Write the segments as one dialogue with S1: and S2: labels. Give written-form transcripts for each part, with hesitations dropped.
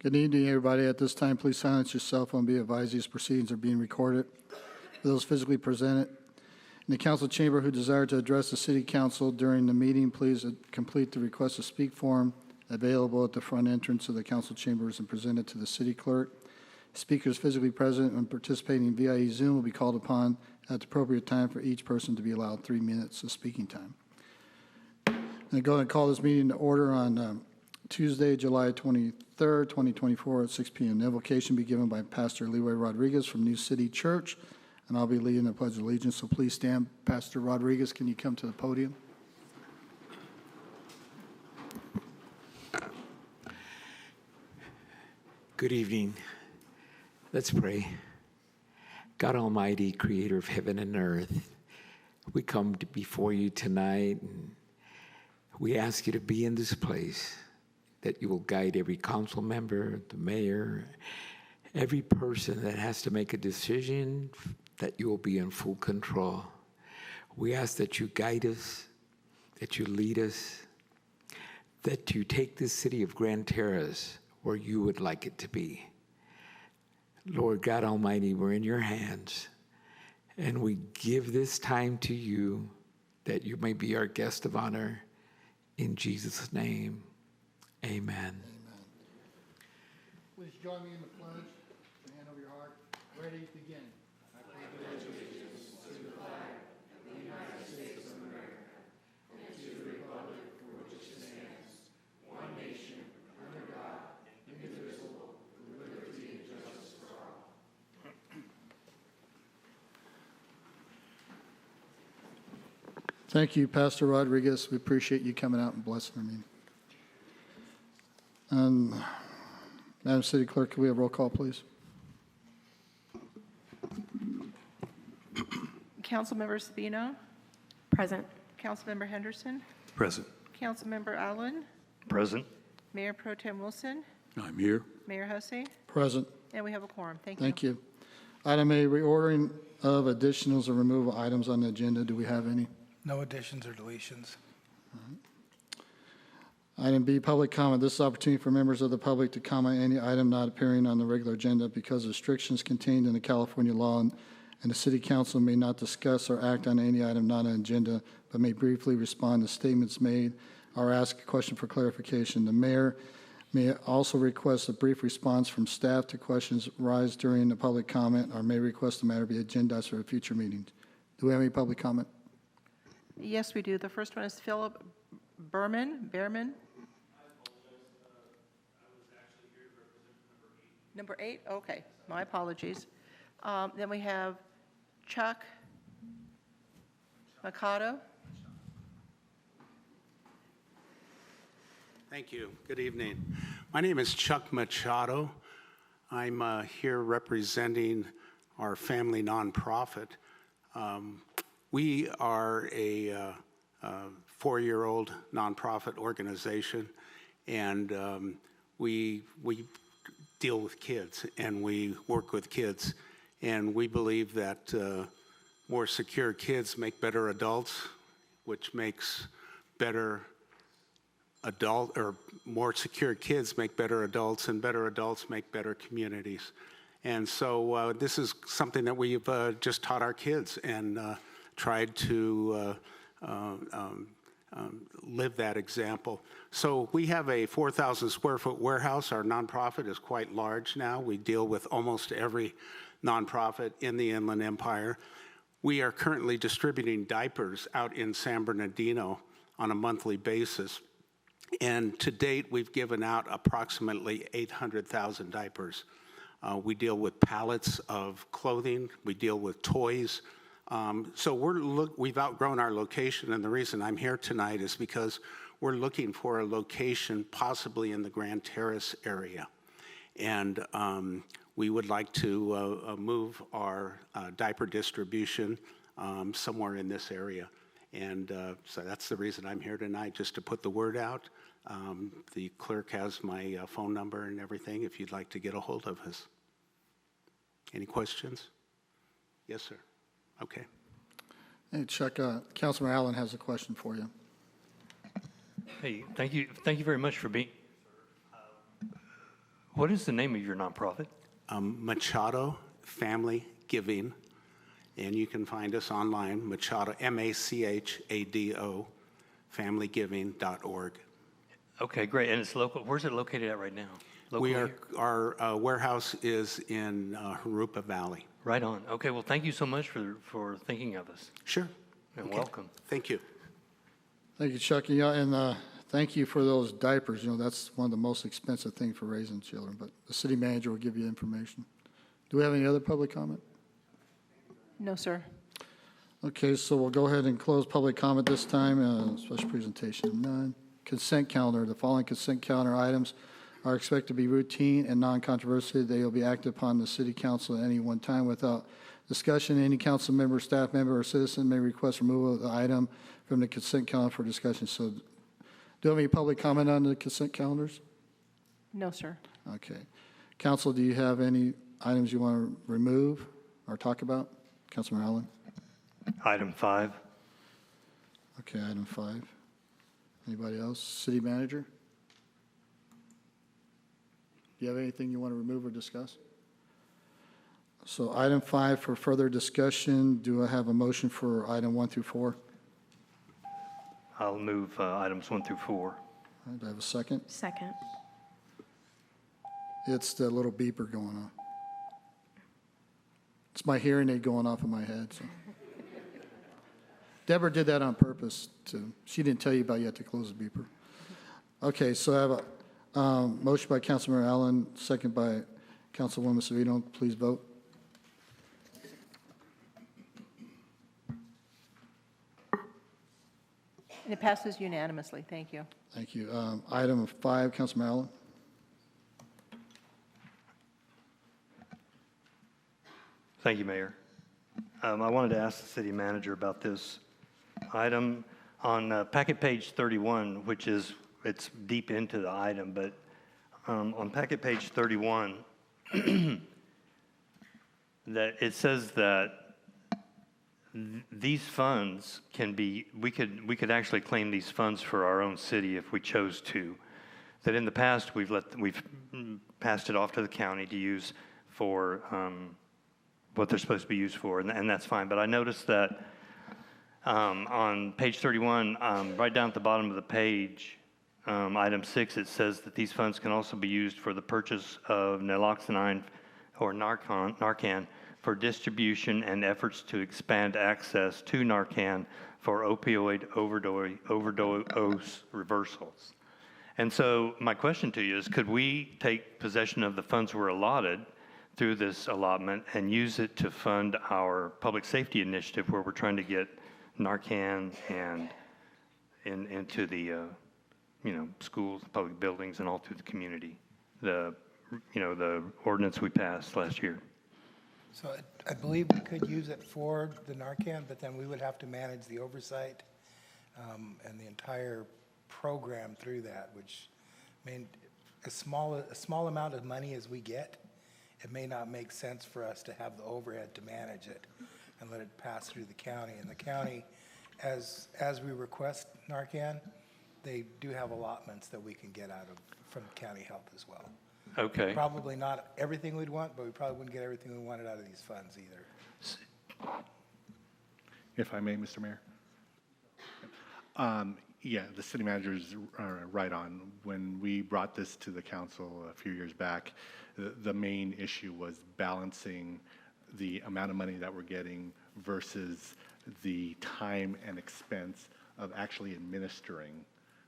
S1: Good evening, everybody. At this time, please silence your cell phone. Be advised these proceedings are being recorded. For those physically present in the council chamber who desire to address the city council during the meeting, please complete the request to speak form available at the front entrance of the council chambers and present it to the city clerk. Speakers physically present and participating via Zoom will be called upon at the appropriate time for each person to be allowed 3 minutes of speaking time. I'm going to call this meeting to order on Tuesday, July 23rd, 2024 at 6 p.m. The invocation be given by Pastor Leroy Rodriguez from New City Church, and I'll be leading the Pledge of Allegiance, so please stand. Pastor Rodriguez, can you come to the podium?
S2: Good evening. Let's pray. God Almighty, creator of heaven and earth, we come before you tonight, and we ask you to be in this place, that you will guide every council member, the mayor, every person that has to make a decision, that you will be in full control. We ask that you guide us, that you lead us, that you take this city of Grand Terrace where you would like it to be. Lord God Almighty, we're in your hands, and we give this time to you, that you may be our guest of honor. In Jesus' name, amen.
S1: Amen. Please join me in the pledge. The hand over your heart. Ready, begin. I pledge allegiance to the flag of the United States of America and to the republic for which it stands, one nation, under God, indivisible, with liberty and justice for all. Thank you, Pastor Rodriguez. We appreciate you coming out and blessing our meeting. Madam City Clerk, can we have roll call, please?
S3: Councilmember Sabino.
S4: Present.
S3: Councilmember Henderson.
S5: Present.
S3: Councilmember Allen.
S5: Present.
S3: Mayor Pro Tem Wilson.
S5: I'm here.
S3: Mayor Hussey.
S1: Present.
S3: And we have a quorum. Thank you.
S1: Thank you. Item A, reordering of additionals or removal items on the agenda. Do we have any?
S6: No additions or deletions.
S1: Item B, public comment. This is an opportunity for members of the public to comment on any item not appearing on the regular agenda because of restrictions contained in the California law, and the City Council may not discuss or act on any item not on the agenda, but may briefly respond to statements made or ask a question for clarification. The mayor may also request a brief response from staff to questions raised during the public comment, or may request the matter be agendized for a future meeting. Do we have any public comment?
S3: Yes, we do. The first one is Philip Behrman. Number 8? Okay, my apologies. Then we have Chuck Machado.
S7: Thank you. Good evening. My name is Chuck Machado. I'm here representing our family nonprofit. We are a 4-year-old nonprofit organization, and we deal with kids, and we work with kids, and we believe that more secure kids make better adults, which makes better more secure kids make better adults, and better adults make better communities. And so this is something that we've just taught our kids and tried to live that example. So we have a 4,000 square foot warehouse. Our nonprofit is quite large now. We deal with almost every nonprofit in the Inland Empire. We are currently distributing diapers out in San Bernardino on a monthly basis. And to date, we've given out approximately 800,000 diapers. We deal with pallets of clothing. We deal with toys. So we've outgrown our location, and the reason I'm here tonight is because we're looking for a location possibly in the Grand Terrace area. And we would like to move our diaper distribution somewhere in this area. And so that's the reason I'm here tonight, just to put the word out. The clerk has my phone number and everything if you'd like to get a hold of us. Any questions? Yes, sir. Okay.
S1: Hey, Chuck, Councilman Allen has a question for you.
S5: Hey, thank you very much for being.
S4: What is the name of your nonprofit?
S7: Machado Family Giving, and you can find us online, Machado, M-A-C-H-A-D-O, familygiving.org.
S4: Okay, great. And it's local. Where's it located at right now? Locally
S7: We are,
S4: here?
S7: our warehouse is in Harupa Valley.
S4: Right on. Okay, well, thank you so much for thinking of us.
S7: Sure.
S4: And
S7: Okay.
S4: welcome.
S7: Thank you.
S1: Thank you, Chuck. Yeah, and thank you for those diapers. You know, that's one of the most expensive things for raising children, but the city manager will give you information. Do we have any other public comment?
S3: No, sir.
S1: Okay, so we'll go ahead and close public comment this time. Special presentation, none. Consent calendar. The following consent calendar items are expected to be routine and non-controversial. They will be acted upon the city council at any one time without discussion. Any council member, staff member, or citizen may request removal of the item from the consent calendar for discussion. So do you have any public comment on the consent calendars?
S3: No, sir.
S1: Okay. Council, do you have any items you want to remove or talk about? Councilman Allen?
S4: Item 5.
S1: Okay, item 5. Anybody else? City manager? Do you have anything you want to remove or discuss? So item 5 for further discussion, do I have a motion for item 1 through 4?
S4: I'll move items 1 through 4.
S1: All right, do I have a second?
S5: Second.
S1: It's the little beeper going on. It's my hearing aid going off in my head, so. Deborah did that on purpose, too. She didn't tell you about you had to close the beeper. Okay, so I have a motion by Councilmember Allen, second by Councilwoman Savino. Please vote.
S3: And it passes unanimously. Thank you.
S1: Thank you. Item 5, Councilmember Allen.
S4: Thank you, Mayor. I wanted to ask the city manager about this item on packet page 31, which is, it's deep into the item, but on packet page 31, that it says that these funds can be, we could actually claim these funds for our own city if we chose to. That in the past, we've passed it off to the county to use for what they're supposed to be used for, and that's fine. But I noticed that on page 31, right down at the bottom of the page, item 6, it says that these funds can also be used for the purchase of naloxone or Narcan for distribution and efforts to expand access to Narcan for opioid overdose reversals. And so my question to you is, could we take possession of the funds we're allotted through this allotment and use it to fund our public safety initiative where we're trying to get Narcan and into the schools, public buildings, and all through the community? The ordinance we passed last year.
S6: So I believe we could use it for the Narcan, but then we would have to manage the oversight and the entire program through that, which, I mean, a small amount of money as we get, it may not make sense for us to have the overhead to manage it and let it pass through the county. And the county, as we request Narcan, they do have allotments that we can get from county health as well.
S4: Okay.
S6: Probably not everything we'd want, but we probably wouldn't get everything we wanted out of these funds either.
S8: If I may, Mr. Mayor. Yeah, the city manager is right on. When we brought this to the council a few years back, the main issue was balancing the amount of money that we're getting versus the time and expense of actually administering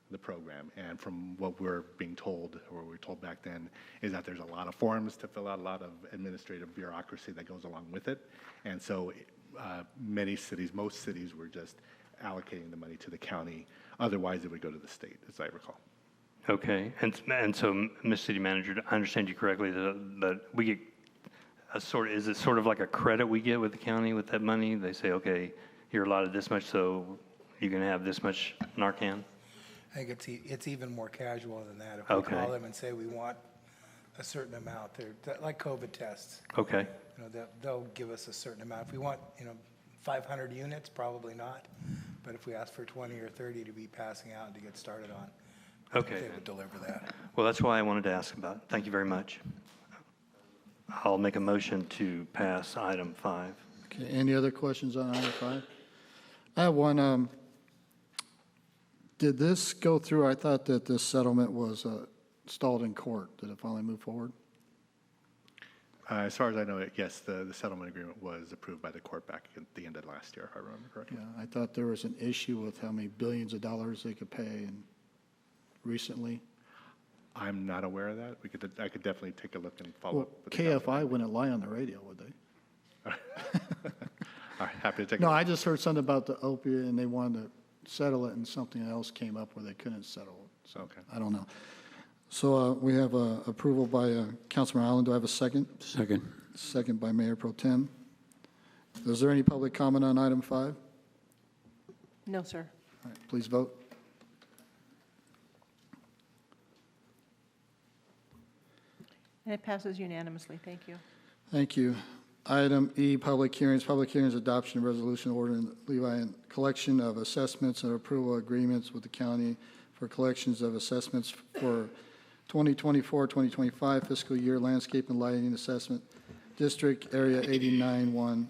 S8: the program. And from what we're being told, or we were told back then, is that there's a lot of forms to fill out, a lot of administrative bureaucracy that goes along with it. And so most cities were just allocating the money to the county. Otherwise, it would go to the state, as I recall.
S4: Okay, and so, Ms. City Manager, I understand you correctly, that we get is it sort of like a credit we get with the county with that money? They say, okay, you're allotted this much, so you can have this much Narcan?
S6: I think it's even more casual than that. If we
S4: Okay.
S6: call them and say we want a certain amount, they're like COVID tests.
S4: Okay,
S6: They'll give us a certain amount. If we want, 500 units, probably not. But if we ask for 20 or 30 to be passing out and to get started on,
S4: Okay.
S6: They would deliver that.
S4: Well, that's why I wanted to ask about it. Thank you very much. I'll make a motion to pass item 5.
S1: Okay, any other questions on item 5? I have one. Did this go through? I thought that this settlement was stalled in court. Did it finally move forward?
S8: As far as I know, yes, the settlement agreement was approved by the court back at the end of last year, if I remember correctly.
S1: Yeah, I thought there was an issue with how many billions of dollars they could pay and recently.
S8: I'm not aware of that. I could definitely take a look and follow
S1: Well,
S8: up. with the county.
S1: KFI wouldn't lie on the radio, would they?
S8: All right, happy to take a
S1: No,
S8: look.
S1: I just heard something about the opiate and they wanted to settle it and something else came up where they couldn't settle it. So
S8: Okay.
S1: I don't know. So we have approval by Councilman Allen. Do I have a second?
S5: Second.
S1: Second by Mayor Pro Tem. Is there any public comment on item 5?
S3: No, sir.
S1: All right, please vote.
S3: And it passes unanimously. Thank you.
S1: Thank you. Item E, public hearings. Public hearings, adoption of resolution ordering Levi and collection of assessments and approval agreements with the county for collections of assessments for 2024-2025 fiscal year landscape and lighting assessment district area 89-1,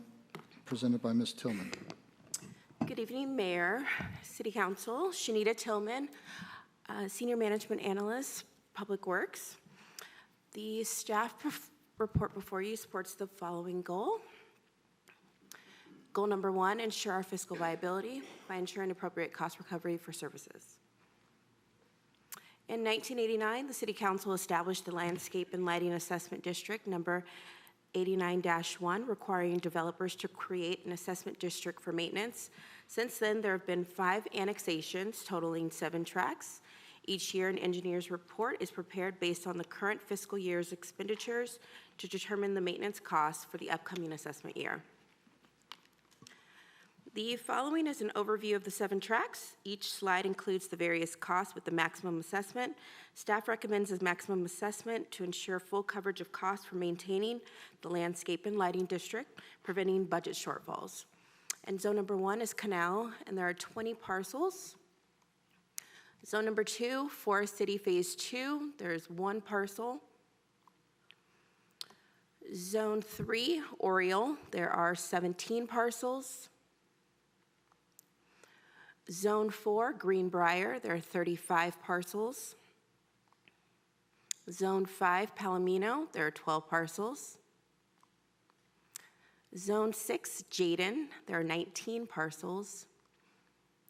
S1: presented by Ms. Tillman.
S9: Good evening, Mayor, City Council. Shanita Tillman, Senior Management Analyst, Public Works. The staff report before you supports the following goal. Goal number 1, ensure our fiscal viability by ensuring appropriate cost recovery for services. In 1989, the City Council established the Landscape and Lighting Assessment District number 89-1, requiring developers to create an assessment district for maintenance. Since then, there have been 5 annexations totaling 7 tracts. Each year, an engineer's report is prepared based on the current fiscal year's expenditures to determine the maintenance costs for the upcoming assessment year. The following is an overview of the 7 tracts. Each slide includes the various costs with the maximum assessment. Staff recommends the maximum assessment to ensure full coverage of costs for maintaining the landscape and lighting district, preventing budget shortfalls. And zone number 1 is Canal, and there are 20 parcels. Zone number 2, Forest City Phase 2, there's 1 parcel. Zone 3, Oriole, there are 17 parcels. Zone 4, Greenbrier, there are 35 parcels. Zone 5, Palomino, there are 12 parcels. Zone 6, Jayden, there are 19 parcels.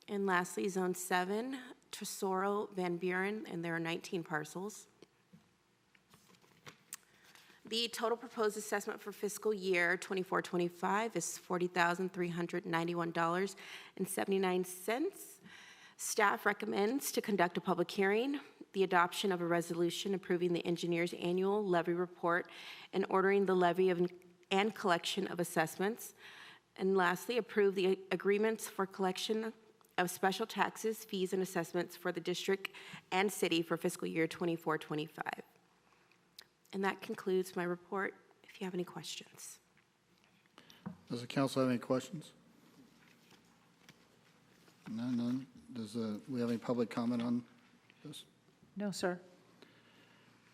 S9: And lastly, Zone 7, Tesoro, Van Buren, and there are 19 parcels. The total proposed assessment for fiscal year 24-25 is $40,391.79. Staff recommends to conduct a public hearing, the adoption of a resolution approving the engineer's annual levy report and ordering the levy and collection of assessments. And lastly, approve the agreements for collection of special taxes, fees, and assessments for the district and city for fiscal year 24-25. And that concludes my report, if you have any questions.
S1: Does the council have any questions? None. Does we have any public comment on this?
S3: No, sir.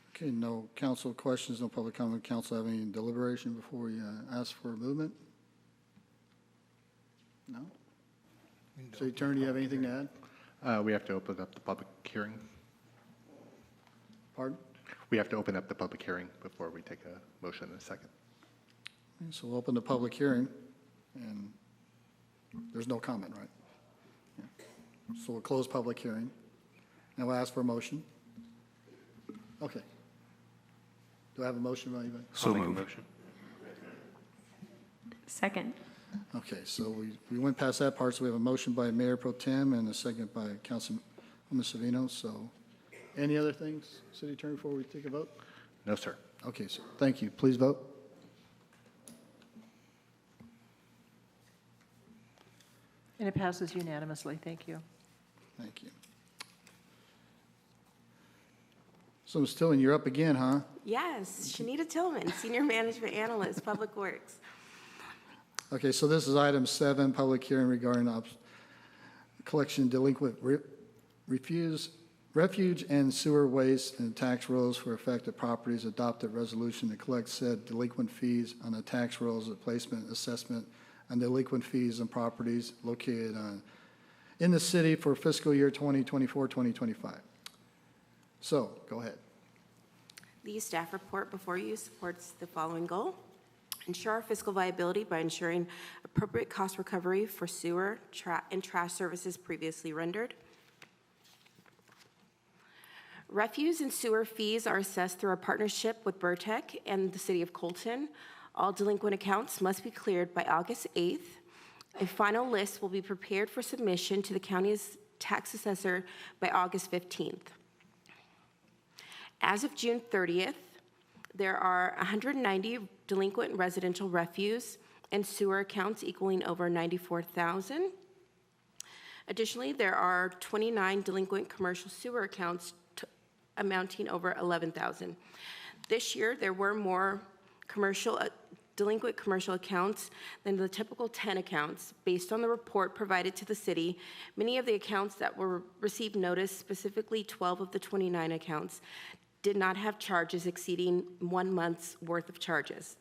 S1: Okay, no council questions, no public comment. Council have any deliberation before we ask for a movement? No? City Attorney, do you have anything to add?
S8: We have to open up the public hearing.
S1: Pardon?
S8: We have to open up the public hearing before we take a motion in a second.
S1: Okay, so we'll open the public hearing, and there's no comment, right? Yeah. So we'll close public hearing. Now we'll ask for a motion. Okay. Do I have a motion, anybody?
S4: I'll make a motion.
S10: Second.
S1: Okay, so we went past that part, so we have a motion by Mayor Pro Tem and a second by Councilwoman Savino. So any other things, City Attorney, before we take a vote?
S8: No, sir.
S1: Okay, sir. Thank you. Please vote.
S3: And it passes unanimously. Thank you.
S1: Thank you. So, Ms. Tillman, you're up again, huh?
S9: Yes, Shanita Tillman, Senior Management Analyst, Public Works.
S1: Okay, so this is item 7, public hearing regarding collection delinquent refuse Refuge and sewer waste and tax rolls for affected properties adopted resolution to collect said delinquent fees on the tax rolls of placement assessment on delinquent fees on properties located in the city for fiscal year 2024-2025. So, go ahead.
S9: The staff report before you supports the following goal. Ensure our fiscal viability by ensuring appropriate cost recovery for sewer and trash services previously rendered. Refuse and sewer fees are assessed through our partnership with Burtech and the City of Colton. All delinquent accounts must be cleared by August 8th. A final list will be prepared for submission to the county's tax assessor by August 15th. As of June 30th, there are 190 delinquent residential refuse and sewer accounts equaling over 94,000. Additionally, there are 29 delinquent commercial sewer accounts amounting over 11,000. This year, there were more delinquent commercial accounts than the typical 10 accounts. Based on the report provided to the city, many of the accounts that were received notice, specifically 12 of the 29 accounts, did not have charges exceeding 1 month's worth of charges.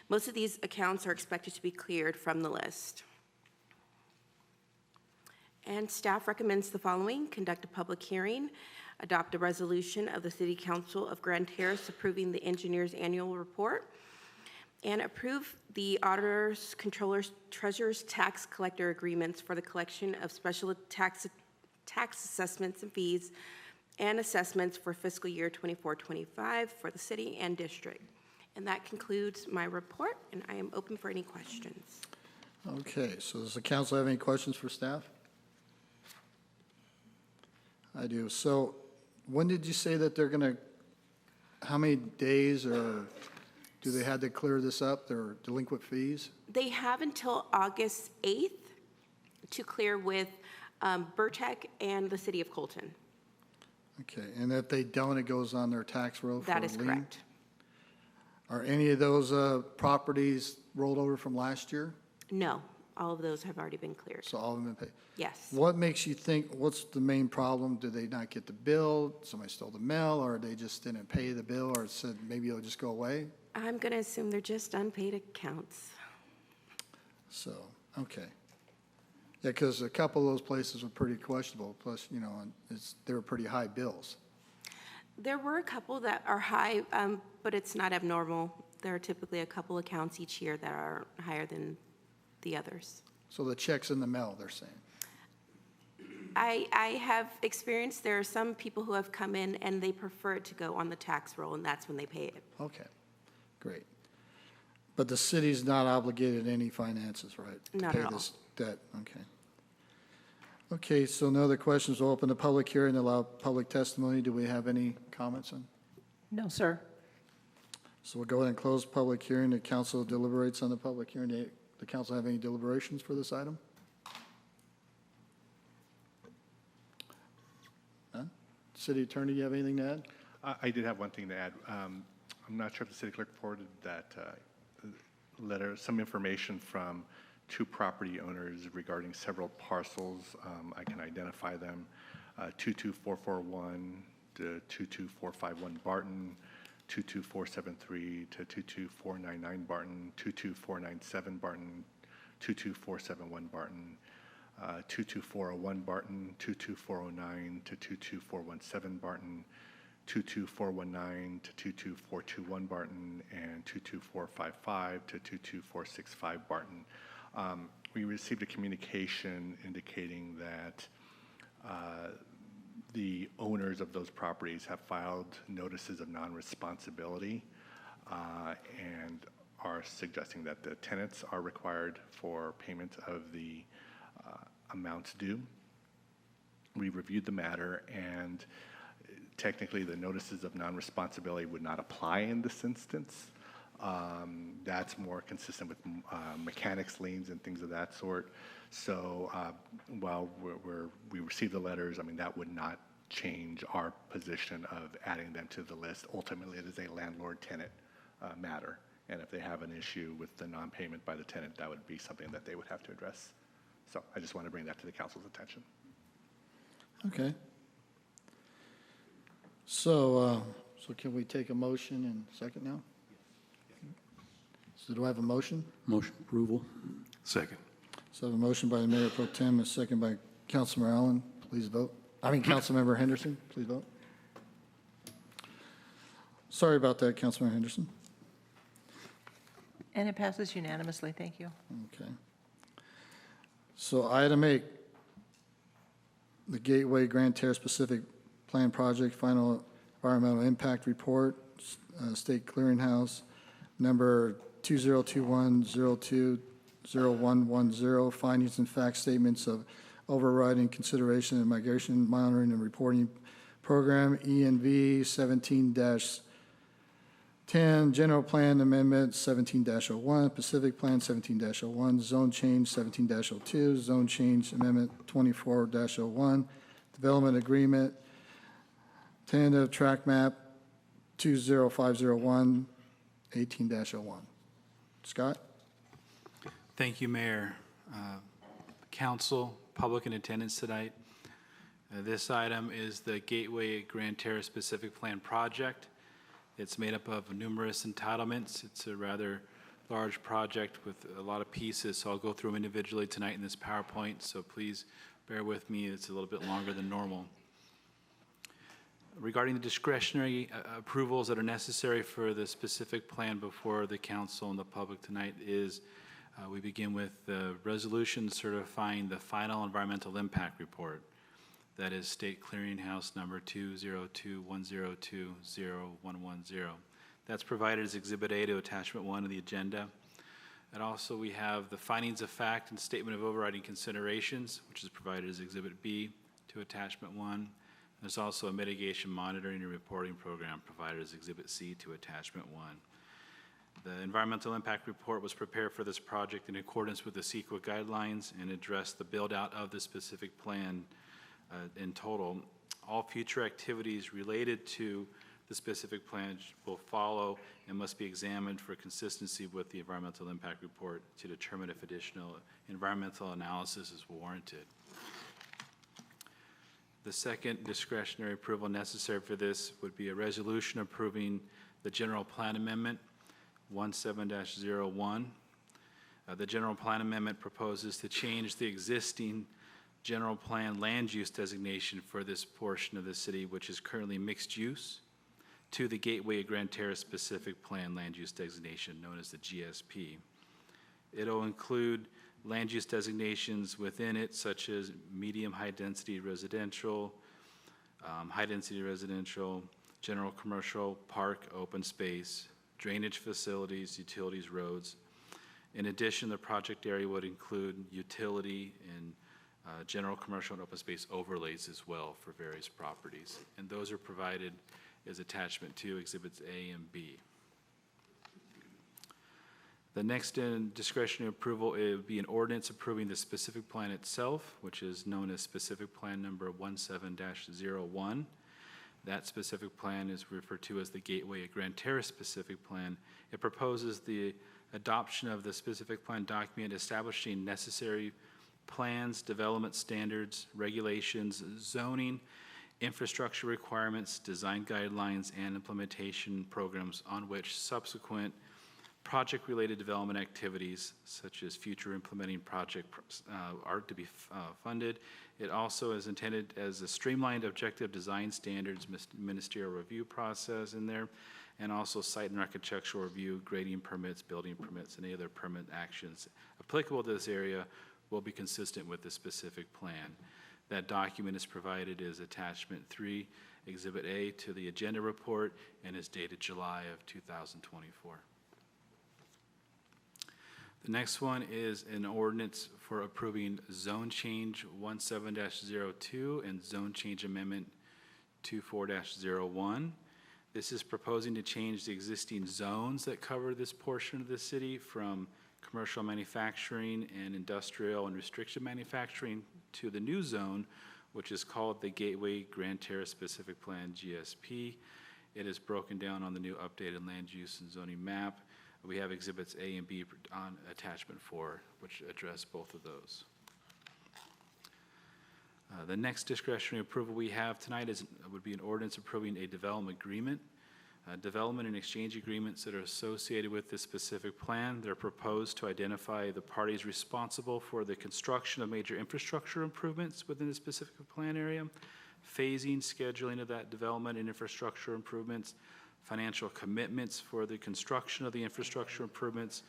S9: Most of these accounts are expected to be cleared from the list. And staff recommends the following: conduct a public hearing, adopt a resolution of the City Council of Grand Terrace approving the engineer's annual report, and approve the auditor's, controller's, treasurer's tax collector agreements for the collection of special tax assessments and fees and assessments for fiscal year 24-25 for the city and district. And that concludes my report, and I am open for any questions.
S1: Okay, so does the council have any questions for staff? I do. So when did you say that they're going to, how many days or do they have to clear this up, their delinquent fees?
S9: They have until August 8th to clear with Burtech and the City of Colton.
S1: Okay, and if they don't, it goes on their tax roll for a lien?
S9: That is correct.
S1: Are any of those properties rolled over from last year?
S9: No, all of those have already been cleared.
S1: So all of them have paid?
S9: Yes.
S1: What makes you think, what's the main problem? Did they not get the bill? Somebody stole the mail, or they just didn't pay the bill, or said maybe it'll just go away?
S9: I'm going to assume they're just unpaid accounts.
S1: So, okay. Yeah, because a couple of those places were pretty questionable, plus, you know, they were pretty high bills.
S9: There were a couple that are high, but it's not abnormal. There are typically a couple accounts each year that are higher than the others.
S1: So the check's in the mail, they're saying?
S9: I have experienced there are some people who have come in and they prefer it to go on the tax roll, and that's when they pay it.
S1: Okay, great. But the city's not obligated to any finances, right?
S9: Not
S1: to
S9: at
S1: pay
S9: all.
S1: this debt, okay. Okay, so no other questions. We'll open the public hearing, allow public testimony. Do we have any comments on?
S3: No, sir.
S1: So we'll go ahead and close public hearing. The council deliberates on the public hearing. The council have any deliberations for this item? None? City Attorney, you have anything to add?
S8: I did have one thing to add. I'm not sure if the city clerk forwarded that letter, some information from 2 property owners regarding several parcels. I can identify them. 22441 to 22451 Barton, 22473 to 22499 Barton, 22497 Barton, 22471 Barton, 22401 Barton, 22409 to 22417 Barton, 22419 to 22421 Barton, and 22455 to 22465 Barton. We received a communication indicating that the owners of those properties have filed notices of non-responsibility and are suggesting that the tenants are required for payment of the amounts due. We reviewed the matter, and technically the notices of non-responsibility would not apply in this instance. That's more consistent with mechanics liens and things of that sort. So while we received the letters, I mean, that would not change our position of adding them to the list. Ultimately, it is a landlord-tenant matter. And if they have an issue with the non-payment by the tenant, that would be something that they would have to address. So I just want to bring that to the council's attention.
S1: Okay. So can we take a motion and second now? So do I have a motion?
S5: Motion approval.
S10: Second.
S1: So I have a motion by the Mayor Pro Tem, a second by Councilmember Allen. Please vote. Councilmember Henderson, please vote. Sorry about that, Councilmember Henderson.
S3: And it passes unanimously. Thank you.
S1: Okay. So item 8, the Gateway Grand Terrace Pacific Plan Project Final Environmental Impact Report, State Clearinghouse, number 2021-02-0110, findings and fact statements of overriding consideration and migration monitoring and reporting program, ENV 17-10, General Plan Amendment 17-01, Pacific Plan 17-01, Zone Change 17-02, Zone Change Amendment 24-01, Development Agreement, Tentative Track Map 20501, 18-01. Scott?
S11: Thank you, Mayor. Council, public in attendance tonight. This item is the Gateway Grand Terrace Pacific Plan Project. It's made up of numerous entitlements. It's a rather large project with a lot of pieces, so I'll go through them individually tonight in this PowerPoint, so please bear with me. It's a little bit longer than normal. Regarding the discretionary approvals that are necessary for the specific plan before the council and the public tonight is we begin with the resolution certifying the final environmental impact report. That is State Clearinghouse number 20210201110. That's provided as Exhibit A to Attachment 1 of the agenda. And also we have the findings of fact and statement of overriding considerations, which is provided as Exhibit B to Attachment 1. There's also a mitigation monitoring and reporting program provided as Exhibit C to Attachment 1. The environmental impact report was prepared for this project in accordance with the CEQA guidelines and addressed the build-out of the specific plan in total. All future activities related to the specific plan will follow and must be examined for consistency with the environmental impact report to determine if additional environmental analysis is warranted. The second discretionary approval necessary for this would be a resolution approving the general plan amendment 17-01. The general plan amendment proposes to change the existing general plan land use designation for this portion of the city, which is currently mixed use, to the Gateway Grand Terrace Pacific Plan land use designation known as the GSP. It'll include land use designations within it, such as medium high-density residential, high-density residential, general commercial, park, open space, drainage facilities, utilities, roads. In addition, the project area would include utility and general commercial and open space overlays as well for various properties. And those are provided as Attachment 2, Exhibits A and B. The next in discretionary approval, it would be an ordinance approving the specific plan itself, which is known as specific plan number 17-01. That specific plan is referred to as the Gateway Grand Terrace Specific Plan. It proposes the adoption of the specific plan document establishing necessary plans, development standards, regulations, zoning, infrastructure requirements, design guidelines, and implementation programs on which subsequent project-related development activities, such as future implementing projects, are to be funded. It also is intended as a streamlined objective design standards ministerial review process in there, and also site and architectural review, grading permits, building permits, and any other permit actions applicable to this area will be consistent with the specific plan. That document is provided as Attachment 3, Exhibit A to the agenda report, and is dated July of 2024. The next one is an ordinance for approving Zone Change 17-02 and Zone Change Amendment 24-01. This is proposing to change the existing zones that cover this portion of the city from commercial manufacturing and industrial and restriction manufacturing to the new zone, which is called the Gateway Grand Terrace Specific Plan, GSP. It is broken down on the new updated land use and zoning map. We have Exhibits A and B on Attachment 4, which address both of those. The next discretionary approval we have tonight would be an ordinance approving a development agreement. Development and exchange agreements that are associated with this specific plan. They're proposed to identify the parties responsible for the construction of major infrastructure improvements within the specific plan area, phasing, scheduling of that development and infrastructure improvements, financial commitments for the construction of the infrastructure improvements,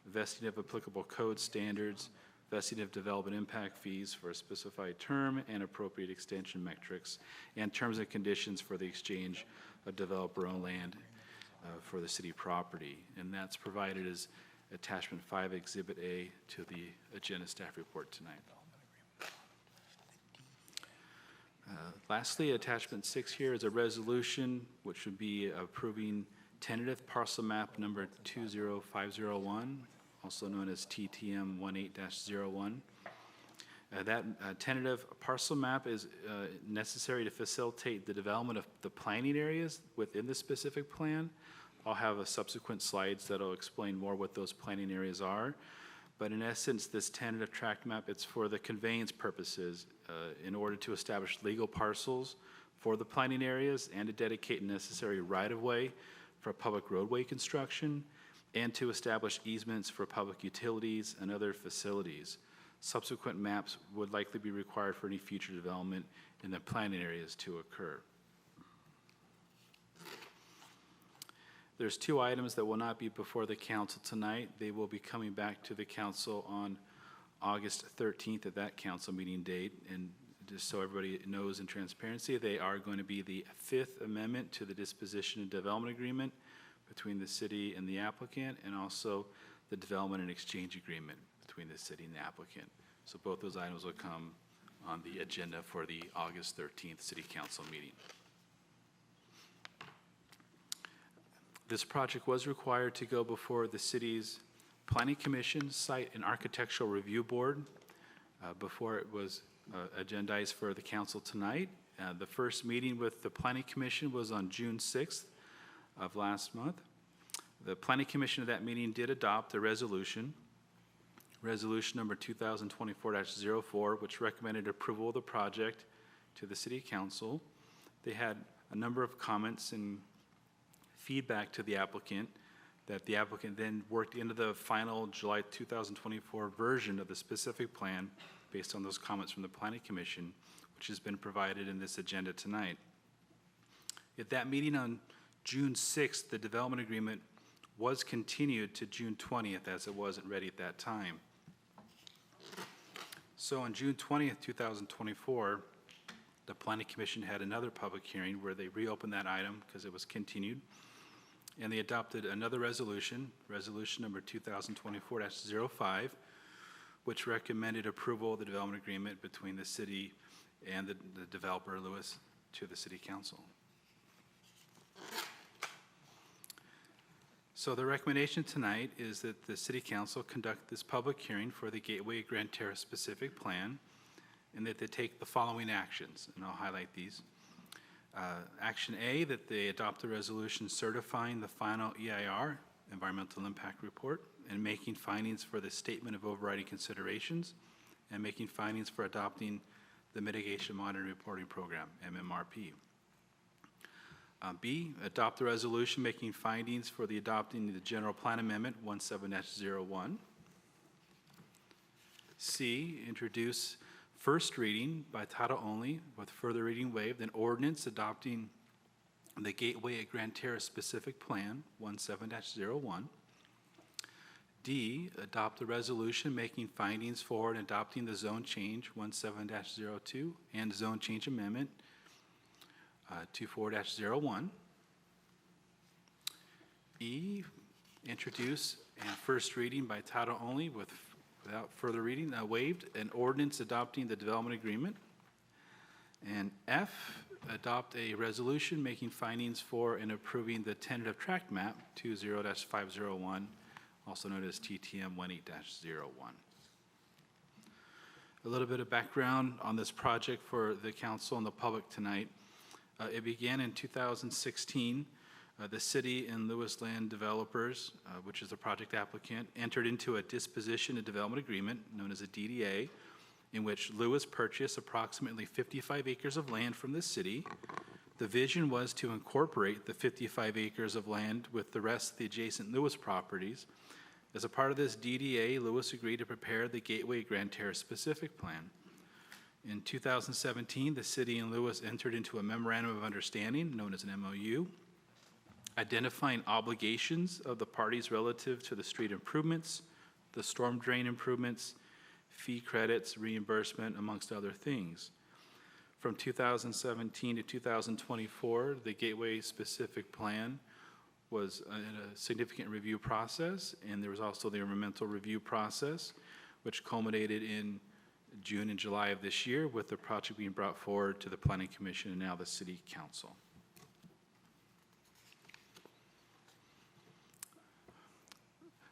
S11: vesting of applicable code standards, vesting of development impact fees for a specified term, and appropriate extension metrics, and terms and conditions for the exchange of developer-owned land for the city property. And that's provided as Attachment 5, Exhibit A to the agenda staff report tonight. Lastly, Attachment 6 here is a resolution which would be approving tentative parcel map number 20501, also known as TTM 18-01. That tentative parcel map is necessary to facilitate the development of the planning areas within the specific plan. I'll have a subsequent slides that'll explain more what those planning areas are. But in essence, this tentative tract map, it's for the conveyance purposes in order to establish legal parcels for the planning areas and to dedicate necessary right-of-way for public roadway construction and to establish easements for public utilities and other facilities. Subsequent maps would likely be required for any future development in the planning areas to occur. There's two items that will not be before the council tonight. They will be coming back to the council on August 13th at that council meeting date. And just so everybody knows in transparency, they are going to be the Fifth Amendment to the Disposition and Development Agreement between the city and the applicant, and also the Development and Exchange Agreement between the city and the applicant. So both those items will come on the agenda for the August 13th City Council meeting. This project was required to go before the city's Planning Commission, Site and Architectural Review Board before it was agendized for the council tonight. The first meeting with the Planning Commission was on June 6th of last month. The Planning Commission at that meeting did adopt a resolution number 2024-04, which recommended approval of the project to the City Council. They had a number of comments and feedback to the applicant that the applicant then worked into the final July 2024 version of the specific plan based on those comments from the Planning Commission, which has been provided in this agenda tonight. At that meeting on June 6th, the development agreement was continued to June 20th as it wasn't ready at that time. So on June 20th, 2024, the Planning Commission had another public hearing where they reopened that item because it was continued, and they adopted another resolution number 2024-05, which recommended approval of the development agreement between the city and the developer, Lewis, to the City Council. So the recommendation tonight is that the City Council conduct this public hearing for the Gateway Grand Terrace specific plan, and that they take the following actions, and I'll highlight these. Action A, that they adopt a resolution certifying the final EIR, Environmental Impact Report, and making findings for the Statement of Overriding Considerations, and making findings for adopting the Mitigation Monitoring Reporting Program, MMRP. B, adopt the resolution making findings for the adopting the General Plan Amendment 17-01. C, introduce first reading by title only with further reading waived, an ordinance adopting the Gateway at Grand Terrace specific plan 17-01. D, adopt the resolution making findings for and adopting the zone change 17-02 and zone change amendment 24-01. E, introduce and first reading by title only without further reading waived, an ordinance adopting the development agreement. And F, adopt a resolution making findings for and approving the tentative tract map 20-501, also known as TTM 18-01. A little bit of background on this project for the council and the public tonight. It began in 2016. The city and Lewis Land Developers, which is the project applicant, entered into a disposition and development agreement known as a DDA in which Lewis purchased approximately 55 acres of land from the city. The vision was to incorporate the 55 acres of land with the rest of the adjacent Lewis properties. As a part of this DDA, Lewis agreed to prepare the Gateway Grand Terrace specific plan. In 2017, the city and Lewis entered into a memorandum of understanding, known as an MOU, identifying obligations of the parties relative to the street improvements, the storm drain improvements, fee credits, reimbursement, amongst other things. From 2017 to 2024, the Gateway specific plan was in a significant review process, and there was also the environmental review process, which culminated in June and July of this year with the project being brought forward to the Planning Commission and now the City Council.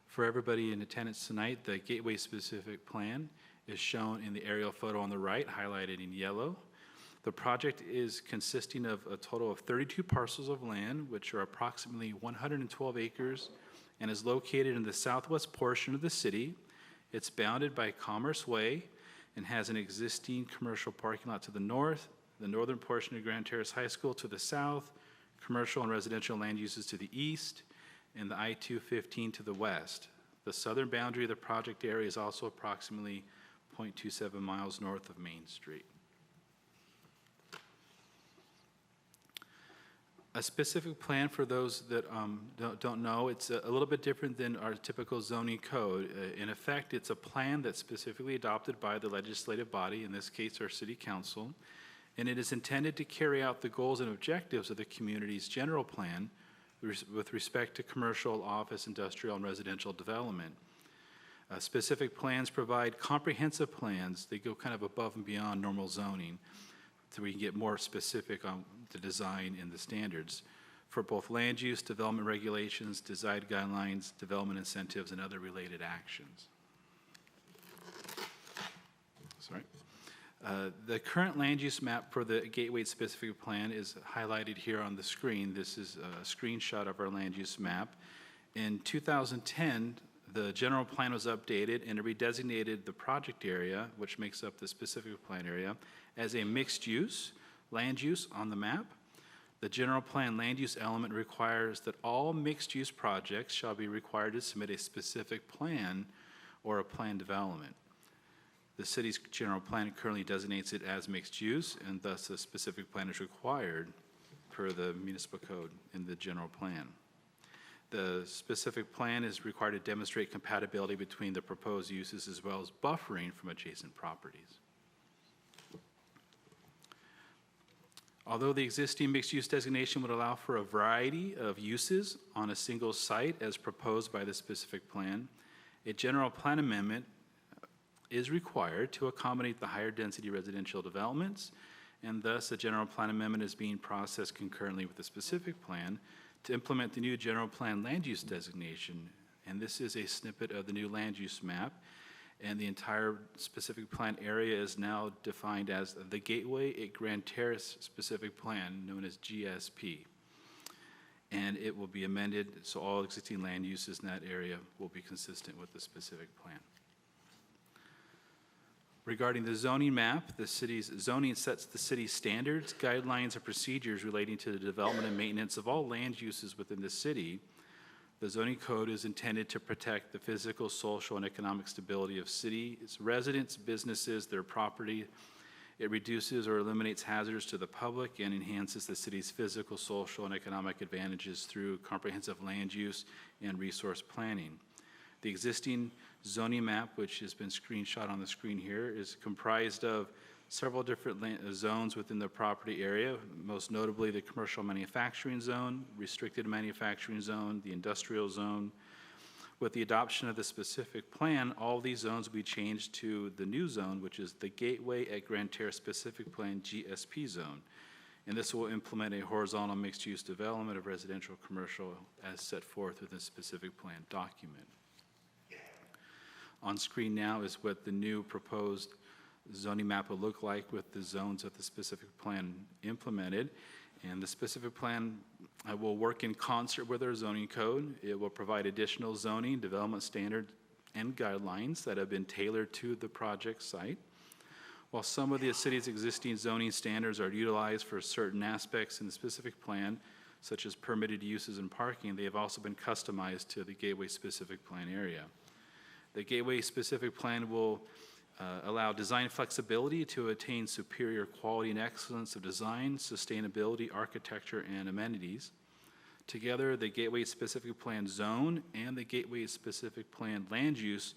S11: For everybody in attendance tonight, the Gateway specific plan is shown in the aerial photo on the right, highlighted in yellow. The project is consisting of a total of 32 parcels of land, which are approximately 112 acres, and is located in the southwest portion of the city. It's bounded by Commerce Way and has an existing commercial parking lot to the north, the northern portion of Grand Terrace High School to the south, commercial and residential land uses to the east, and the I-215 to the west. The southern boundary of the project area is also approximately 0.27 miles north of Main Street. A specific plan, for those that don't know, it's a little bit different than our typical zoning code. In effect, it's a plan that's specifically adopted by the legislative body, in this case our city council, and it is intended to carry out the goals and objectives of the community's general plan with respect to commercial, office, industrial, and residential development. Specific plans provide comprehensive plans. They go kind of above and beyond normal zoning, so we can get more specific on the design and the standards for both land use, development regulations, design guidelines, development incentives, and other related actions. Sorry. The current land use map for the Gateway specific plan is highlighted here on the screen. This is a screenshot of our land use map. In 2010, the general plan was updated and it redesignated the project area, which makes up the specific plan area, as a mixed use land use on the map. The general plan land use element requires that all mixed use projects shall be required to submit a specific plan or a plan development. The city's general plan currently designates it as mixed use, and thus a specific plan is required per the municipal code in the general plan. The specific plan is required to demonstrate compatibility between the proposed uses as well as buffering from adjacent properties. Although the existing mixed-use designation would allow for a variety of uses on a single site as proposed by the specific plan, a general plan amendment is required to accommodate the higher density residential developments, and thus a general plan amendment is being processed concurrently with the specific plan to implement the new general plan land use designation. And this is a snippet of the new land use map, and the entire specific plan area is now defined as the Gateway at Grand Terrace specific plan, known as GSP. And it will be amended so all existing land uses in that area will be consistent with the specific plan. Regarding the zoning map, the city's zoning sets the city's standards, guidelines, and procedures relating to the development and maintenance of all land uses within the city. The zoning code is intended to protect the physical, social, and economic stability of city, its residents, businesses, their property. It reduces or eliminates hazards to the public and enhances the city's physical, social, and economic advantages through comprehensive land use and resource planning. The existing zoning map, which has been screenshot on the screen here, is comprised of several different zones within the property area, most notably the commercial manufacturing zone, restricted manufacturing zone, the industrial zone. With the adoption of the specific plan, all these zones will be changed to the new zone, which is the Gateway at Grand Terrace specific plan GSP zone. And this will implement a horizontal mixed-use development of residential commercial as set forth within the specific plan document. On screen now is what the new proposed zoning map will look like with the zones of the specific plan implemented. And the specific plan will work in concert with our zoning code. It will provide additional zoning, development standards, and guidelines that have been tailored to the project site. While some of the city's existing zoning standards are utilized for certain aspects in the specific plan, such as permitted uses and parking, they have also been customized to the Gateway specific plan area. The Gateway specific plan will allow design flexibility to attain superior quality and excellence of design, sustainability, architecture, and amenities. Together, the Gateway specific plan zone and the Gateway specific plan land use,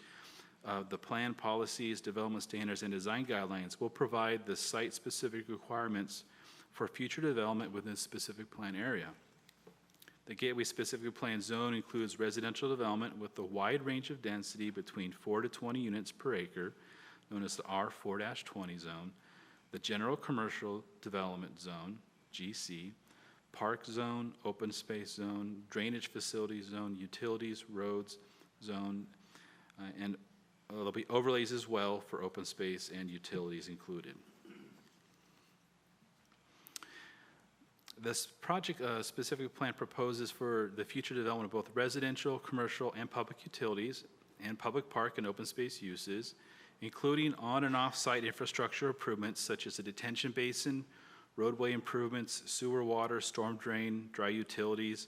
S11: the plan policies, development standards, and design guidelines will provide the site-specific requirements for future development within a specific plan area. The Gateway specific plan zone includes residential development with a wide range of density between 4 to 20 units per acre, known as the R4-20 zone, the general commercial development zone, GC, park zone, open space zone, drainage facility zone, utilities, roads zone, and there'll be overlays as well for open space and utilities included. This project specific plan proposes for the future development of both residential, commercial, and public utilities, and public park and open space uses, including on and off-site infrastructure improvements such as a detention basin, roadway improvements, sewer, water, storm drain, dry utilities,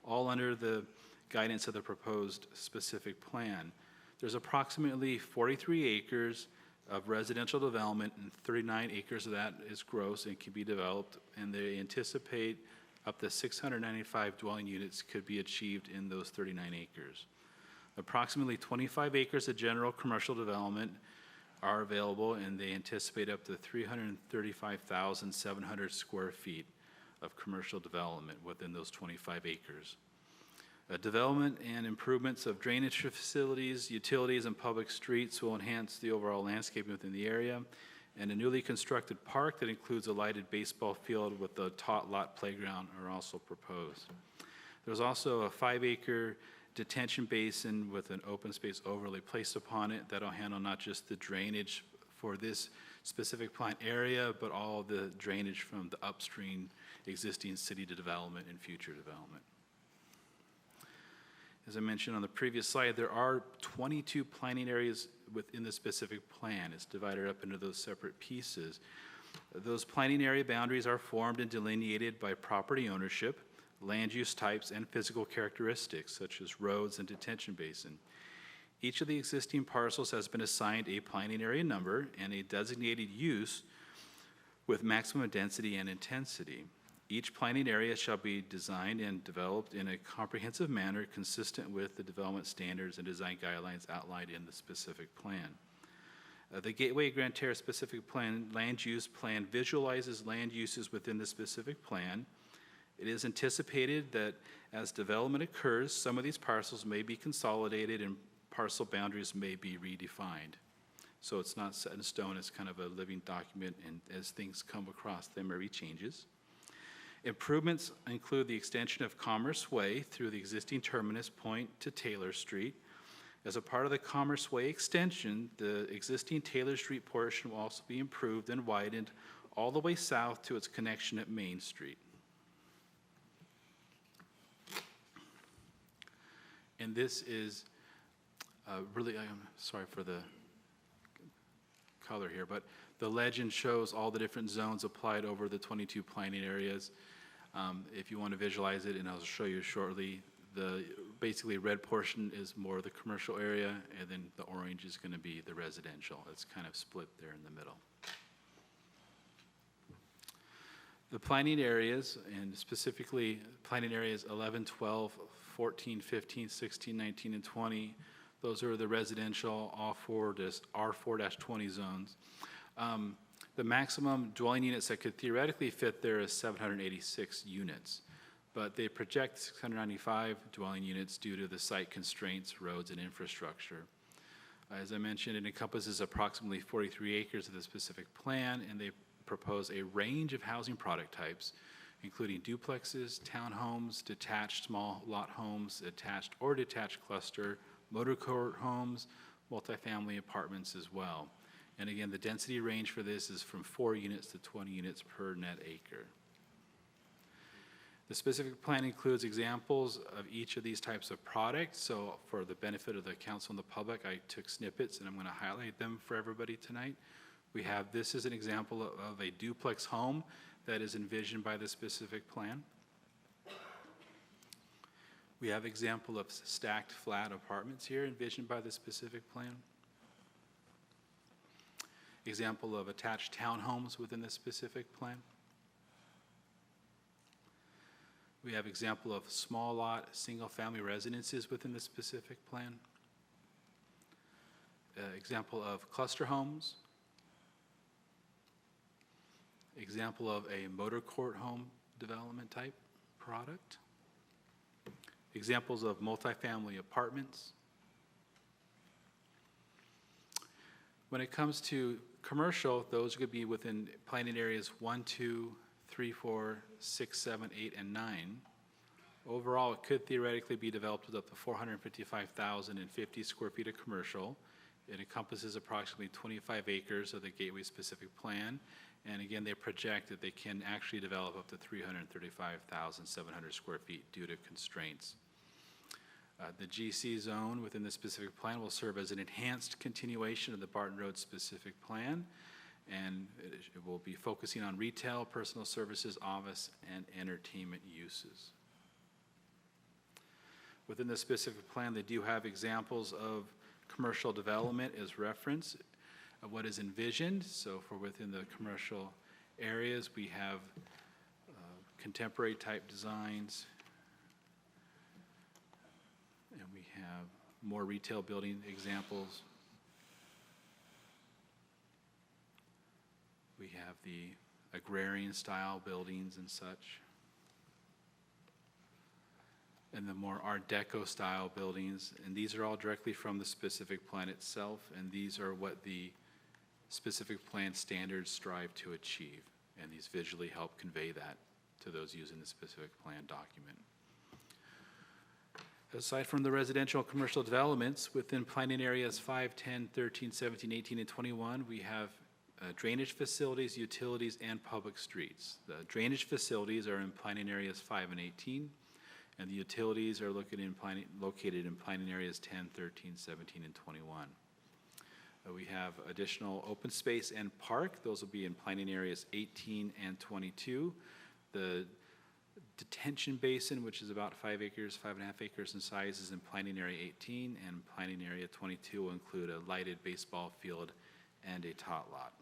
S11: all under the guidance of the proposed specific plan. There's approximately 43 acres of residential development, and 39 acres of that is gross and can be developed, and they anticipate up to 695 dwelling units could be achieved in those 39 acres. Approximately 25 acres of general commercial development are available, and they anticipate up to 335,700 square feet of commercial development within those 25 acres. Development and improvements of drainage facilities, utilities, and public streets will enhance the overall landscaping within the area, and a newly constructed park that includes a lighted baseball field with a tot lot playground are also proposed. There's also a 5-acre detention basin with an open space overlay placed upon it that'll handle not just the drainage for this specific plant area, but all the drainage from the upstream existing city development and future development. As I mentioned on the previous slide, there are 22 planning areas within the specific plan. It's divided up into those separate pieces. Those planning area boundaries are formed and delineated by property ownership, land use types, and physical characteristics, such as roads and detention basin. Each of the existing parcels has been assigned a planning area number and a designated use with maximum density and intensity. Each planning area shall be designed and developed in a comprehensive manner consistent with the development standards and design guidelines outlined in the specific plan. The Gateway Grand Terrace specific plan land use plan visualizes land uses within the specific plan. It is anticipated that as development occurs, some of these parcels may be consolidated and parcel boundaries may be redefined. So it's not set in stone, it's kind of a living document, and as things come across, there may be changes. Improvements include the extension of Commerce Way through the existing terminus point to Taylor Street. As a part of the Commerce Way extension, the existing Taylor Street portion will also be improved and widened all the way south to its connection at Main Street. And this is really, I'm sorry for the color here, but the legend shows all the different zones applied over the 22 planning areas. If you want to visualize it, and I'll show you shortly, the basically red portion is more of the commercial area, and then the orange is going to be the residential. It's kind of split there in the middle. The planning areas, and specifically planning areas 11, 12, 14, 15, 16, 19, and 20, those are the residential R4-20 zones. The maximum dwelling units that could theoretically fit there is 786 units, but they project 695 dwelling units due to the site constraints, roads, and infrastructure. As I mentioned, it encompasses approximately 43 acres of the specific plan, and they propose a range of housing product types, including duplexes, townhomes, detached small lot homes, attached or detached cluster, motor court homes, multifamily apartments as well. And again, the density range for this is from 4 units to 20 units per net acre. The specific plan includes examples of each of these types of products. So for the benefit of the council and the public, I took snippets and I'm going to highlight them for everybody tonight. This is an example of a duplex home that is envisioned by the specific plan. We have example of stacked flat apartments here envisioned by the specific plan. Example of attached townhomes within the specific plan. We have example of small lot, single-family residences within the specific plan. Example of cluster homes. Example of a motor court home development type product. Examples of multifamily apartments. When it comes to commercial, those could be within planning areas 1, 2, 3, 4, 6, 7, 8, and 9. Overall, it could theoretically be developed with up to 455,050 square feet of commercial. It encompasses approximately 25 acres of the Gateway specific plan. And again, they project that they can actually develop up to 335,700 square feet due to constraints. The GC zone within the specific plan will serve as an enhanced continuation of the Barton Road specific plan, and it will be focusing on retail, personal services, office, and entertainment uses. Within the specific plan, they do have examples of commercial development as reference of what is envisioned. So for within the commercial areas, we have contemporary type designs, and we have more retail building examples. We have the agrarian style buildings and such. And the more Art Deco style buildings, and these are all directly from the specific plan itself, and these are what the specific plan standards strive to achieve, and these visually help convey that to those using the specific plan document. Aside from the residential and commercial developments, within planning areas 5, 10, 13, 17, 18, and 21, we have drainage facilities, utilities, and public streets. The drainage facilities are in planning areas 5 and 18, and the utilities are located in planning areas 10, 13, 17, and 21. We have additional open space and park. Those will be in planning areas 18 and 22. The detention basin, which is about 5 acres, 5.5 acres in size, is in planning area 18, and planning area 22 will include a lighted baseball field and a tot lot.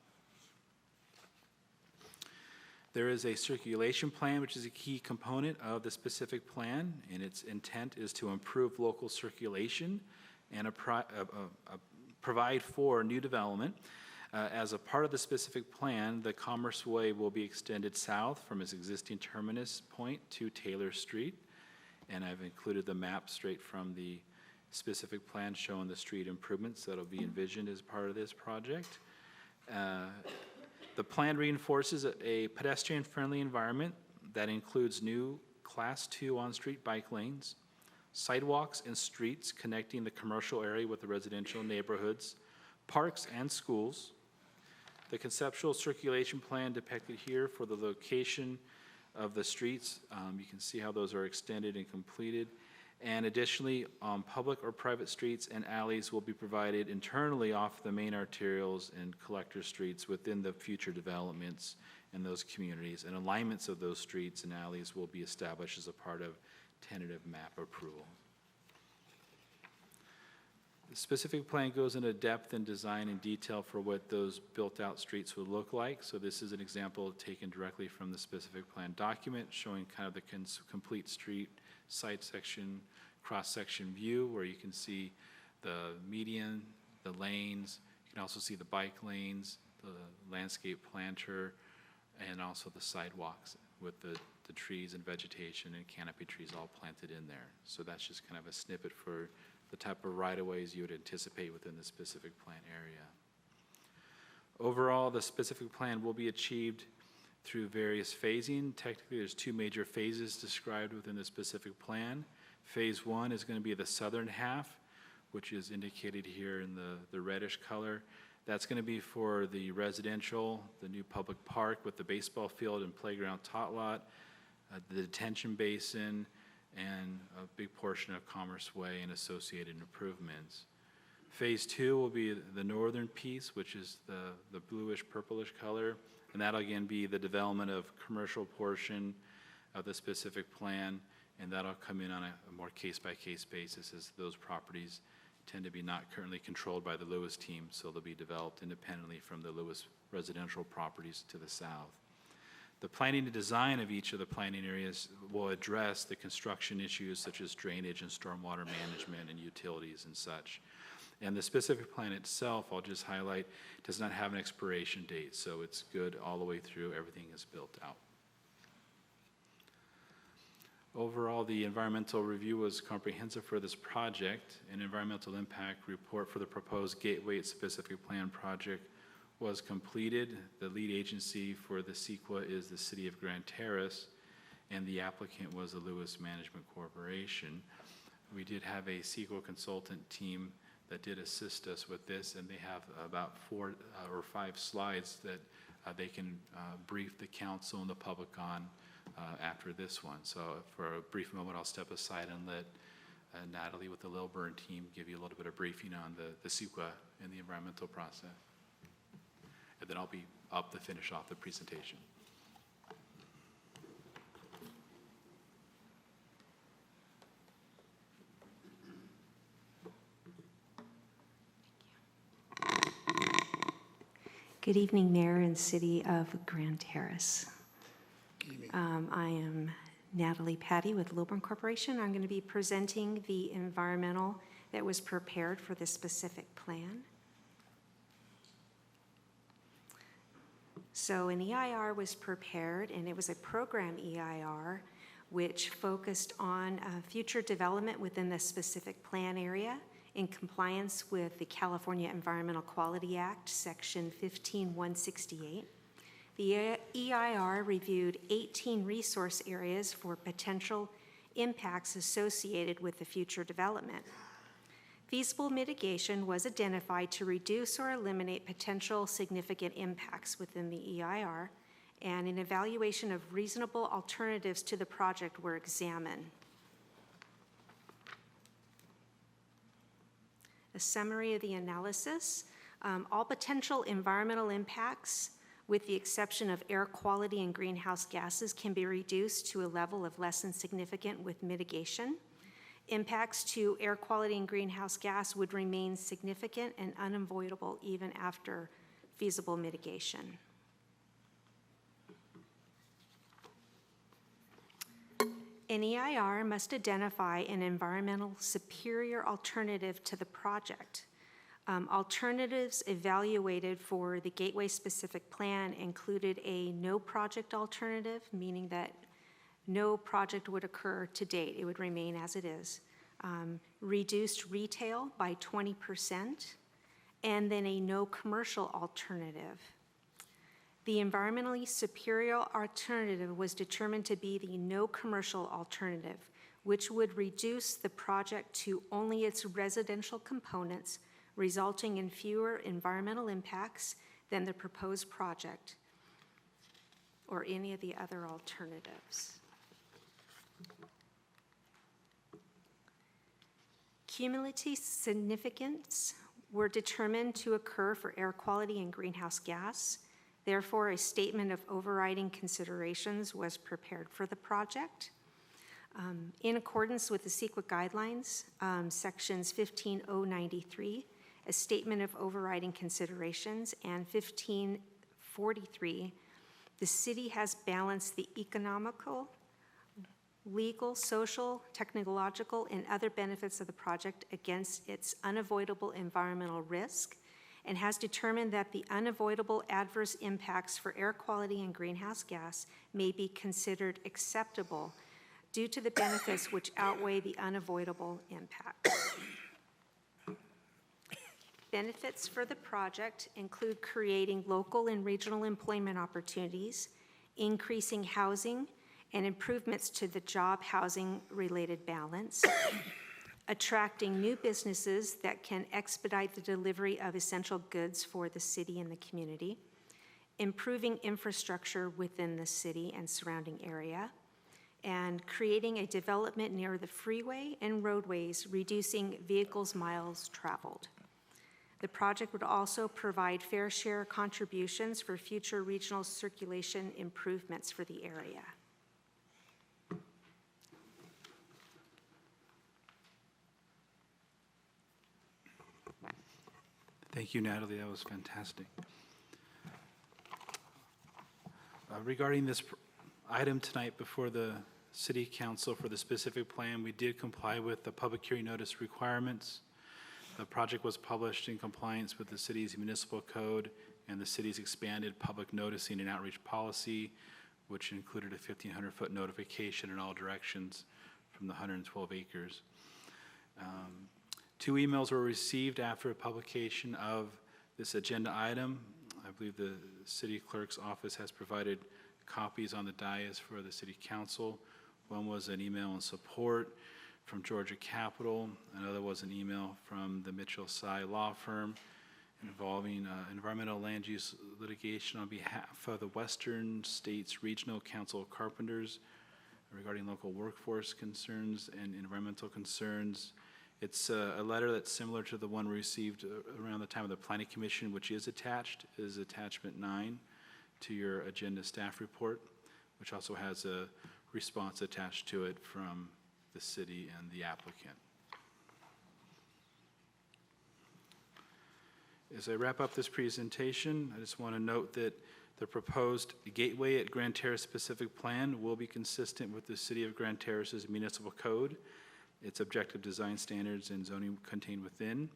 S11: There is a circulation plan, which is a key component of the specific plan, and its intent is to improve local circulation and provide for new development. As a part of the specific plan, the Commerce Way will be extended south from its existing terminus point to Taylor Street, and I've included the map straight from the specific plan showing the street improvements that will be envisioned as part of this project. The plan reinforces a pedestrian-friendly environment that includes new Class 2 on-street bike lanes, sidewalks and streets connecting the commercial area with the residential neighborhoods, parks and schools. The conceptual circulation plan depicted here for the location of the streets, you can see how those are extended and completed. And additionally, public or private streets and alleys will be provided internally off the main arterials and collector streets within the future developments in those communities. And alignments of those streets and alleys will be established as a part of tentative map approval. The specific plan goes into depth and design and detail for what those built-out streets would look like. So this is an example taken directly from the specific plan document showing kind of the complete street side section, cross-section view where you can see the median, the lanes, you can also see the bike lanes, the landscape planter, and also the sidewalks with the trees and vegetation and canopy trees all planted in there. So that's just kind of a snippet for the type of right-of-ways you would anticipate within the specific plan area. Overall, the specific plan will be achieved through various phasing. Technically, there's 2 major phases described within the specific plan. Phase 1 is going to be the southern half, which is indicated here in the reddish color. That's going to be for the residential, the new public park with the baseball field and playground tot lot, the detention basin, and a big portion of Commerce Way and associated improvements. Phase 2 will be the northern piece, which is the bluish purplish color, and that'll again be the development of commercial portion of the specific plan, and that'll come in on a more case-by-case basis, as those properties tend to be not currently controlled by the Lewis team, so they'll be developed independently from the Lewis residential properties to the south. The planning and design of each of the planning areas will address the construction issues such as drainage and stormwater management and utilities and such. And the specific plan itself, I'll just highlight, does not have an expiration date, so it's good all the way through. Everything is built out. Overall, the environmental review was comprehensive for this project. An environmental impact report for the proposed Gateway specific plan project was completed. The lead agency for the CEQA is the City of Grand Terrace, and the applicant was the Lewis Management Corporation. We did have a CEQA consultant team that did assist us with this, and they have about 4 or 5 slides that they can brief the council and the public on after this one. So for a brief moment, I'll step aside and let Natalie with the Lilburn team give you a little bit of briefing on the CEQA and the environmental process. And then I'll be up to finish off the presentation.
S5: Good evening, Mayor and City of Grand Terrace. I am Natalie Patty with Lilburn Corporation. I'm going to be presenting the environmental that was prepared for this specific plan. So an EIR was prepared, and it was a program EIR which focused on future development within the specific plan area in compliance with the California Environmental Quality Act, Section 15168. The EIR reviewed 18 resource areas for potential impacts associated with the future development. Feasible mitigation was identified to reduce or eliminate potential significant impacts within the EIR, and an evaluation of reasonable alternatives to the project were examined. A summary of the analysis: all potential environmental impacts, with the exception of air quality and greenhouse gases, can be reduced to a level of less than significant with mitigation. Impacts to air quality and greenhouse gas would remain significant and unavoidable even after feasible mitigation. An EIR must identify an environmental superior alternative to the project. Alternatives evaluated for the Gateway specific plan included a no project alternative, meaning that no project would occur to date. It would remain as it is. Reduced retail by 20%, and then a no commercial alternative. The environmentally superior alternative was determined to be the no commercial alternative, which would reduce the project to only its residential components, resulting in fewer environmental impacts than the proposed project or any of the other alternatives. Cumulative significance were determined to occur for air quality and greenhouse gas. Therefore, a statement of overriding considerations was prepared for the project. In accordance with the CEQA guidelines, sections 15093, a statement of overriding considerations, and 1543, the city has balanced the economical, legal, social, technological, and other benefits of the project against its unavoidable environmental risk, and has determined that the unavoidable adverse impacts for air quality and greenhouse gas may be considered acceptable due to the benefits which outweigh the unavoidable impacts. Benefits for the project include creating local and regional employment opportunities, increasing housing, and improvements to the job housing related balance, attracting new businesses that can expedite the delivery of essential goods for the city and the community, improving infrastructure within the city and surrounding area, and creating a development near the freeway and roadways, reducing vehicles miles traveled. The project would also provide fair share contributions for future regional circulation improvements for the area.
S11: Thank you, Natalie. That was fantastic. Regarding this item tonight before the City Council for the specific plan, we did comply with the public hearing notice requirements. The project was published in compliance with the city's municipal code and the city's expanded public noticing and outreach policy, which included a 1,500-foot notification in all directions from the 112 acres. 2 emails were received after publication of this agenda item. I believe the city clerk's office has provided copies on the dais for the city council. One was an email in support from Georgia Capital. Another was an email from the Mitchell Sy Law Firm involving environmental land use litigation on behalf of the Western States Regional Council of Carpenters regarding local workforce concerns and environmental concerns. It's a letter that's similar to the one received around the time of the Planning Commission, which is attached, is attachment 9 to your agenda staff report, which also has a response attached to it from the city and the applicant. As I wrap up this presentation, I just want to note that the proposed gateway at Grand Terrace specific plan will be consistent with the City of Grand Terrace's municipal code, its objective design standards and zoning contained within.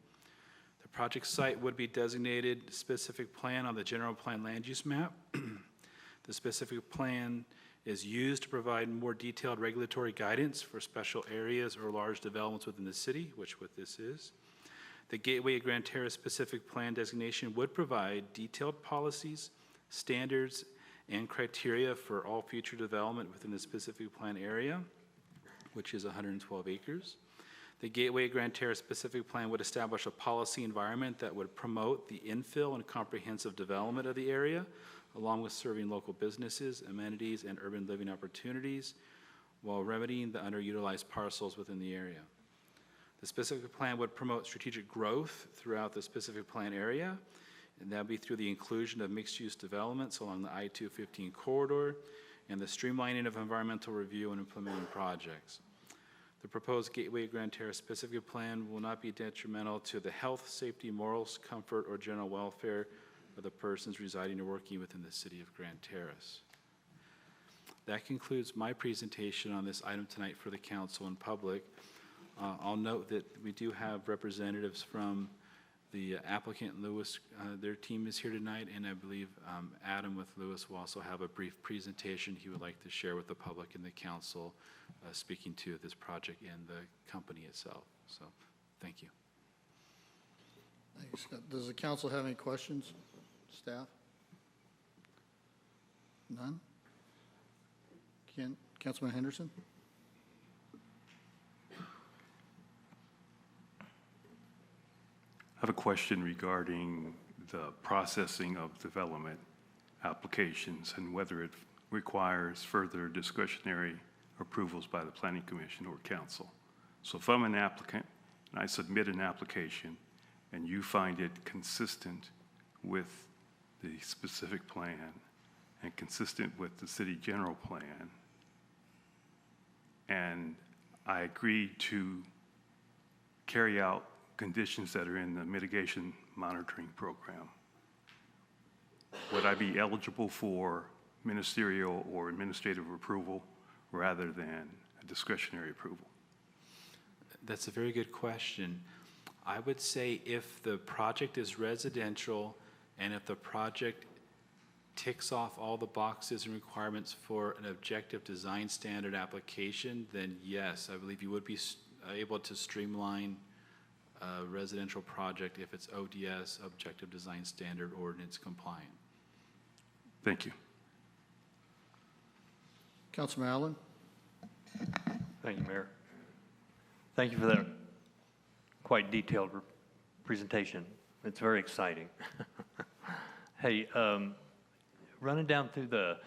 S11: The project site would be designated specific plan on the general plan land use map. The specific plan is used to provide more detailed regulatory guidance for special areas or large developments within the city, which what this is. The Gateway at Grand Terrace specific plan designation would provide detailed policies, standards, and criteria for all future development within the specific plan area, which is 112 acres. The Gateway Grand Terrace specific plan would establish a policy environment that would promote the infill and comprehensive development of the area, along with serving local businesses, amenities, and urban living opportunities, while remedying the underutilized parcels within the area. The specific plan would promote strategic growth throughout the specific plan area, and that would be through the inclusion of mixed-use developments along the I-215 corridor, and the streamlining of environmental review and implementing projects. The proposed Gateway Grand Terrace specific plan will not be detrimental to the health, safety, morals, comfort, or general welfare of the persons residing or working within the City of Grand Terrace. That concludes my presentation on this item tonight for the council and public. I'll note that we do have representatives from the applicant, Lewis. Their team is here tonight, and I believe Adam with Lewis will also have a brief presentation he would like to share with the public and the council, speaking to this project and the company itself. So, thank you.
S1: Thanks. Does the council have any questions? Staff? None? Councilman Henderson?
S10: I have a question regarding the processing of development applications and whether it requires further discretionary approvals by the Planning Commission or Council. So if I'm an applicant and I submit an application and you find it consistent with the specific plan and consistent with the city general plan, and I agree to carry out conditions that are in the mitigation monitoring program, would I be eligible for ministerial or administrative approval rather than a discretionary approval?
S11: That's a very good question. I would say if the project is residential and if the project ticks off all the boxes and requirements for an objective design standard application, then yes, I believe you would be able to streamline a residential project if it's ODS, objective design standard ordinance compliant.
S10: Thank you.
S1: Councilman Allen?
S4: Thank you, Mayor. Thank you for that quite detailed presentation. It's very exciting. Hey, running down through the,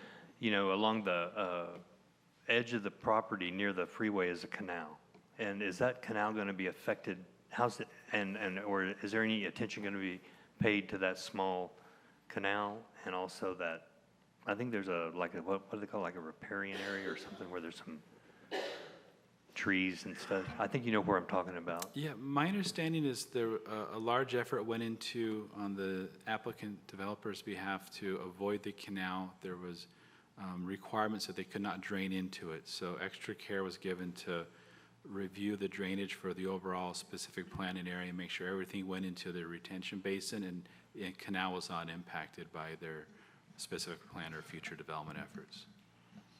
S4: along the edge of the property near the freeway is a canal. And is that canal going to be affected? or is there any attention going to be paid to that small canal? And also that, I think there's what do they call, like a riparian area or something where there's some trees and stuff. I think you know where I'm talking about.
S11: Yeah, my understanding is there, a large effort went into, on the applicant developer's behalf, to avoid the canal. There was requirements that they could not drain into it. So extra care was given to review the drainage for the overall specific planning area and make sure everything went into the retention basin and canal was not impacted by their specific plan or future development efforts.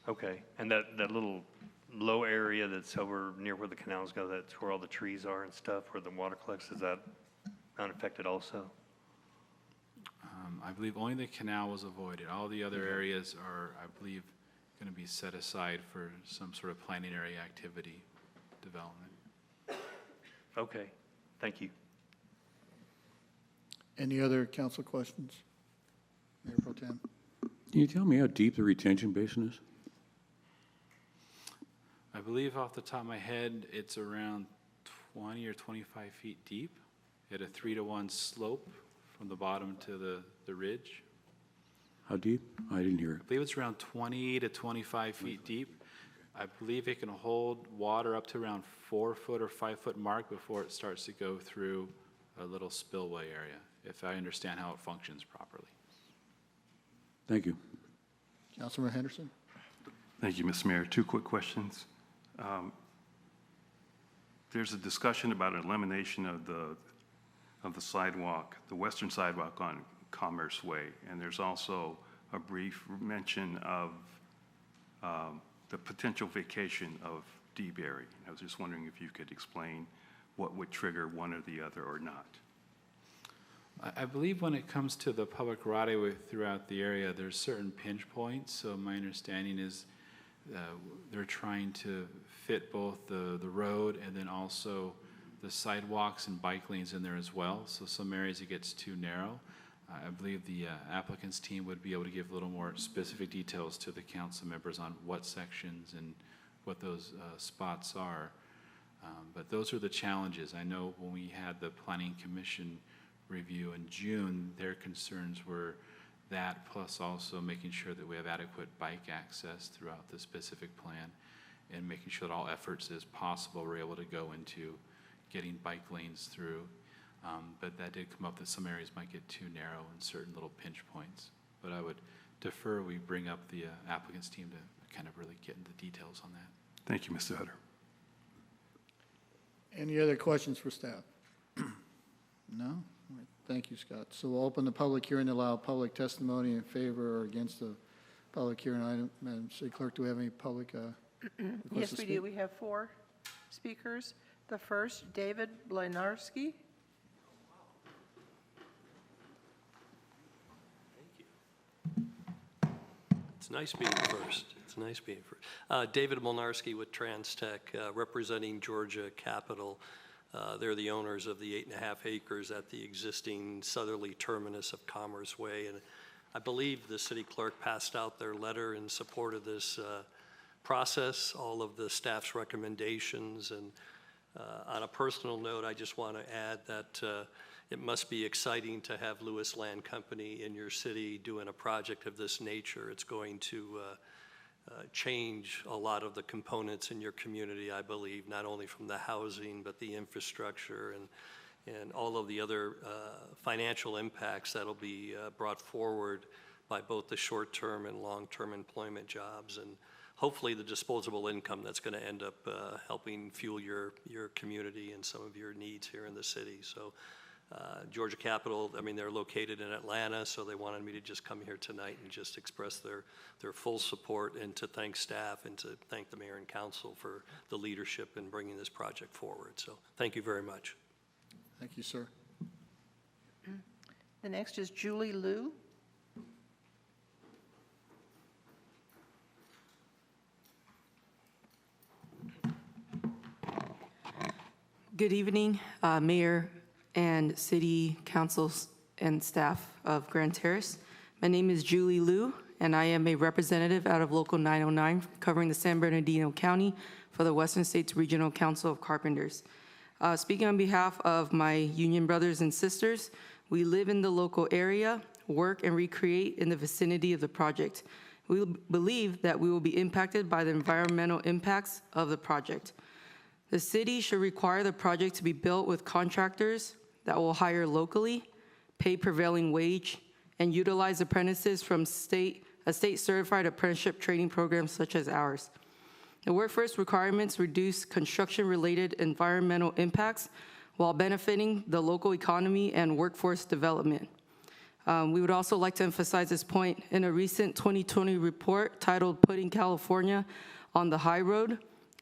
S4: Okay, and that little low area that's over near where the canals go, that's where all the trees are and stuff, where the water collects, is that unaffected also?
S11: I believe only the canal was avoided. All the other areas are, I believe, going to be set aside for some sort of planning area activity development.
S4: Okay, thank you.
S1: Any other council questions? Mayor Pro Tem?
S12: Can you tell me how deep the retention basin is?
S11: I believe off the top of my head, it's around 20 or 25 feet deep at a 3-to-1 slope from the bottom to the ridge.
S12: How deep? I didn't hear it.
S11: I believe it's around 20 to 25 feet deep. I believe it can hold water up to around 4-foot or 5-foot mark before it starts to go through a little spillway area, if I understand how it functions properly.
S12: Thank you.
S1: Councilmember Henderson?
S10: Thank you, Mr. Mayor. 2 quick questions. There's a discussion about elimination of the sidewalk, the western sidewalk on Commerce Way, and there's also a brief mention of the potential vacation of DeBerry. I was just wondering if you could explain what would trigger one or the other or not.
S11: I believe when it comes to the public right-of-way throughout the area, there's certain pinch points. So my understanding is they're trying to fit both the road and then also the sidewalks and bike lanes in there as well. So some areas it gets too narrow. I believe the applicant's team would be able to give a little more specific details to the council members on what sections and what those spots are. But those are the challenges. I know when we had the Planning Commission review in June, their concerns were that, plus also making sure that we have adequate bike access throughout the specific plan and making sure that all efforts as possible were able to go into getting bike lanes through. But that did come up that some areas might get too narrow in certain little pinch points. But I would defer we bring up the applicant's team to kind of really get into the details on that.
S10: Thank you, Mr. Hutter.
S1: Any other questions for staff? No? All right. Thank you, Scott. So we'll open the public hearing to allow public testimony in favor or against the public hearing item. Madam City Clerk, do we have any public requests
S3: Yes,
S1: to
S3: we
S1: speak?
S3: do. We have 4 speakers. The first, David Blenarski.
S13: It's nice being first. It's nice being first. David Molnarski with TransTech, representing Georgia Capital. They're the owners of the 8.5 acres at the existing southerly terminus of Commerce Way. And I believe the city clerk passed out their letter in support of this process, all of the staff's recommendations. And on a personal note, I just want to add that it must be exciting to have Lewis Land Company in your city doing a project of this nature. It's going to change a lot of the components in your community, I believe, not only from the housing, but the infrastructure and all of the other financial impacts that'll be brought forward by both the short-term and long-term employment jobs, and hopefully the disposable income that's going to end up helping fuel your community and some of your needs here in the city. So Georgia Capital, I mean, they're located in Atlanta, so they wanted me to just come here tonight and just express their full support and to thank staff and to thank the mayor and council for the leadership in bringing this project forward. So thank you very much.
S1: Thank you, sir.
S3: The next is Julie Liu.
S14: Good evening, Mayor and City Councils and staff of Grand Terrace. My name is Julie Liu, and I am a representative out of Local 909 covering the San Bernardino County for the Western States Regional Council of Carpenters. Speaking on behalf of my union brothers and sisters, we live in the local area, work and recreate in the vicinity of the project. We believe that we will be impacted by the environmental impacts of the project. The city should require the project to be built with contractors that will hire locally, pay prevailing wage, and utilize apprentices from a state-certified apprenticeship training program such as ours. The workforce requirements reduce construction-related environmental impacts while benefiting the local economy and workforce development. We would also like to emphasize this point. In a recent 2020 report titled Putting California on the High Road,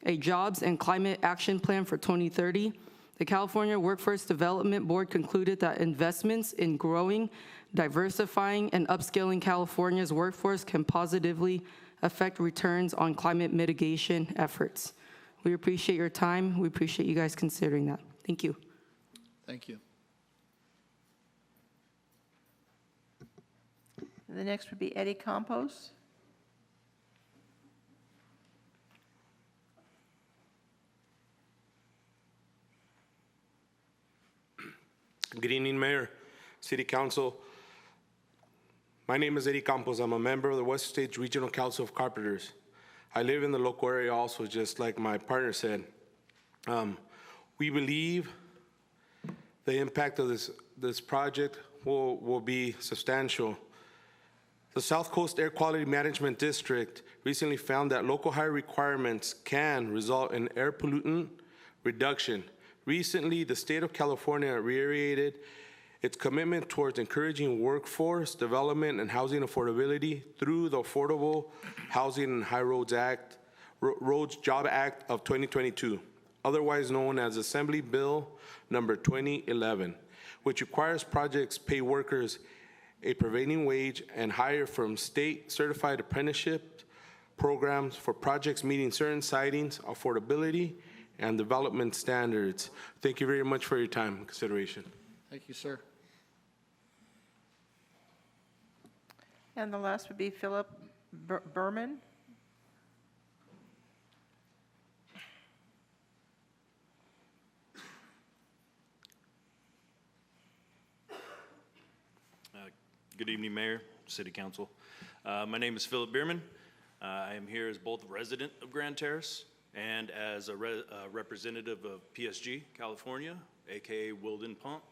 S14: a Jobs and Climate Action Plan for 2030, the California Workforce Development Board concluded that investments in growing, diversifying, and upscaling California's workforce can positively affect returns on climate mitigation efforts. We appreciate your time. We appreciate you guys considering that. Thank you.
S1: Thank you.
S3: The next would be Eddie Campos.
S15: Good evening, Mayor, City Council. My name is Eddie Campos. I'm a member of the West States Regional Council of Carpenters. I live in the local area also, just like my partner said. We believe the impact of this project will be substantial. The South Coast Air Quality Management District recently found that local hire requirements can result in air pollutant reduction. Recently, the state of California reiterated its commitment towards encouraging workforce development and housing affordability through the Affordable Housing and High Roads Job Act of 2022, otherwise known as Assembly Bill number 2011, which requires projects pay workers a prevailing wage and hire from state-certified apprenticeship programs for projects meeting certain sidings, affordability, and development standards. Thank you very much for your time and consideration.
S1: Thank you, sir.
S3: And the last would be Philip Berman.
S16: Good evening, Mayor, City Council. My name is Philip Bierman. I am here as both a resident of Grand Terrace and as a representative of PSG, California, aka Wilden Pump.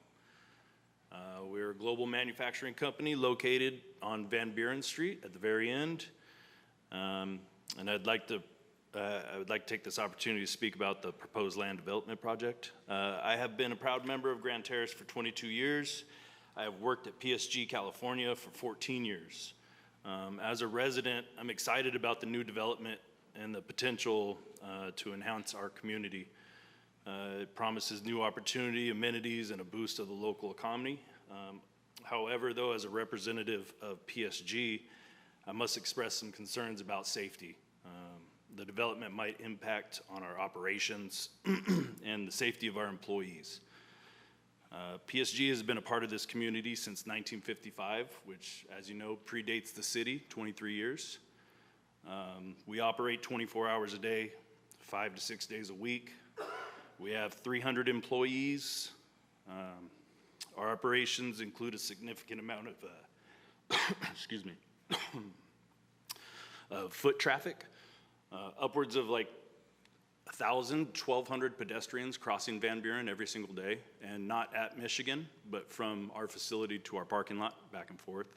S16: We're a global manufacturing company located on Van Buren Street at the very end. And I would like to take this opportunity to speak about the proposed land development project. I have been a proud member of Grand Terrace for 22 years. I have worked at PSG, California for 14 years. As a resident, I'm excited about the new development and the potential to enhance our community. It promises new opportunity, amenities, and a boost of the local economy. However, though, as a representative of PSG, I must express some concerns about safety. The development might impact on our operations and the safety of our employees. PSG has been a part of this community since 1955, which, as you know, predates the city, 23 years. We operate 24 hours a day, 5 to 6 days a week. We have 300 employees. Our operations include a significant amount of, excuse me, foot traffic, upwards of like 1,000, 1,200 pedestrians crossing Van Buren every single day, and not at Michigan, but from our facility to our parking lot, back and forth.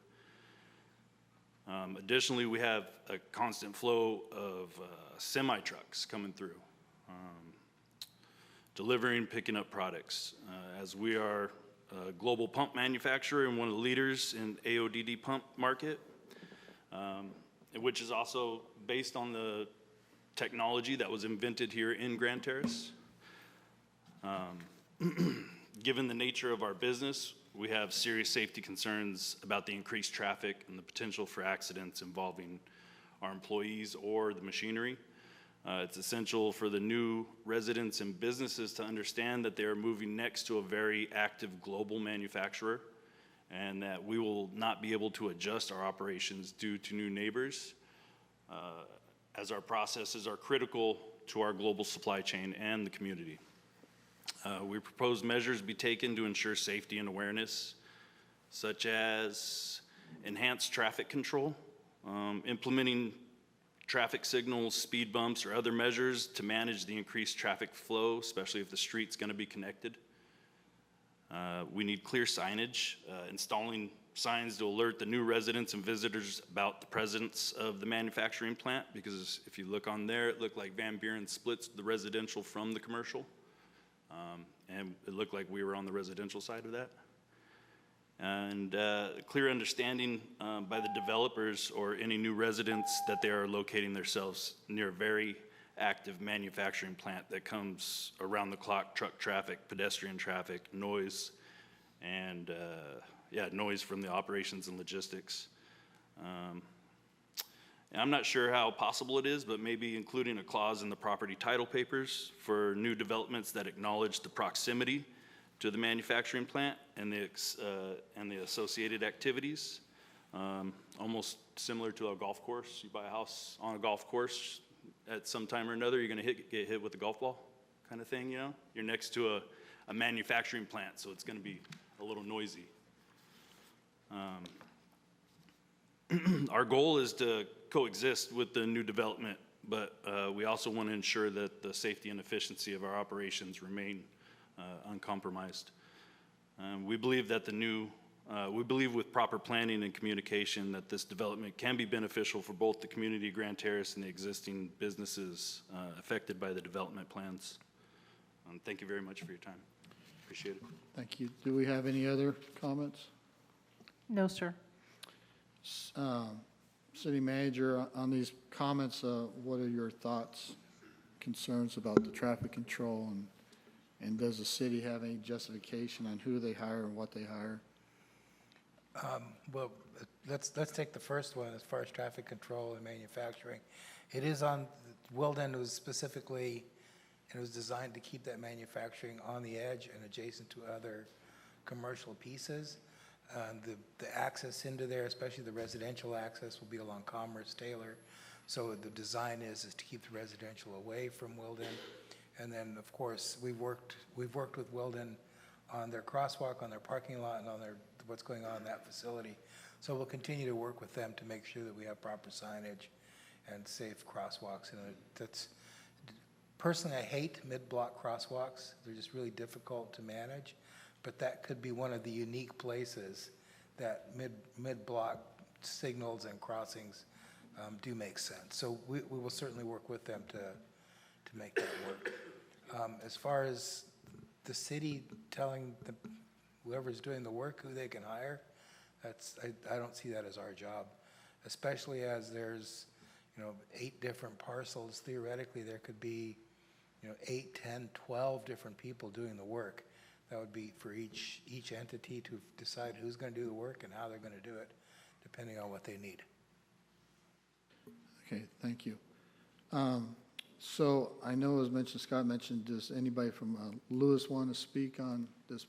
S16: Additionally, we have a constant flow of semi-trucks coming through, delivering, picking up products. As we are a global pump manufacturer and one of the leaders in AODD pump market, which is also based on the technology that was invented here in Grand Terrace. Given the nature of our business, we have serious safety concerns about the increased traffic and the potential for accidents involving our employees or the machinery. It's essential for the new residents and businesses to understand that they are moving next to a very active global manufacturer and that we will not be able to adjust our operations due to new neighbors, as our processes are critical to our global supply chain and the community. We propose measures be taken to ensure safety and awareness, such as enhanced traffic control, implementing traffic signals, speed bumps, or other measures to manage the increased traffic flow, especially if the street's going to be connected. We need clear signage, installing signs to alert the new residents and visitors about the presence of the manufacturing plant, because if you look on there, it looked like Van Buren splits the residential from the commercial. And it looked like we were on the residential side of that. And clear understanding by the developers or any new residents that they are locating themselves near a very active manufacturing plant that comes around the clock, truck traffic, pedestrian traffic, noise, and noise from the operations and logistics. And I'm not sure how possible it is, but maybe including a clause in the property title papers for new developments that acknowledge the proximity to the manufacturing plant and the associated activities. Almost similar to a golf course. You buy a house on a golf course, at some time or another, you're going to get hit with a golf ball kind of thing, you know? You're next to a manufacturing plant, so it's going to be a little noisy. Our goal is to coexist with the new development, but we also want to ensure that the safety and efficiency of our operations remain uncompromised. We believe that we believe with proper planning and communication that this development can be beneficial for both the community of Grand Terrace and the existing businesses affected by the development plans. Thank you very much for your time. Appreciate it.
S1: Thank you. Do we have any other comments?
S3: No, sir.
S1: City Manager, on these comments, what are your thoughts, concerns about the traffic control, and does the city have any justification on who they hire and what they hire?
S6: Well, let's take the first one as far as traffic control and manufacturing. It is on, Wilden was specifically, it was designed to keep that manufacturing on the edge and adjacent to other commercial pieces. The access into there, especially the residential access, will be along Commerce Taylor. So the design is to keep the residential away from Wilden. And then, of course, we've worked with Wilden on their crosswalk, on their parking lot, and on what's going on in that facility. So we'll continue to work with them to make sure that we have proper signage and safe crosswalks. And personally, I hate mid-block crosswalks. They're just really difficult to manage. But that could be one of the unique places that mid-block signals and crossings do make sense. So we will certainly work with them to make that work. As far as the city telling whoever's doing the work who they can hire, I don't see that as our job, especially as there's 8 different parcels. Theoretically, there could be 8, 10, 12 different people doing the work. That would be for each entity to decide who's going to do the work and how they're going to do it, depending on what they need.
S1: Okay, thank you. So I know, as mentioned, Scott mentioned, does anybody from Lewis want to speak on this?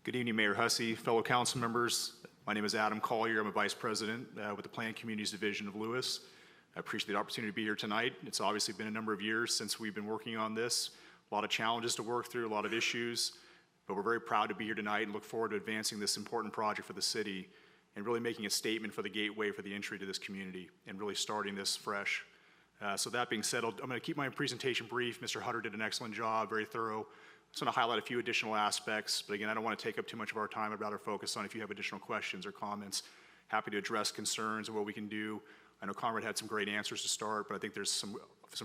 S17: Good evening, Mayor Hussey, fellow council members. My name is Adam Collier. I'm a vice president with the Planned Communities Division of Lewis. I appreciate the opportunity to be here tonight. It's obviously been a number of years since we've been working on this. A lot of challenges to work through, a lot of issues, but we're very proud to be here tonight and look forward to advancing this important project for the city and really making a statement for the gateway for the entry to this community and really starting this fresh. So that being said, I'm going to keep my presentation brief. Mr. Hutter did an excellent job, very thorough. I just want to highlight a few additional aspects, but again, I don't want to take up too much of our time. I'd rather focus on if you have additional questions or comments. Happy to address concerns and what we can do. I know Conrad had some great answers to start, but I think there's some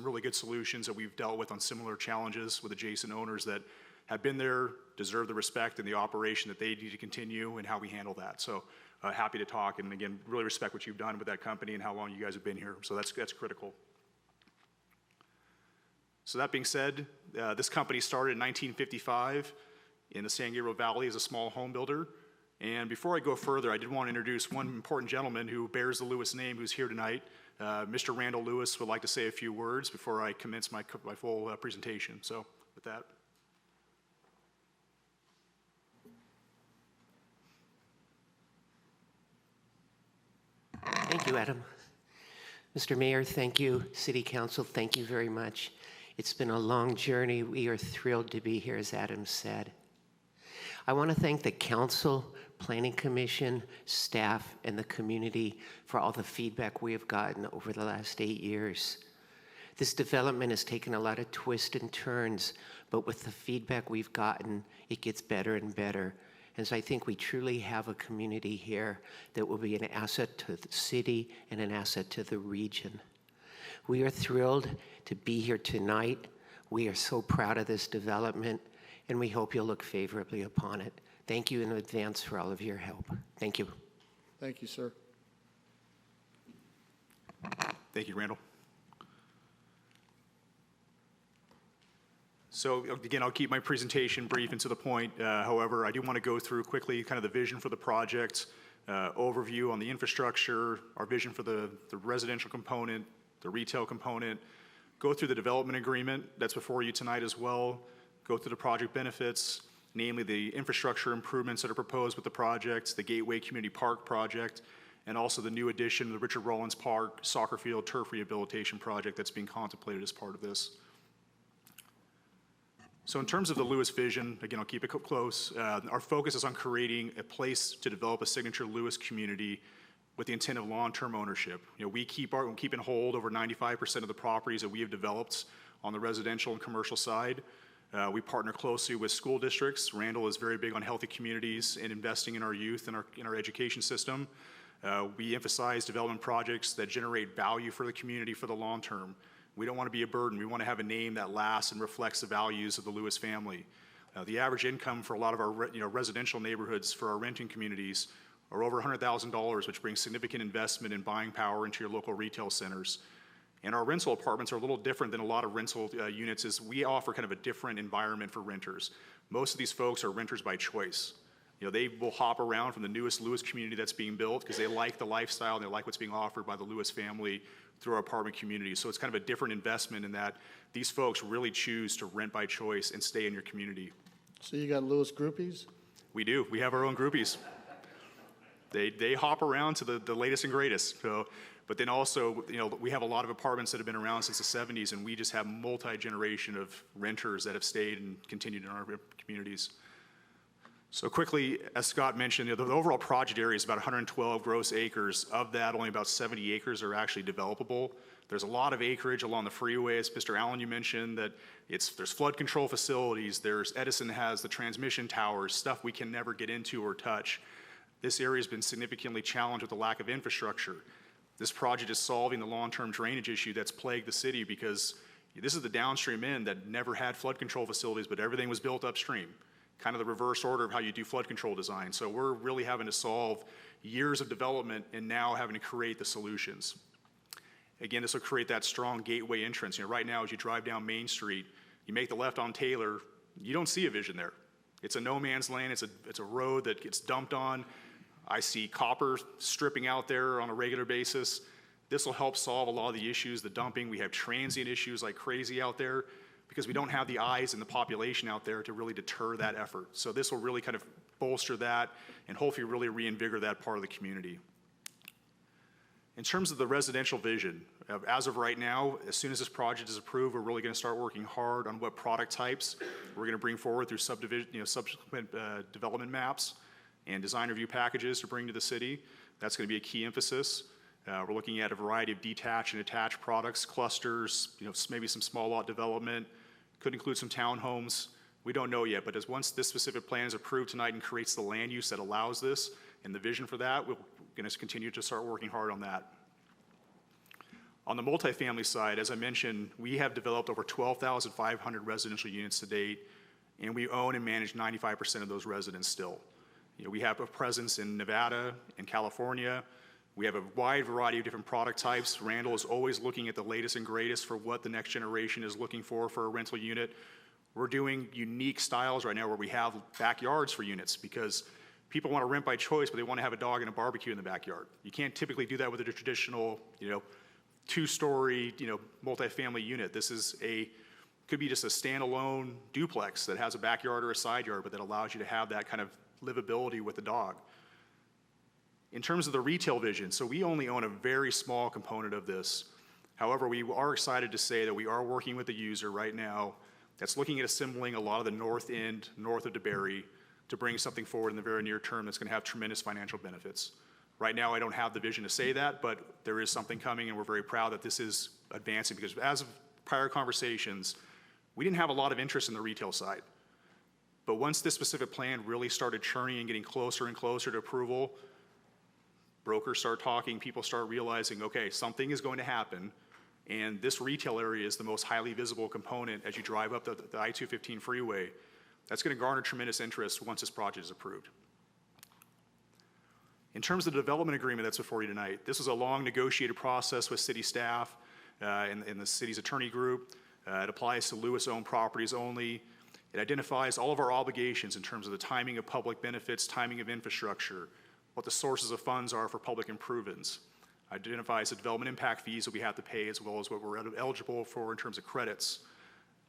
S17: really good solutions that we've dealt with on similar challenges with adjacent owners that have been there, deserve the respect and the operation that they need to continue, and how we handle that. So happy to talk, and again, really respect what you've done with that company and how long you guys have been here. So that's critical. So that being said, this company started in 1955 in the San Gabriel Valley as a small home builder. And before I go further, I did want to introduce one important gentleman who bears the Lewis name who's here tonight. Mr. Randall Lewis would like to say a few words before I commence my full presentation. So with that.
S18: Thank you, Adam. Mr. Mayor, thank you. City Council, thank you very much. It's been a long journey. We are thrilled to be here, as Adam said. I want to thank the council, Planning Commission, staff, and the community for all the feedback we have gotten over the last 8 years. This development has taken a lot of twists and turns, but with the feedback we've gotten, it gets better and better. And so I think we truly have a community here that will be an asset to the city and an asset to the region. We are thrilled to be here tonight. We are so proud of this development, and we hope you'll look favorably upon it. Thank you in advance for all of your help. Thank you.
S1: Thank you, sir.
S17: Thank you, Randall. So again, I'll keep my presentation brief and to the point. However, I do want to go through quickly kind of the vision for the project, overview on the infrastructure, our vision for the residential component, the retail component, go through the development agreement that's before you tonight as well, go through the project benefits, namely the infrastructure improvements that are proposed with the project, the Gateway Community Park project, and also the new addition, the Richard Rawlins Park soccer field turf rehabilitation project that's being contemplated as part of this. So in terms of the Lewis vision, again, I'll keep it close. Our focus is on creating a place to develop a signature Lewis community with the intent of long-term ownership. You know, we keep in hold over 95% of the properties that we have developed on the residential and commercial side. We partner closely with school districts. Randall is very big on healthy communities and investing in our youth and in our education system. We emphasize development projects that generate value for the community for the long term. We don't want to be a burden. We want to have a name that lasts and reflects the values of the Lewis family. The average income for a lot of our residential neighborhoods for our renting communities are over $100,000, which brings significant investment in buying power into your local retail centers. And our rental apartments are a little different than a lot of rental units, is we offer kind of a different environment for renters. Most of these folks are renters by choice. You know, they will hop around from the newest Lewis community that's being built because they like the lifestyle and they like what's being offered by the Lewis family through our apartment community. So it's kind of a different investment in that these folks really choose to rent by choice and stay in your community.
S1: So you got Lewis groupies?
S17: We do. We have our own groupies. They hop around to the latest and greatest. So, but then also, you know, we have a lot of apartments that have been around since the 70s, and we just have multi-generation of renters that have stayed and continued in our communities. So quickly, as Scott mentioned, you know, the overall project area is about 112 gross acres. Of that, only about 70 acres are actually developable. There's a lot of acreage along the freeway, as Mr. Allen, you mentioned, that there's flood control facilities, Edison has the transmission towers, stuff we can never get into or touch. This area has been significantly challenged with the lack of infrastructure. This project is solving the long-term drainage issue that's plagued the city because this is the downstream end that never had flood control facilities, but everything was built upstream. Kind of the reverse order of how you do flood control design. So we're really having to solve years of development and now having to create the solutions. Again, this will create that strong gateway entrance. You know, right now, as you drive down Main Street, you make the left on Taylor, you don't see a vision there. It's a no man's land. It's a road that gets dumped on. I see copper stripping out there on a regular basis. This will help solve a lot of the issues, the dumping. We have transient issues like crazy out there because we don't have the eyes and the population out there to really deter that effort. So this will really kind of bolster that and hopefully really reinvigorate that part of the community. In terms of the residential vision, as of right now, as soon as this project is approved, we're really going to start working hard on what product types we're going to bring forward through subsequent development maps and design review packages to bring to the city. That's going to be a key emphasis. We're looking at a variety of detached and attached products, clusters, maybe some small lot development, could include some townhomes. We don't know yet, but once this specific plan is approved tonight and creates the land use that allows this and the vision for that, we're going to continue to start working hard on that. On the multifamily side, as I mentioned, we have developed over 12,500 residential units to date, and we own and manage 95% of those residents still. We have a presence in Nevada and California. We have a wide variety of different product types. Randall is always looking at the latest and greatest for what the next generation is looking for a rental unit. We're doing unique styles right now where we have backyards for units because people want to rent by choice, but they want to have a dog and a barbecue in the backyard. You can't typically do that with a traditional, two-story, multifamily unit. This could be just a standalone duplex that has a backyard or a side yard, but that allows you to have that kind of livability with the dog. In terms of the retail vision, so we only own a very small component of this. However, we are excited to say that we are working with a user right now that's looking at assembling a lot of the north end, north of DeBerry, to bring something forward in the very near term that's going to have tremendous financial benefits. Right now, I don't have the vision to say that, but there is something coming, and we're very proud that this is advancing, because as of prior conversations, we didn't have a lot of interest in the retail side. But once this specific plan really started churning and getting closer and closer to approval, brokers start talking, people start realizing, okay, something is going to happen, and this retail area is the most highly visible component as you drive up the I-215 freeway. That's going to garner tremendous interest once this project is approved. In terms of the development agreement that's before you tonight, this was a long negotiated process with city staff and the city's attorney group. It applies to Lewis-owned properties only. It identifies all of our obligations in terms of the timing of public benefits, timing of infrastructure, what the sources of funds are for public improvements. Identifies the development impact fees that we have to pay, as well as what we're eligible for in terms of credits.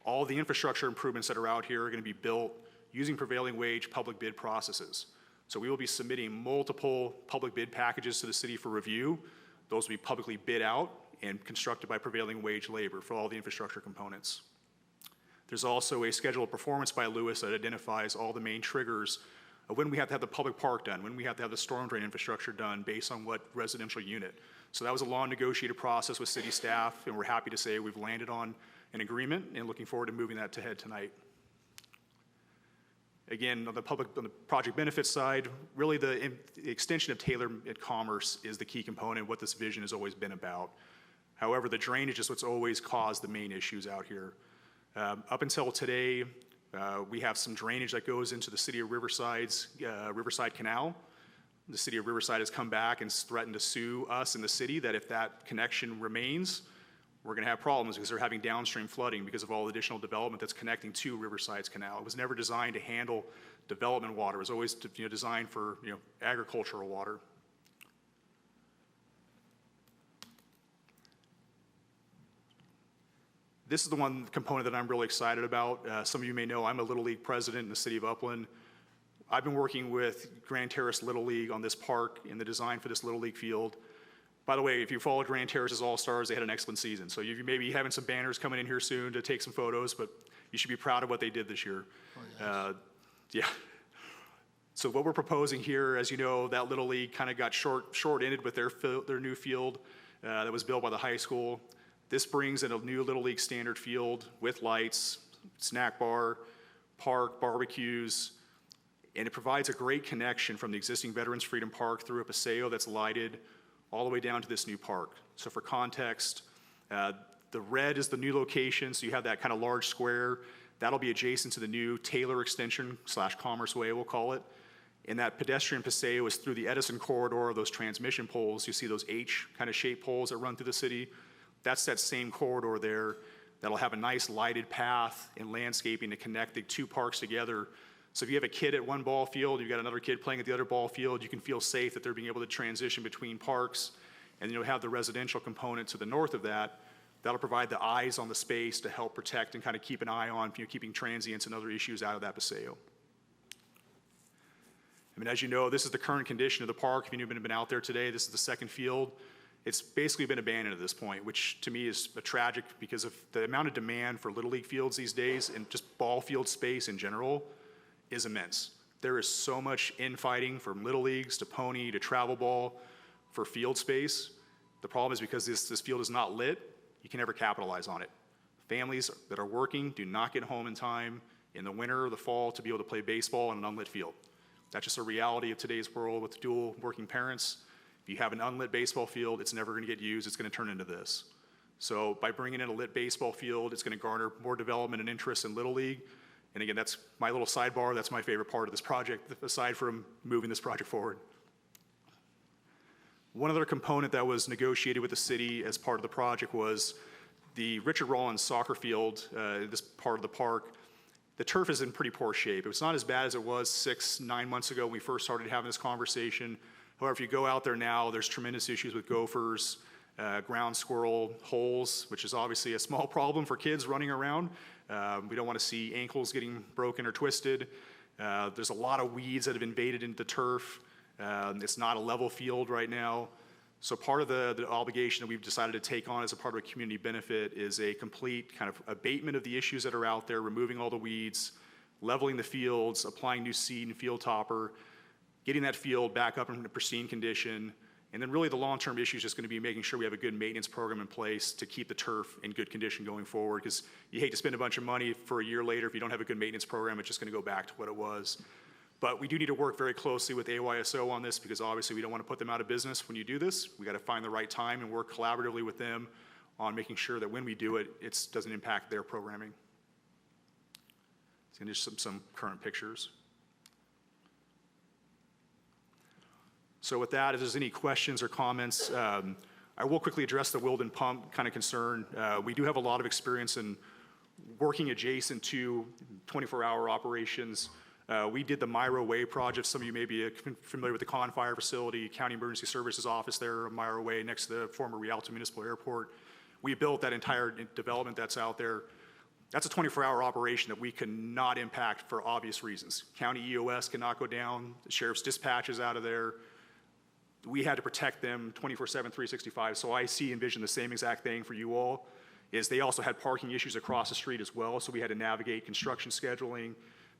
S17: All the infrastructure improvements that are out here are going to be built using prevailing wage public bid processes. So we will be submitting multiple public bid packages to the city for review. Those will be publicly bid out and constructed by prevailing wage labor for all the infrastructure components. There's also a schedule of performance by Lewis that identifies all the main triggers of when we have to have the public park done, when we have to have the storm drain infrastructure done based on what residential unit. So that was a long negotiated process with city staff, and we're happy to say we've landed on an agreement and looking forward to moving that to head tonight. Again, on the project benefits side, really the extension of Taylor at Commerce is the key component, what this vision has always been about. However, the drainage is what's always caused the main issues out here. Up until today, we have some drainage that goes into the city of Riverside's Riverside Canal. The city of Riverside has come back and threatened to sue us in the city that if that connection remains, we're going to have problems because they're having downstream flooding because of all the additional development that's connecting to Riverside's canal. It was never designed to handle development water. It was always designed for agricultural water. This is the one component that I'm really excited about. Some of you may know I'm a Little League president in the city of Upland. I've been working with Grand Terrace Little League on this park and the design for this Little League field. By the way, if you follow Grand Terrace's All-Stars, they had an excellent season. So you may be having some banners coming in here soon to take some photos, but you should be proud of what they did this year. Oh, yes. Yeah. So what we're proposing here, as you know, that Little League kind of got short-ended with their new field that was built by the high school. This brings in a new Little League standard field with lights, snack bar, park, barbecues, and it provides a great connection from the existing Veterans Freedom Park through a Paseo that's lighted all the way down to this new park. So for context, the red is the new location, so you have that kind of large square. That'll be adjacent to the new Taylor extension / Commerce Way, we'll call it. And that pedestrian Paseo is through the Edison corridor, those transmission poles. You see those H kind of shaped poles that run through the city. That's that same corridor there that'll have a nice lighted path and landscaping to connect the two parks together. So if you have a kid at one ball field, you've got another kid playing at the other ball field, you can feel safe that they're being able to transition between parks. And you'll have the residential component to the north of that. That'll provide the eyes on the space to help protect and kind of keep an eye on keeping transients and other issues out of that Paseo. I mean, as you know, this is the current condition of the park. If you've been out there today, this is the second field. It's basically been abandoned at this point, which to me is tragic because of the amount of demand for Little League fields these days and just ball field space in general is immense. There is so much infighting from Little Leagues to Pony to travel ball for field space. The problem is because this field is not lit, you can never capitalize on it. Families that are working do not get home in time in the winter or the fall to be able to play baseball on an unlit field. That's just a reality of today's world with dual working parents. If you have an unlit baseball field, it's never going to get used. It's going to turn into this. So by bringing in a lit baseball field, it's going to garner more development and interest in Little League. And again, that's my little sidebar. That's my favorite part of this project, aside from moving this project forward. One other component that was negotiated with the city as part of the project was the Richard Rollins soccer field, this part of the park. The turf is in pretty poor shape. It's not as bad as it was 6-9 months ago when we first started having this conversation. However, if you go out there now, there's tremendous issues with gophers, ground squirrel holes, which is obviously a small problem for kids running around. We don't want to see ankles getting broken or twisted. There's a lot of weeds that have invaded into the turf. It's not a level field right now. So part of the obligation that we've decided to take on as a part of a community benefit is a complete kind of abatement of the issues that are out there, removing all the weeds, leveling the fields, applying new seed and field topper, getting that field back up in pristine condition. And then really the long-term issue is just going to be making sure we have a good maintenance program in place to keep the turf in good condition going forward, because you hate to spend a bunch of money for a year later if you don't have a good maintenance program. It's just going to go back to what it was. But we do need to work very closely with AYSO on this, because obviously we don't want to put them out of business when you do this. We got to find the right time and work collaboratively with them on making sure that when we do it, it doesn't impact their programming. So just some current pictures. So with that, if there's any questions or comments, I will quickly address the Wilden Pump kind of concern. We do have a lot of experience in working adjacent to 24-hour operations. We did the Myra Way project. Some of you may be familiar with the Con Fire facility, County Emergency Services office there, Myra Way, next to the former Rialto Municipal Airport. We built that entire development that's out there. That's a 24-hour operation that we cannot impact for obvious reasons. County EOS cannot go down. The sheriff's dispatch is out of there. We had to protect them 24/7, 365. So I envision the same exact thing for you all, is they also had parking issues across the street as well. So we had to navigate construction scheduling,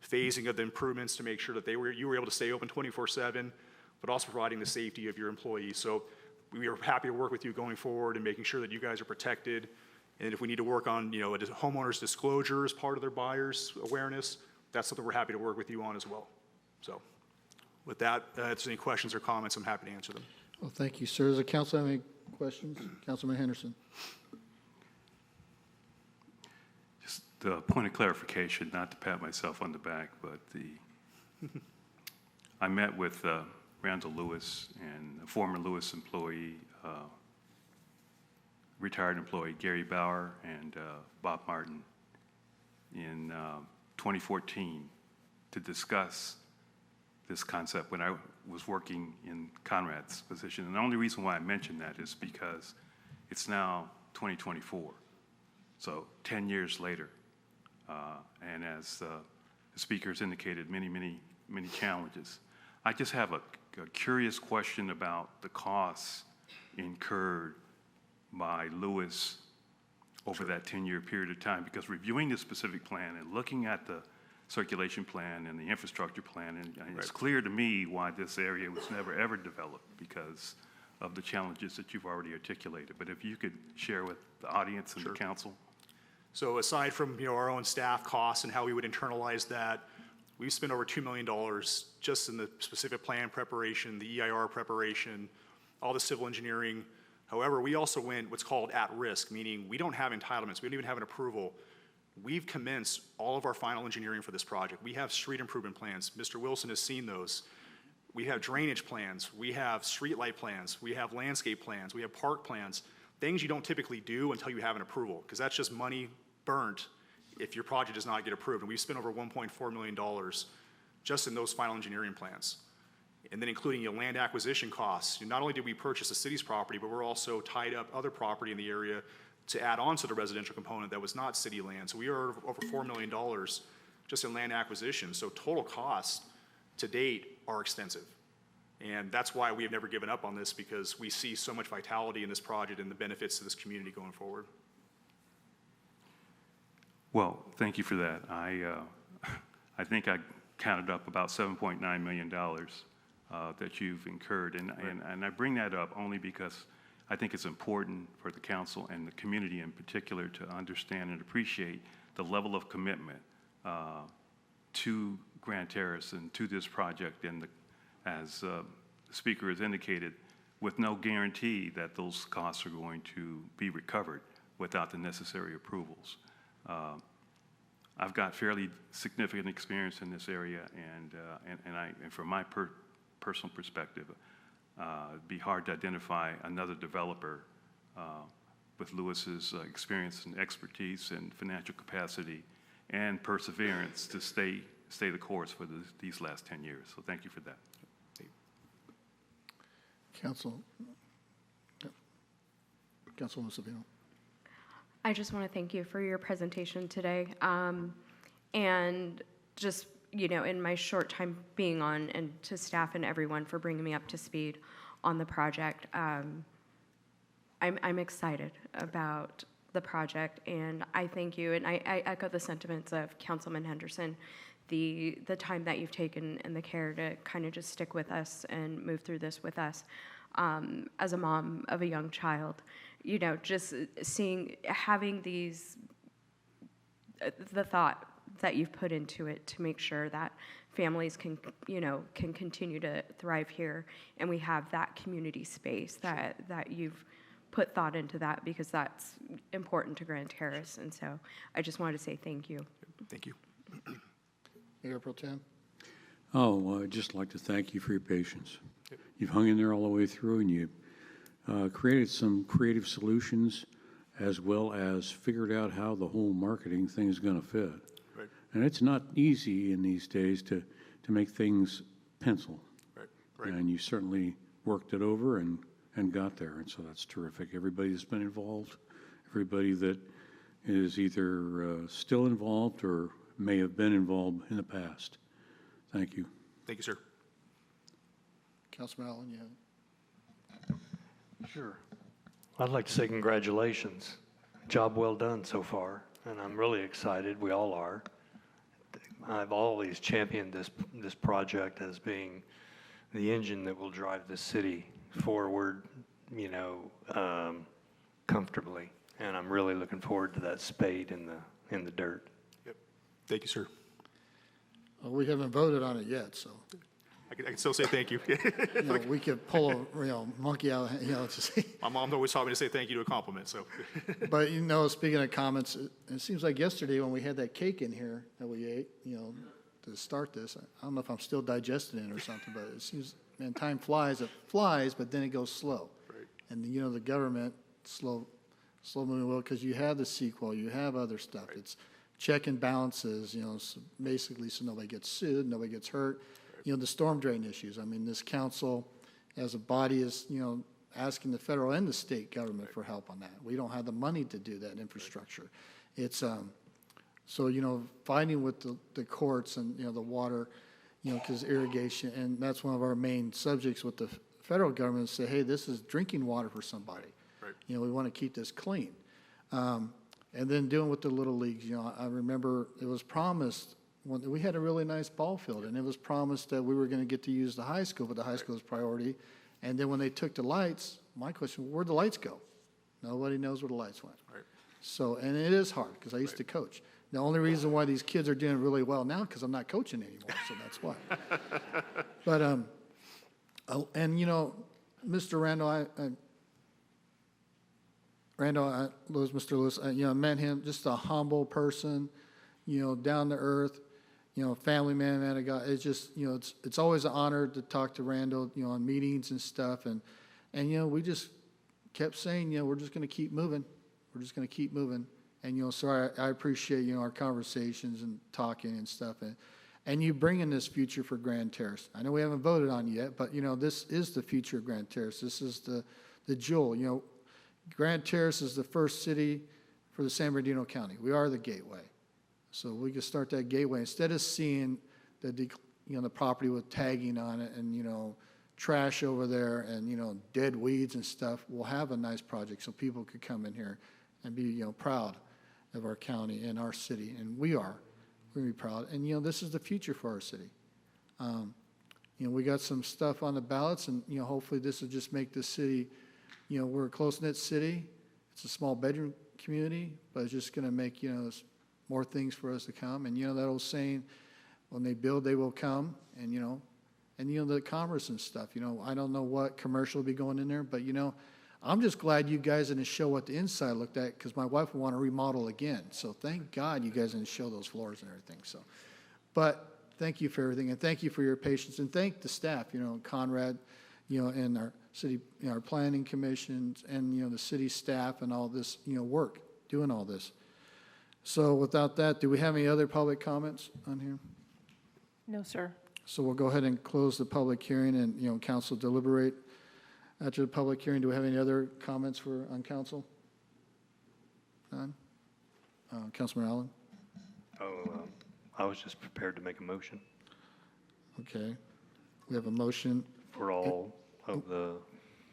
S17: phasing of the improvements to make sure that you were able to stay open 24/7, but also providing the safety of your employees. So we are happy to work with you going forward and making sure that you guys are protected. And if we need to work on, a homeowner's disclosure as part of their buyer's awareness, that's something we're happy to work with you on as well. So with that, if there's any questions or comments, I'm happy to answer them.
S1: Well, thank you, sir. Does the council have any questions? Councilman Henderson.
S10: Just a point of clarification, not to pat myself on the back, but I met with Randall Lewis and a former Lewis employee, retired employee Gary Bauer and Bob Martin in 2014 to discuss this concept when I was working in Conrad's position. And the only reason why I mention that is because it's now 2024, so 10 years later. And as the speakers indicated, many challenges. I just have a curious question about the costs incurred by Lewis over that 10-year period of time, because reviewing the specific plan and looking at the circulation plan and the infrastructure plan, and it's clear to me why this area was never ever developed, because of the challenges that you've already articulated. But if you could share with the audience and the council.
S17: So aside from our own staff costs and how we would internalize that, we've spent over $2 million just in the specific plan preparation, the EIR preparation, all the civil engineering. However, we also went what's called at risk, meaning we don't have entitlements, we don't even have an approval. We've commenced all of our final engineering for this project. We have street improvement plans. Mr. Wilson has seen those. We have drainage plans. We have street light plans. We have landscape plans. We have park plans. Things you don't typically do until you have an approval, because that's just money burnt if your project does not get approved. And we've spent over $1.4 million just in those final engineering plans. And then including your land acquisition costs. Not only did we purchase the city's property, but we're also tied up other property in the area to add on to the residential component that was not city land. So we are over $4 million just in land acquisition. So total costs to date are extensive. And that's why we have never given up on this, because we see so much vitality in this project and the benefits to this community going forward.
S10: Well, thank you for that. I think I counted up about $7.9 million that you've incurred. And I bring that up only because I think it's important for the council and the community in particular to understand and appreciate the level of commitment to Grand Terrace and to this project. And as the speaker has indicated, with no guarantee that those costs are going to be recovered without the necessary approvals. I've got fairly significant experience in this area, and from my personal perspective, it'd be hard to identify another developer with Lewis's experience and expertise and financial capacity and perseverance to stay the course for these last 10 years. So thank you for that.
S1: Councilwoman Savino.
S19: I just want to thank you for your presentation today. And just in my short time being on, and to staff and everyone for bringing me up to speed on the project, I'm excited about the project, and I thank you, and I echo the sentiments of Councilman Henderson, the time that you've taken and the care to kind of just stick with us and move through this with us. As a mom of a young child, just having the thought that you've put into it to make sure that families can continue to thrive here, and we have that community space that you've put thought into that, because that's important to Grand Terrace. And so I just wanted to say thank you.
S17: Thank you.
S1: Mayor Pro Tem?
S12: Oh, well, I'd just like to thank you for your patience. You've hung in there all the way through, and you created some creative solutions, as well as figured out how the whole marketing thing is going to fit.
S17: Right.
S12: And it's not easy in these days to make things pencil.
S17: Right. Right.
S12: And you certainly worked it over and got there, and so that's terrific. Everybody that's been involved, everybody that is either still involved or may have been involved in the past. Thank you.
S17: Thank you, sir.
S1: Councilman Allen, you have it.
S4: Sure. I'd like to say congratulations. Job well done so far, and I'm really excited. We all are. I've always championed this project as being the engine that will drive the city forward, comfortably. And I'm really looking forward to that spade in the dirt.
S17: Yep. Thank you, sir.
S1: Well, we haven't voted on it yet, so.
S17: I can still say thank you.
S1: We could pull a monkey out, just.
S17: My mom always taught me to say thank you to a compliment, so.
S1: But, speaking of comments, it seems like yesterday when we had that cake in here that we ate, to start this, I don't know if I'm still digesting it or something, but it seems, man, time flies. It flies, but then it goes slow.
S17: Right.
S1: And, the government, slow moving well, because you have the sequel, you have other stuff. Right. It's check and balances, so basically so nobody gets sued, nobody gets hurt. The storm drain issues. I mean, this council as a body is, asking the federal and the state government for help on that. We don't have the money to do that infrastructure. It's, so, fighting with the courts and, the water, because irrigation, and that's one of our main subjects with the federal government, say, hey, this is drinking water for somebody.
S17: Right.
S1: We want to keep this clean. And then doing with the little leagues, I remember it was promised, we had a really nice ball field, and it was promised that we were going to get to use the high school, but the high school is priority. And then when they took the lights, my question, where'd the lights go? Nobody knows where the lights went.
S17: Right.
S1: So, and it is hard, because I used to coach. The only reason why these kids are doing really well now, because I'm not coaching anymore, so that's why. But, and Mr. Randall, Mr. Lewis, I met him, just a humble person, down to earth, family man of God. It's just, it's always an honor to talk to Randall, on meetings and stuff. And we just kept saying, we're just going to keep moving. We're just going to keep moving. And, so I appreciate, our conversations and talking and stuff. And you bringing this future for Grand Terrace. I know we haven't voted on it yet, but, this is the future of Grand Terrace. This is the jewel. Grand Terrace is the first city for the San Bernardino County. We are the gateway. So we can start that gateway. Instead of seeing the property with tagging on it and, trash over there and, dead weeds and stuff, we'll have a nice project so people could come in here and be, proud of our county and our city. And we're going to be proud. And, this is the future for our city. We got some stuff on the ballots, and, hopefully this will just make the city, we're a close-knit city. It's a small bedroom community, but it's just going to make, more things for us to come. And, that old saying, when they build, they will come. And, the commerce and stuff, I don't know what commercial will be going in there, but, I'm just glad you guys didn't show what the inside looked like, because my wife would want to remodel again. So thank God you guys didn't show those floors and everything. So, but thank you for everything, and thank you for your patience, and thank the staff, Conrad, and our city, our planning commissions, and, the city staff and all this, work, doing all this. So without that, do we have any other public comments on here?
S3: No, sir.
S1: So we'll go ahead and close the public hearing and, council deliberate. After the public hearing, do we have any other comments on council? None? Councilman Allen?
S4: I was just prepared to make a motion
S1: Okay. We have a motion.
S4: for all of the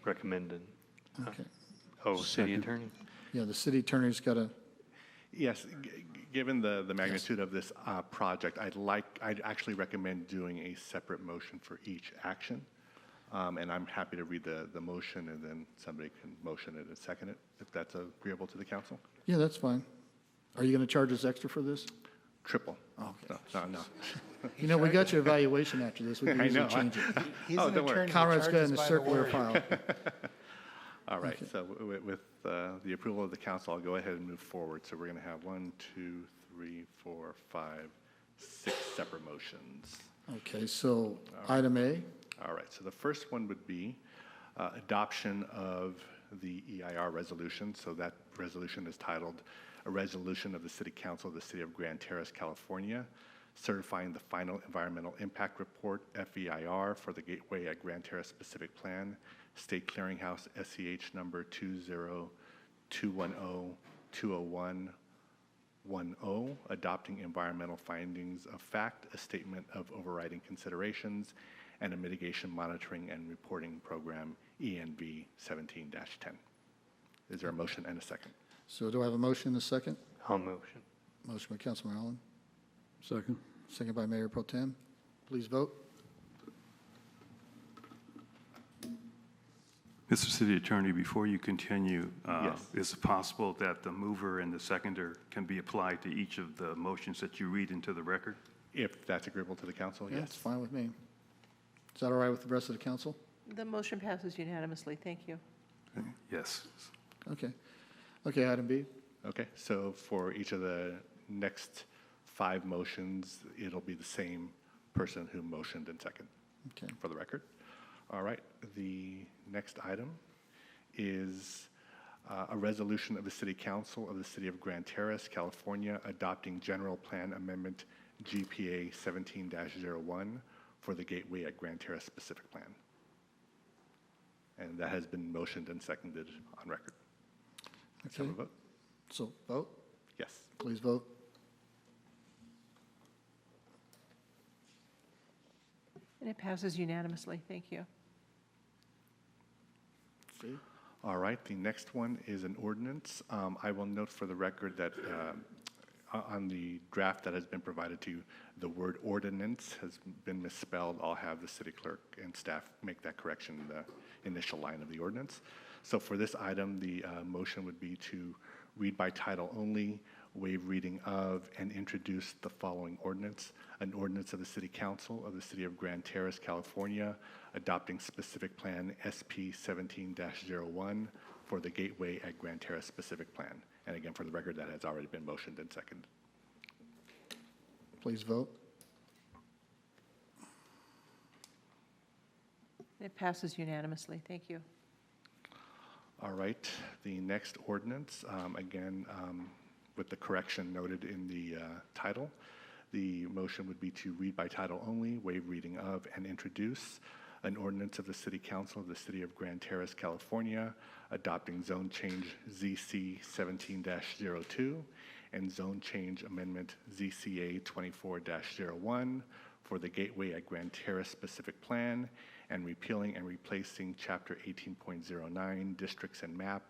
S4: recommended.
S1: Okay.
S4: Oh, city
S12: Second.
S4: attorney?
S1: Yeah, the city attorney's got to,
S8: Yes, given the magnitude of this project, I'd actually recommend doing a separate motion for each action. And I'm happy to read the motion, and then somebody can motion it and second it, if that's agreeable to the council.
S1: yeah, that's fine. Are you going to charge us extra for this?
S8: Triple.
S1: Okay.
S8: No.
S1: You know, we got your evaluation after this. We can
S8: I
S1: easily
S8: know.
S1: change it.
S6: He's
S8: Oh,
S6: an
S8: don't worry.
S6: attorney that
S1: Conrad's got it in
S6: charges
S1: the
S6: by the
S1: circular
S6: word.
S1: file.
S8: All right, so with the approval of the council, I'll go ahead and move forward. So we're going to have 1, 2, 3, 4, 5, 6 separate motions.
S1: Okay, so item A,
S8: All right, so the first one would be adoption of the EIR resolution. So that resolution is titled, "A Resolution of the City Council of the City of Grand Terrace, California, certifying the final environmental impact report, FEIR, for the Gateway at Grand Terrace Specific Plan, State Clearinghouse SCH number 20210-20110, adopting environmental findings of fact, a statement of overriding considerations, and a mitigation monitoring and reporting program, ENV 17-10. Is there a motion and a second?
S1: so do I have a motion and a second?
S4: I'll motion.
S1: Motion by Councilman Allen,
S12: Second.
S1: second by Mayor Pro Tem. Please vote.
S10: Mr. City Attorney, before you continue,
S8: Yes.
S10: is it possible that the mover and the seconder can be applied to each of the motions that you read into the record?
S8: If that's agreeable to the council,
S1: Yeah,
S8: yes.
S1: it's fine with me. Is that all right with the rest of the council?
S3: The motion passes unanimously. Thank you.
S10: Yes.
S1: Okay. Okay, item B.
S8: Okay, so for each of the next 5 motions, it'll be the same person who motioned and second,
S1: Okay.
S8: for the record. All right, the next item is a resolution of the City Council of the City of Grand Terrace, California, adopting General Plan Amendment GPA 17-01 for the Gateway at Grand Terrace Specific Plan. And that has been motioned and seconded on record. Let's have a
S1: Okay.
S8: vote.
S1: So vote.
S8: Yes.
S1: Please vote.
S3: And it passes unanimously. Thank you.
S8: All right, the next one is an ordinance. I will note for the record that on the draft that has been provided to you, the word ordinance has been misspelled. I'll have the city clerk and staff make that correction in the initial line of the ordinance. So for this item, the motion would be to read by title only, waive reading of, and introduce the following ordinance: an ordinance of the City Council of the City of Grand Terrace, California, adopting specific plan SP 17-01 for the Gateway at Grand Terrace Specific Plan. And again, for the record, that has already been motioned and seconded.
S1: Please vote.
S3: It passes unanimously. Thank you.
S8: All right, the next ordinance, again, with the correction noted in the title, the motion would be to read by title only, waive reading of, and introduce an ordinance of the City Council of the City of Grand Terrace, California, adopting zone change ZC 17-02 and zone change amendment ZCA 24-01 for the Gateway at Grand Terrace Specific Plan, and repealing and replacing Chapter 18.09 Districts and Map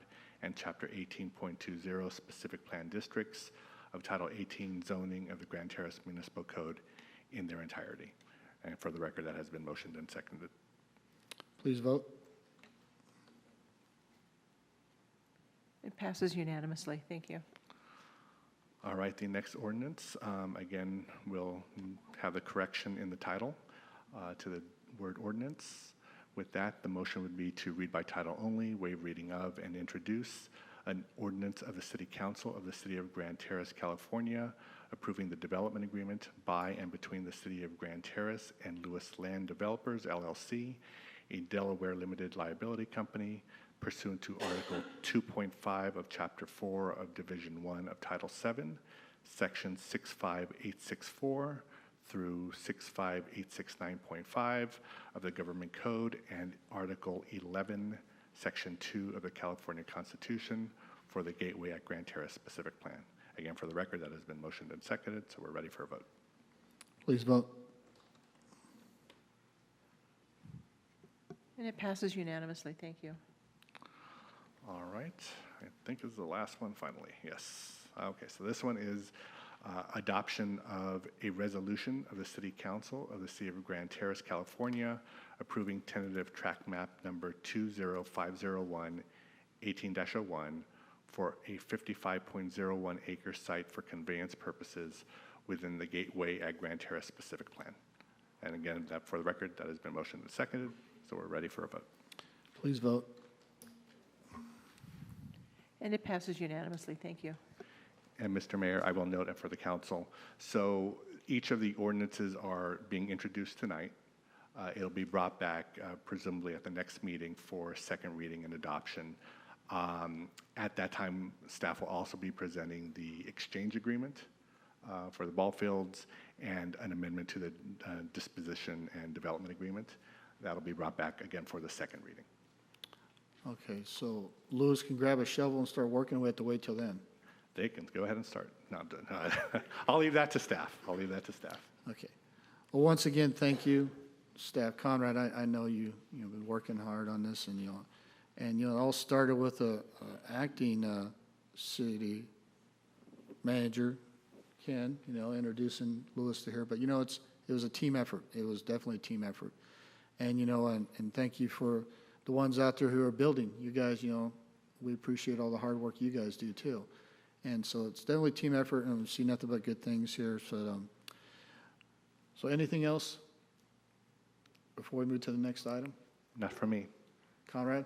S8: and Chapter 18.20 Specific Plan Districts of Title 18 Zoning of the Grand Terrace Municipal Code in their entirety. And for the record, that has been motioned and seconded.
S1: Please vote.
S3: It passes unanimously. Thank you.
S8: All right, the next ordinance, again, we'll have the correction in the title to the word ordinance. With that, the motion would be to read by title only, waive reading of, and introduce an ordinance of the City Council of the City of Grand Terrace, California, approving the development agreement by and between the City of Grand Terrace and Lewis Land Developers, LLC, a Delaware limited liability company, pursuant to Article 2.5 of Chapter 4 of Division 1 of Title 7, Section 65864 through 65869.5 of the Government Code, and Article 11, Section 2 of the California Constitution for the Gateway at Grand Terrace Specific Plan. Again, for the record, that has been motioned and seconded, so we're ready for a vote.
S1: Please vote.
S3: And it passes unanimously. Thank you.
S8: All right, I think this is the last one finally, yes. Okay, so this one is adoption of a resolution of the City Council of the City of Grand Terrace, California, approving tentative track map number 20501 18-01 for a 55.01 acre site for conveyance purposes within the Gateway at Grand Terrace specific plan. And again, that for the record, that has been motioned and seconded, so we're ready for a vote.
S1: Please vote.
S3: And it passes unanimously. Thank you.
S8: And Mr. Mayor, I will note for the council, so each of the ordinances are being introduced tonight. It'll be brought back presumably at the next meeting for second reading and adoption. At that time, staff will also be presenting the exchange agreement for the ball fields and an amendment to the disposition and development agreement. That'll be brought back again for the second reading.
S1: Okay, so Lewis can grab a shovel and start working. We have to wait till then.
S8: They can go ahead and start. No, I'm done. I'll leave that to staff. I'll leave that to staff.
S1: Okay. Well, once again, thank you, staff. Conrad, I know you've been working hard on this, and it all started with a acting city manager, Ken, introducing Lewis to here. But it was a team effort. It was definitely a team effort, and and thank you for the ones out there who are building. You guys, we appreciate all the hard work you guys do too. And so it's definitely a team effort, and we see nothing but good things here. So anything else before we move to the next item?
S8: Not for me.
S1: Conrad?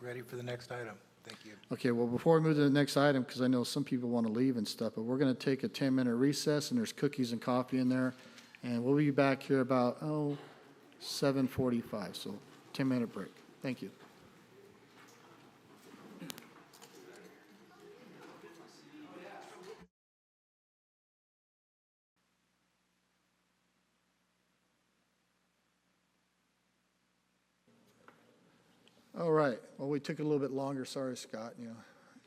S6: Ready for the next item. Thank you.
S1: Okay, well, before we move to the next item, because I know some people want to leave and stuff, but we're going to take a 10-minute recess, and there's cookies and coffee in there. And we'll be back here about, 7:45, so 10-minute break. Thank you. All right. Well, we took a little bit longer. Sorry, Scott.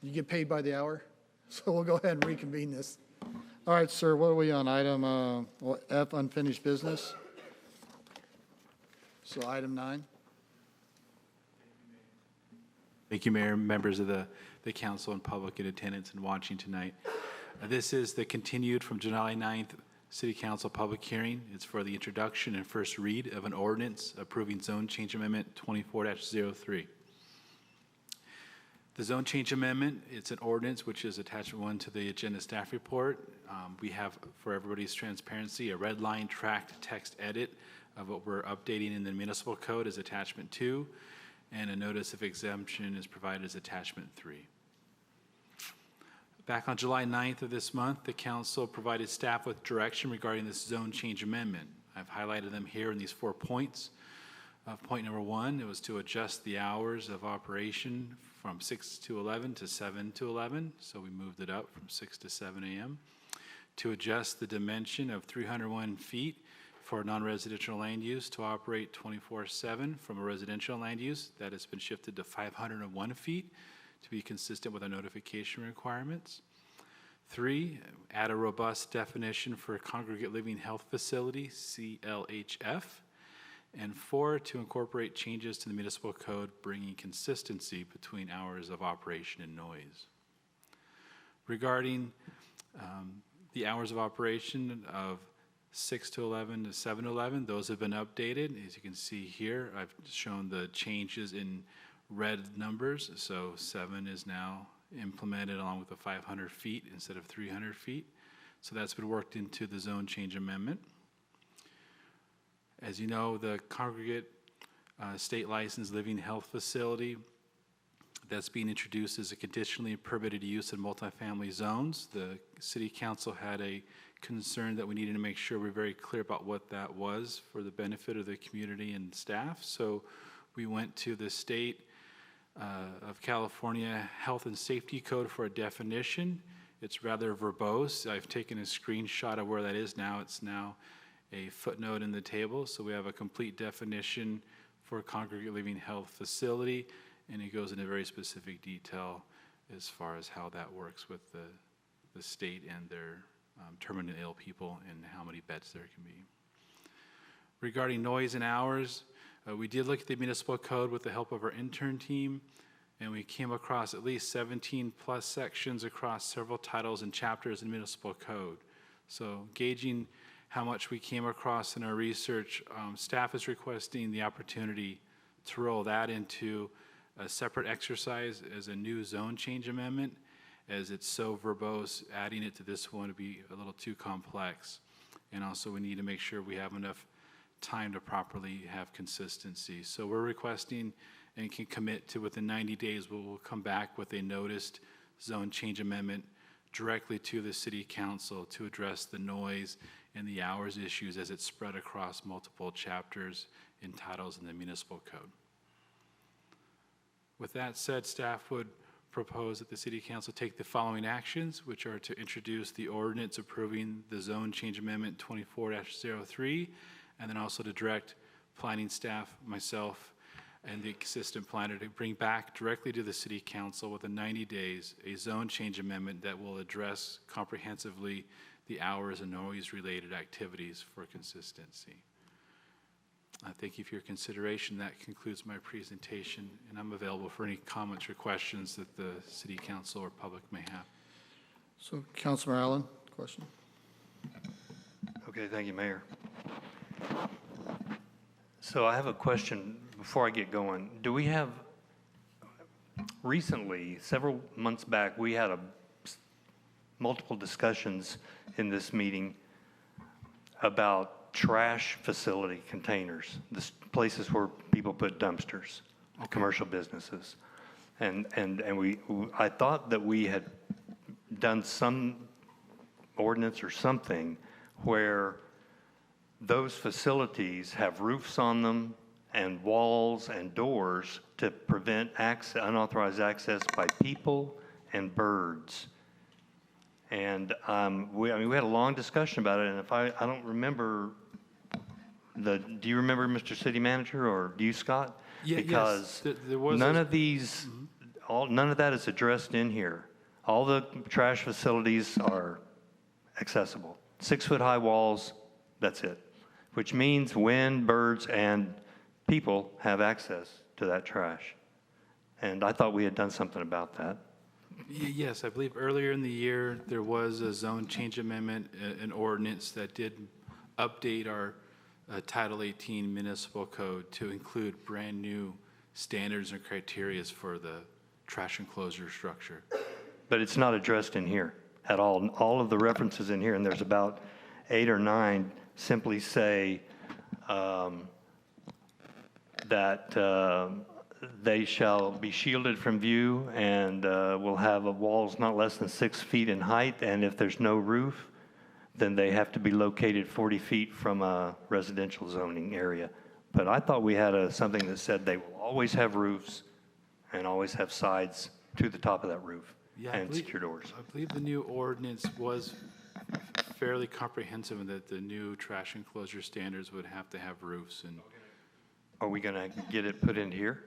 S1: You get paid by the hour, so we'll go ahead and reconvene this. All right, sir. What are we on? Item F, unfinished business. So item 9.
S11: Thank you, Mayor, members of the council and public in attendance and watching tonight. This is the continued from July 9th City Council public hearing. It's for the introduction and first read of an ordinance approving zone change amendment 24-03. The zone change amendment, it's an ordinance which is attachment 1 to the agenda staff report. We have, for everybody's transparency, a red line tracked text edit of what we're updating in the municipal code as attachment 2, and a notice of exemption is provided as attachment 3. Back on July 9th of this month, the council provided staff with direction regarding this zone change amendment. I've highlighted them here in these 4 points. Point number 1, it was to adjust the hours of operation from 6 to 11 to 7 to 11, so we moved it up from 6 to 7 a.m. To adjust the dimension of 301 feet for non-residential land use to operate 24/7 from a residential land use. That has been shifted to 501 feet to be consistent with our notification requirements. 3, add a robust definition for congregate living health facility, CLHF. And 4, to incorporate changes to the municipal code bringing consistency between hours of operation and noise. Regarding the hours of operation of 6 to 11 to 7 to 11, those have been updated. As you can see here, I've shown the changes in red numbers. So 7 is now implemented along with the 500 feet instead of 300 feet. So that's been worked into the zone change amendment. As you know, the congregate state licensed living health facility that's being introduced as a conditionally permitted use in multifamily zones. The city council had a concern that we needed to make sure we're very clear about what that was for the benefit of the community and staff. So we went to the state of California Health and Safety Code for a definition. It's rather verbose. I've taken a screenshot of where that is now. It's now a footnote in the table. So we have a complete definition for a congregate living health facility, and it goes into very specific detail as far as how that works with the state and their terminally ill people and how many beds there can be. Regarding noise and hours, we did look at the municipal code with the help of our intern team, and we came across at least 17 plus sections across several titles and chapters in municipal code. So gauging how much we came across in our research, staff is requesting the opportunity to roll that into a separate exercise as a new zone change amendment, as it's so verbose. Adding it to this one would be a little too complex. And also we need to make sure we have enough time to properly have consistency. So we're requesting and can commit to within 90 days, we'll come back with a noticed zone change amendment directly to the city council to address the noise and the hours issues as it's spread across multiple chapters and titles in the municipal code. With that said, staff would propose that the city council take the following actions, which are to introduce the ordinance approving the zone change amendment 24-03, and then also to direct planning staff, myself, and the assistant planner to bring back directly to the city council within 90 days a zone change amendment that will address comprehensively the hours and noise related activities for consistency. Thank you for your consideration. That concludes my presentation, and I'm available for any comments or questions that the city council or public may have.
S1: So, Councilor Allen, question?
S4: Okay, thank you, Mayor. So I have a question before I get going. Do we have, recently, several months back, we had multiple discussions in this meeting about trash facility containers, the places where people put dumpsters, commercial businesses. And I thought that we had done some ordinance or something where those facilities have roofs on them and walls and doors to prevent unauthorized access by people and birds. And we had a long discussion about it, and if I don't remember do you remember, Mr. City Manager, or do you, Scott?
S11: Yeah,
S4: because
S11: yes, there was
S4: none of these, none of that is addressed in here. All the trash facilities are accessible. 6-foot-high walls, that's it. Which means wind, birds, and people have access to that trash. And I thought we had done something about that.
S11: Yes, I believe earlier in the year, there was a zone change amendment, an ordinance that did update our Title 18 municipal code to include brand new standards and criteria for the trash enclosure structure.
S4: But it's not addressed in here at all. All of the references in here, and there's about 8 or 9, simply say that they shall be shielded from view and will have walls not less than 6 feet in height, and if there's no roof, then they have to be located 40 feet from a residential zoning area. But I thought we had something that said they will always have roofs and always have sides to the top of that roof and secure doors.
S11: I believe the new ordinance was fairly comprehensive in that the new trash enclosure standards would have to have roofs. And
S4: are we going to get it put in here?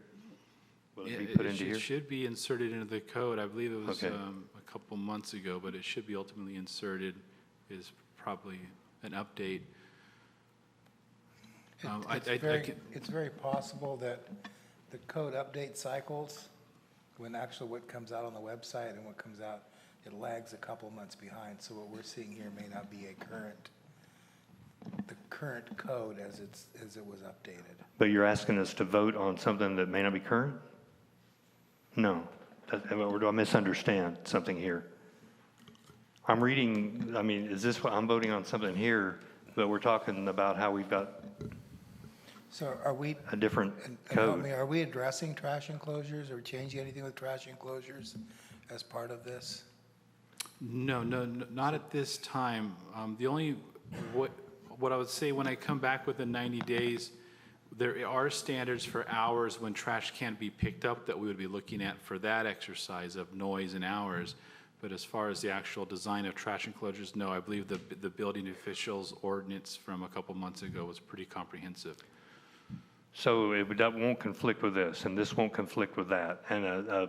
S4: Will it be put into here?
S11: It should be inserted into the code. I believe it was
S4: Okay.
S11: a couple months ago, but it should be ultimately inserted. Is probably an update.
S6: It's very possible that the code update cycles, when actually what comes out on the website and what comes out, it lags a couple months behind. So what we're seeing here may not be the current code as it was updated.
S4: But you're asking us to vote on something that may not be current? No. Or do I misunderstand something here? I'm reading, is this what, I'm voting on something here, but we're talking about how we've got
S6: So are we,
S4: a different
S6: and
S4: code.
S6: are we addressing trash enclosures or changing anything with trash enclosures as part of this?
S11: No, not at this time. The only, what I would say when I come back within 90 days, there are standards for hours when trash can't be picked up that we would be looking at for that exercise of noise and hours. But as far as the actual design of trash enclosures, no, I believe the building officials ordinance from a couple months ago was pretty comprehensive.
S4: So that won't conflict with this, and this won't conflict with that. And a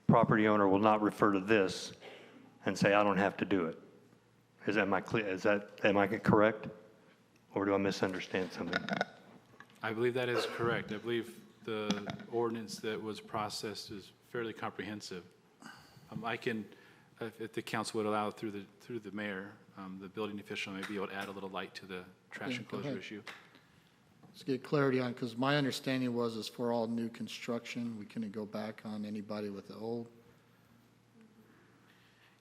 S4: property owner will not refer to this and say, I don't have to do it. am I clear, am I correct? Or do I misunderstand something?
S11: I believe that is correct. I believe the ordinance that was processed is fairly comprehensive. I can, if the council would allow through the mayor, the building official may be able to add a little light to the trash
S1: Yeah, go
S11: enclosure
S1: ahead.
S11: issue.
S1: Let's get clarity on, because my understanding was is for all new construction, we couldn't go back on anybody with the old.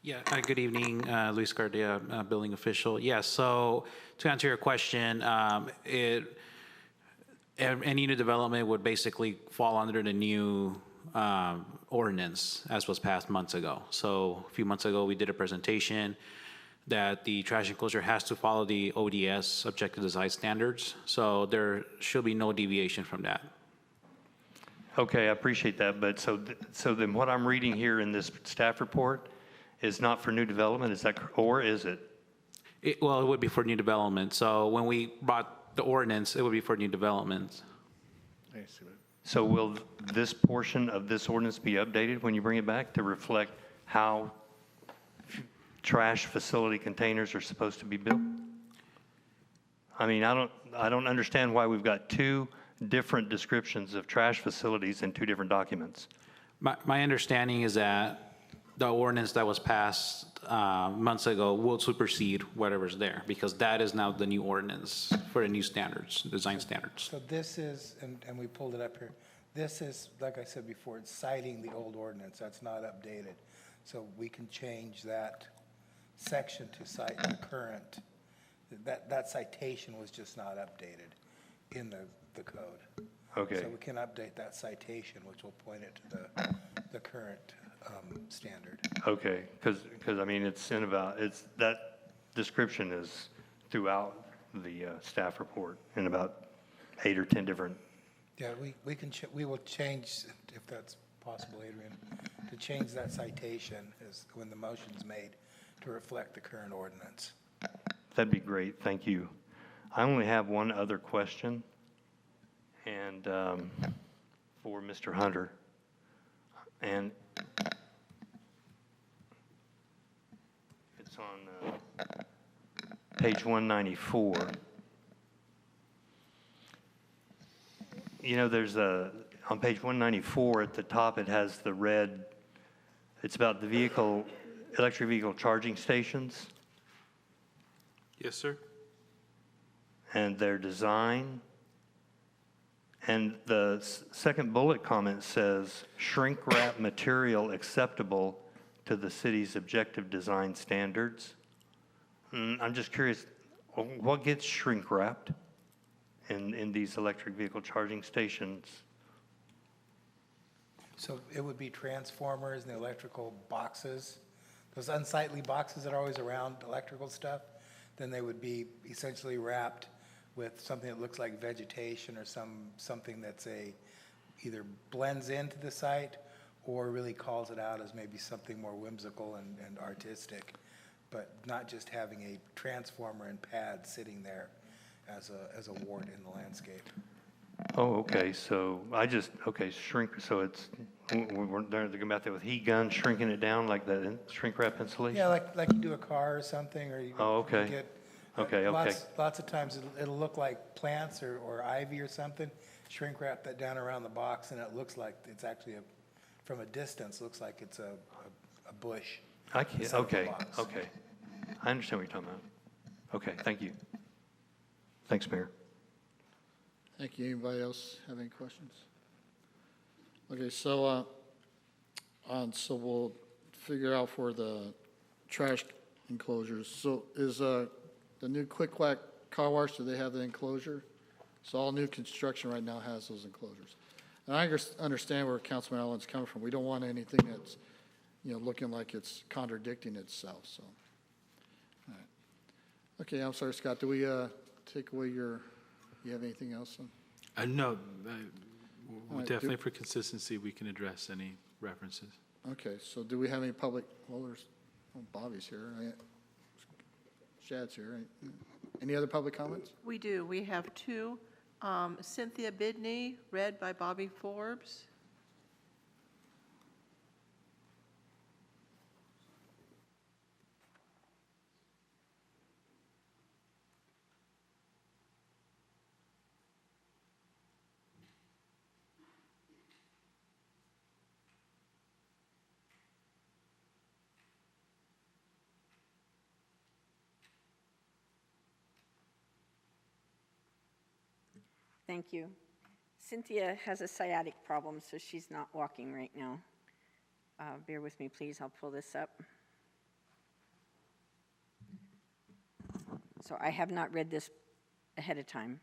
S20: Yeah, good evening, Luis Gardia, building official. Yeah, so to answer your question, any new development would basically fall under the new ordinance as was passed months ago. So a few months ago, we did a presentation that the trash enclosure has to follow the ODS, objective design standards. So there should be no deviation from that.
S4: Okay, I appreciate that, but so then what I'm reading here in this staff report is not for new development, is that, or is it?
S20: Well, it would be for new development. So when we brought the ordinance, it would be for new developments.
S8: I see what.
S4: So will this portion of this ordinance be updated when you bring it back to reflect how trash facility containers are supposed to be built? I mean, I don't understand why we've got two different descriptions of trash facilities in two different documents.
S20: My understanding is that the ordinance that was passed months ago will supersede whatever's there, because that is now the new ordinance for the new standards, design standards.
S6: So this is, and we pulled it up here, this is, like I said before, it's citing the old ordinance, that's not updated. So we can change that section to cite the current, that citation was just not updated in the code.
S4: Okay.
S6: So we can update that citation, which will point it to the current standard.
S4: Okay, because I mean, that description is throughout the staff report in about 8 or 10 different.
S6: Yeah, we will change, if that's possible, Adrian, to change that citation as when the motion's made to reflect the current ordinance.
S4: That'd be great, thank you. I only have one other question, and for Mr. Hunter. And it's on page 194. You know, there's on page 194 at the top, it has the red, it's about the electric vehicle charging stations
S11: Yes, sir.
S4: and their design. And the second bullet comment says, shrink wrap material acceptable to the city's objective design standards. I'm just curious, what gets shrink wrapped in these electric vehicle charging stations?
S6: So it would be transformers and the electrical boxes, those unsightly boxes that are always around electrical stuff, then they would be essentially wrapped with something that looks like vegetation or something that's either blends into the site or really calls it out as maybe something more whimsical and artistic, but not just having a transformer and pad sitting there as a wart in the landscape.
S4: Oh, okay, so shrink, so it's, they're going out there with heat guns, shrinking it down like that shrink wrap insulation?
S6: Yeah, like you do a car or something, or you
S4: Oh, okay.
S6: you get
S4: Okay.
S6: Lots of times it'll look like plants or ivy or something, shrink wrap that down around the box, and it looks like it's actually from a distance, looks like it's a bush. instead of a box.
S4: Okay. I understand what you're talking about. Okay, thank you. Thanks, Mayor.
S1: Thank you. Anybody else have any questions? Okay, so we'll figure out for the trash enclosures. So is the new Quick Quack car wash, do they have the enclosure? So all new construction right now has those enclosures. And I understand where Councilman Allen's coming from. We don't want anything that's, looking like it's contradicting itself, so. All right. Okay, I'm sorry, Scott, do we take away you have anything else?
S11: No,
S1: right,
S11: definitely for consistency, we can address any references.
S1: Okay, so do we have any public, Bobby's here, right? Shad's here, right? Any other public comments?
S3: We do. We have two. Cynthia Bidney, read by Bobby Forbes.
S21: Thank you. Cynthia has a sciatic problem, so she's not walking right now. Bear with me, please. I'll pull this up. So I have not read this ahead of time.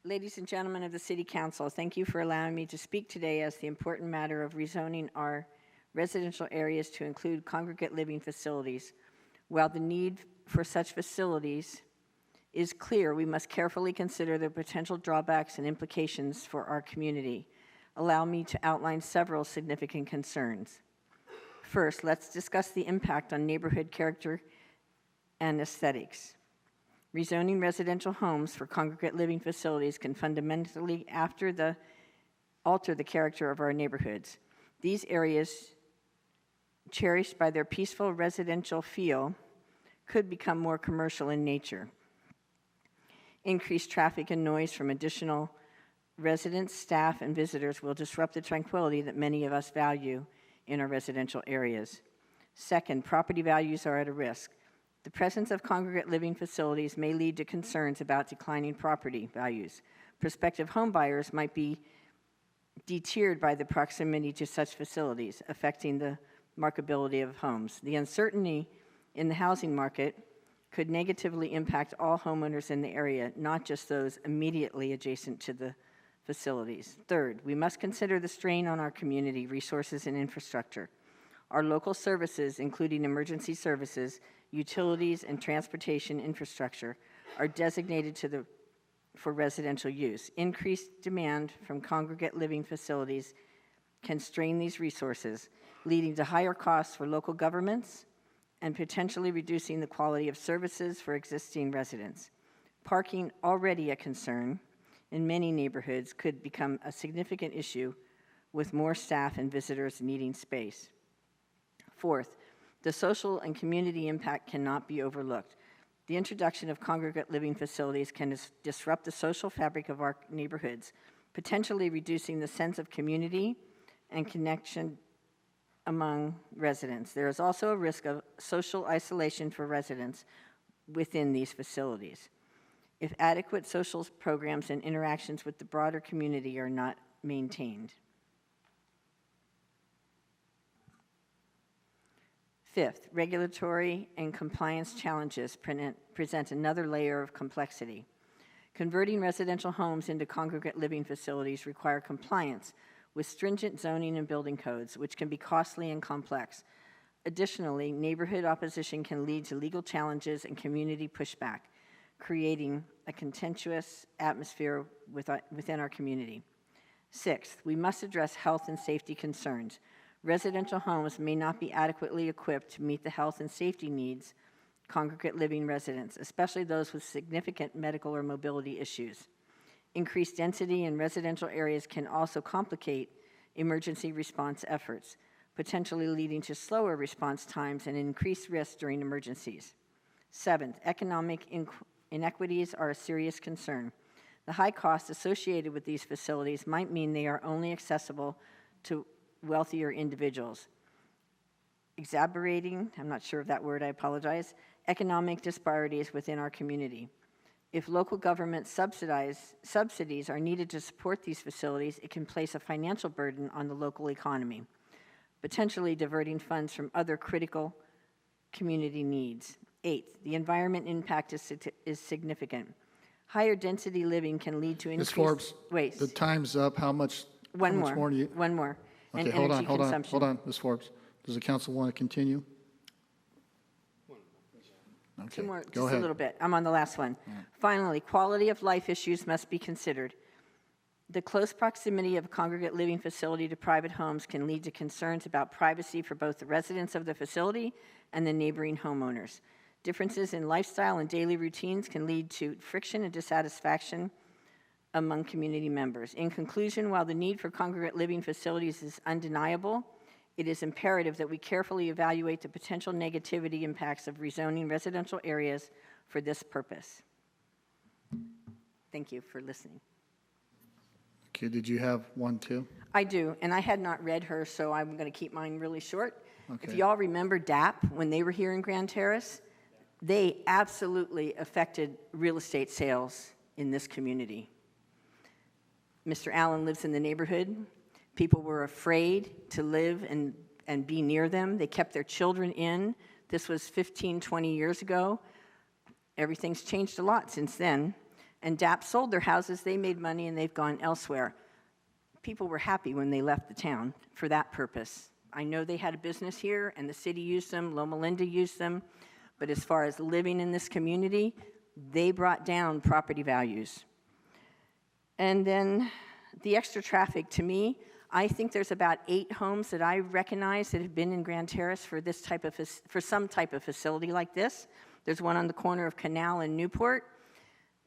S21: Ladies and gentlemen of the City Council, thank you for allowing me to speak today as the important matter of rezoning our residential areas to include congregate living facilities. While the need for such facilities is clear, we must carefully consider the potential drawbacks and implications for our community. Allow me to outline several significant concerns. First, let's discuss the impact on neighborhood character and aesthetics. Rezoning residential homes for congregate living facilities can fundamentally alter the character of our neighborhoods. These areas, cherished by their peaceful residential feel, could become more commercial in nature. Increased traffic and noise from additional residents, staff, and visitors will disrupt the tranquility that many of us value in our residential areas. Second, property values are at a risk. The presence of congregate living facilities may lead to concerns about declining property values. Prospective home buyers might be deterred by the proximity to such facilities, affecting the marketability of homes. The uncertainty in the housing market could negatively impact all homeowners in the area, not just those immediately adjacent to the facilities. Third, we must consider the strain on our community resources and infrastructure. Our local services, including emergency services, utilities, and transportation infrastructure, are designated for residential use. Increased demand from congregate living facilities can strain these resources, leading to higher costs for local governments and potentially reducing the quality of services for existing residents. Parking, already a concern in many neighborhoods, could become a significant issue with more staff and visitors needing space. Fourth, the social and community impact cannot be overlooked. The introduction of congregate living facilities can disrupt the social fabric of our neighborhoods, potentially reducing the sense of community and connection among residents. There is also a risk of social isolation for residents within these facilities if adequate social programs and interactions with the broader community are not maintained. Fifth, regulatory and compliance challenges present another layer of complexity. Converting residential homes into congregate living facilities require compliance with stringent zoning and building codes, which can be costly and complex. Additionally, neighborhood opposition can lead to legal challenges and community pushback, creating a contentious atmosphere within our community. Sixth, we must address health and safety concerns. Residential homes may not be adequately equipped to meet the health and safety needs of congregate living residents, especially those with significant medical or mobility issues. Increased density in residential areas can also complicate emergency response efforts, potentially leading to slower response times and increased risk during emergencies. Seventh, economic inequities are a serious concern. The high costs associated with these facilities might mean they are only accessible to wealthier individuals, exacerbating, I'm not sure of that word, I apologize, economic disparities within our community. If local government subsidies are needed to support these facilities, it can place a financial burden on the local economy, potentially diverting funds from other critical community needs. Eighth, the environment impact is significant. Higher density living can lead to
S1: Ms.
S21: increased
S1: Forbes,
S21: waste.
S1: the time's up. How much more do you?
S21: One more.
S1: Okay, hold on, Ms. Forbes. Does the council want to continue? Okay,
S21: Two more,
S1: go
S21: just
S1: ahead.
S21: a little bit. I'm on the last one. Finally, quality of life issues must be considered. The close proximity of a congregate living facility to private homes can lead to concerns about privacy for both the residents of the facility and the neighboring homeowners. Differences in lifestyle and daily routines can lead to friction and dissatisfaction among community members. In conclusion, while the need for congregate living facilities is undeniable, it is imperative that we carefully evaluate the potential negativity impacts of rezoning residential areas for this purpose. Thank you for listening.
S1: Okay, did you have one too?
S21: I do, and I had not read her, so I'm going to keep mine really short. If
S1: Okay.
S21: you all remember DAP, when they were here in Grand Terrace, they absolutely affected real estate sales in this community. Mr. Allen lives in the neighborhood. People were afraid to live and be near them. They kept their children in. This was 15, 20 years ago. Everything's changed a lot since then. And DAP sold their houses, they made money, and they've gone elsewhere. People were happy when they left the town for that purpose. I know they had a business here, and the city used them, Loma Linda used them, but as far as living in this community, they brought down property values. And then the extra traffic, to me, I think there's about 8 homes that I recognize that have been in Grand Terrace for this type of, for some type of facility like this. There's one on the corner of Canal and Newport.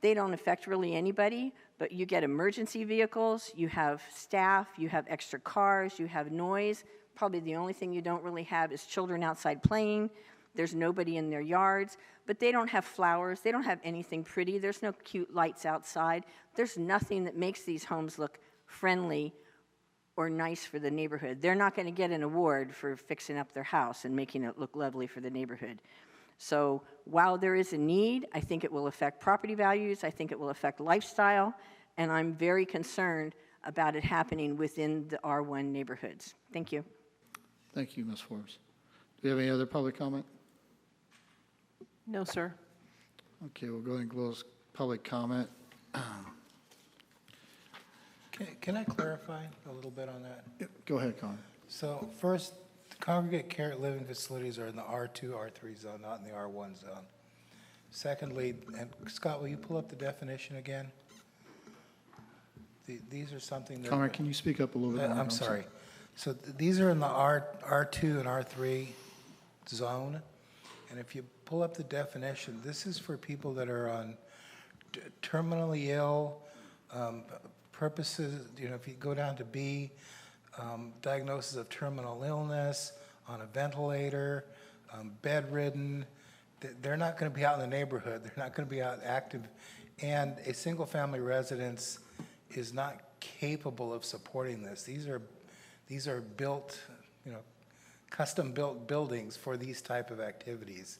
S21: They don't affect really anybody, but you get emergency vehicles, you have staff, you have extra cars, you have noise. Probably the only thing you don't really have is children outside playing. There's nobody in their yards, but they don't have flowers. They don't have anything pretty. There's no cute lights outside. There's nothing that makes these homes look friendly or nice for the neighborhood. They're not going to get an award for fixing up their house and making it look lovely for the neighborhood. So while there is a need, I think it will affect property values. I think it will affect lifestyle, and I'm very concerned about it happening within the R1 neighborhoods. Thank you.
S1: Thank you, Ms. Forbes. Do we have any other public comment?
S3: No, sir.
S1: Okay, we'll go ahead and close public comment.
S6: Can I clarify a little bit on that?
S1: Go ahead, Colin.
S6: So first, the congregate care living facilities are in the R2, R3 zone, not in the R1 zone. Secondly, and Scott, will you pull up the definition again? These are something that...
S1: Connor, can you speak up a little bit more?
S6: I'm sorry. So these are in the R2 and R3 zone. And if you pull up the definition, this is for people that are on terminally ill, purposes, you know, if you go down to B, diagnosis of terminal illness, on a ventilator, bedridden. They're not going to be out in the neighborhood. They're not going to be out active. And a single-family residence is not capable of supporting this. These are built, you know, custom-built buildings for these type of activities.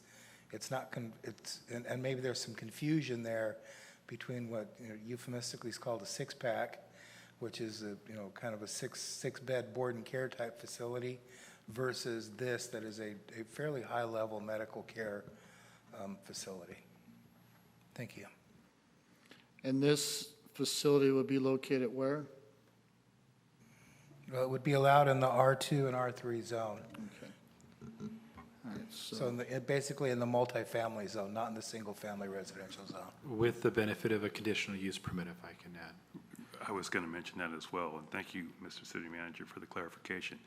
S6: It's not, and maybe there's some confusion there between what, you know, euphemistically is called a six-pack, which is a, you know, kind of a six-bed board and care type facility, versus this that is a fairly high-level medical care facility. Thank you.
S1: And this facility would be located where?
S6: Well, it would be allowed in the R2 and R3 zone.
S1: Okay. All right,
S6: So basically in the multifamily zone, not in the single-family residential zone.
S11: With the benefit of a conditional use permit, if I can add.
S10: I was going to mention that as well, and thank you, Mr. City Manager, for the clarification.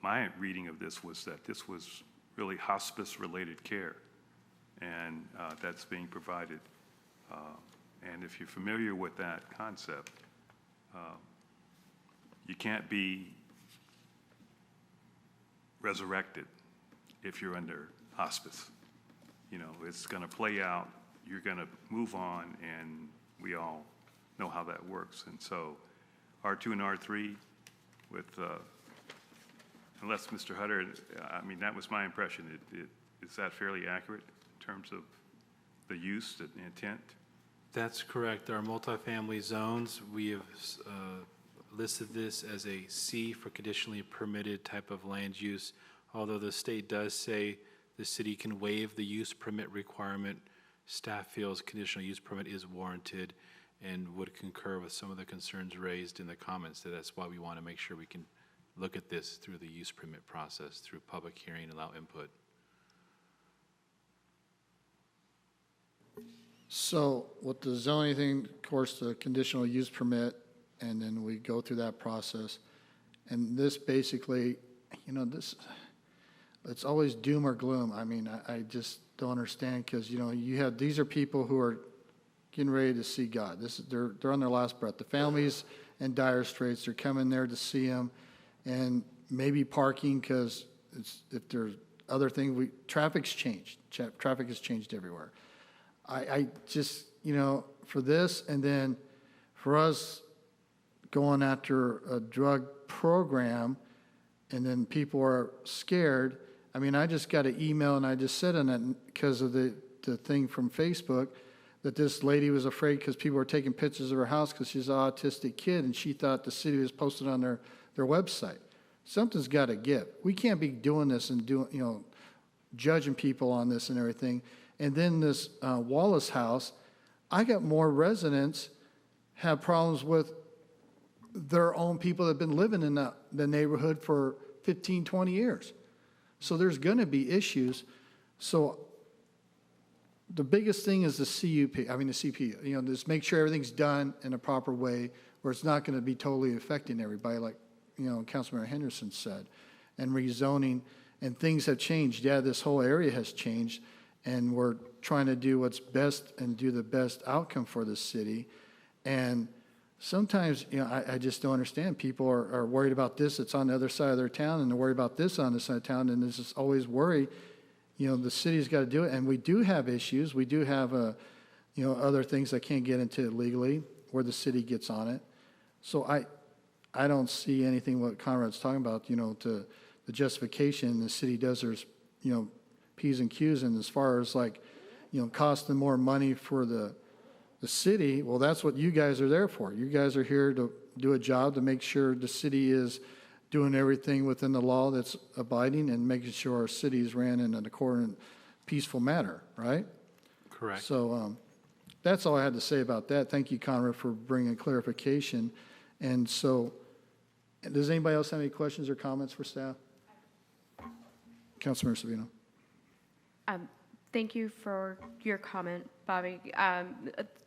S10: My reading of this was that this was really hospice-related care, and that's being provided. And if you're familiar with that concept, you can't be resurrected if you're under hospice. You know, it's going to play out, you're going to move on, and we all know how that works. And so R2 and R3 with, unless Mr. Hutter, I mean, that was my impression. Is that fairly accurate in terms of the use, the intent?
S11: That's correct. Our multifamily zones, we have listed this as a C for conditionally permitted type of land use. Although the state does say the city can waive the use permit requirement, staff feels conditional use permit is warranted and would concur with some of the concerns raised in the comments. So that's why we want to make sure we can look at this through the use permit process, through public hearing, allow input.
S1: So with the zoning thing, of course, the conditional use permit, and then we go through that process. And this basically, you know, this, it's always doom or gloom. I mean, I just don't understand, because, you know, you have, these are people who are getting ready to see God. They're on their last breath. The family's in dire straits. They're coming there to see him, and maybe parking, because if there's other things, traffic's changed. Traffic has changed everywhere. I just, you know, for this, and then for us going after a drug program, and then people are scared. I mean, I just got an email, and I just said on it, because of the the thing from Facebook that this lady was afraid because people were taking pictures of her house because she's an autistic kid, and she thought the city was posted on their website. Something's got to give. We can't be doing this and judging people on this and everything. And then this Wallace House, I got more residents have problems with their own people that have been living in the neighborhood for 15, 20 years. So there's going to be issues. So the biggest thing is the CP, just make sure everything's done in a proper way where it's not going to be totally affecting everybody, like, Councilmember Henderson said, and rezoning, and things have changed. Yeah, this whole area has changed, and we're trying to do what's best and do the best outcome for the city. And sometimes, I just don't understand. People are worried about this. It's on the other side of their town, and they're worried about this on the side of town, and there's just always worry. The city's got to do it, and we do have issues. We do have, other things I can't get into legally where the city gets on it. So I don't see anything what Conrad's talking about, to the justification the city does there's, P's and Q's, and as far as costing more money for the city, well, that's what you guys are there for. You guys are here to do a job to make sure the city is doing everything within the law that's abiding and making sure our city is ran in an accordant, peaceful manner, right?
S11: Correct.
S1: So that's all I had to say about that. Thank you, Conrad, for bringing clarification. And so, does anybody else have any questions or comments for staff? Councilmember Savino.
S19: Thank you for your comment, Bobby.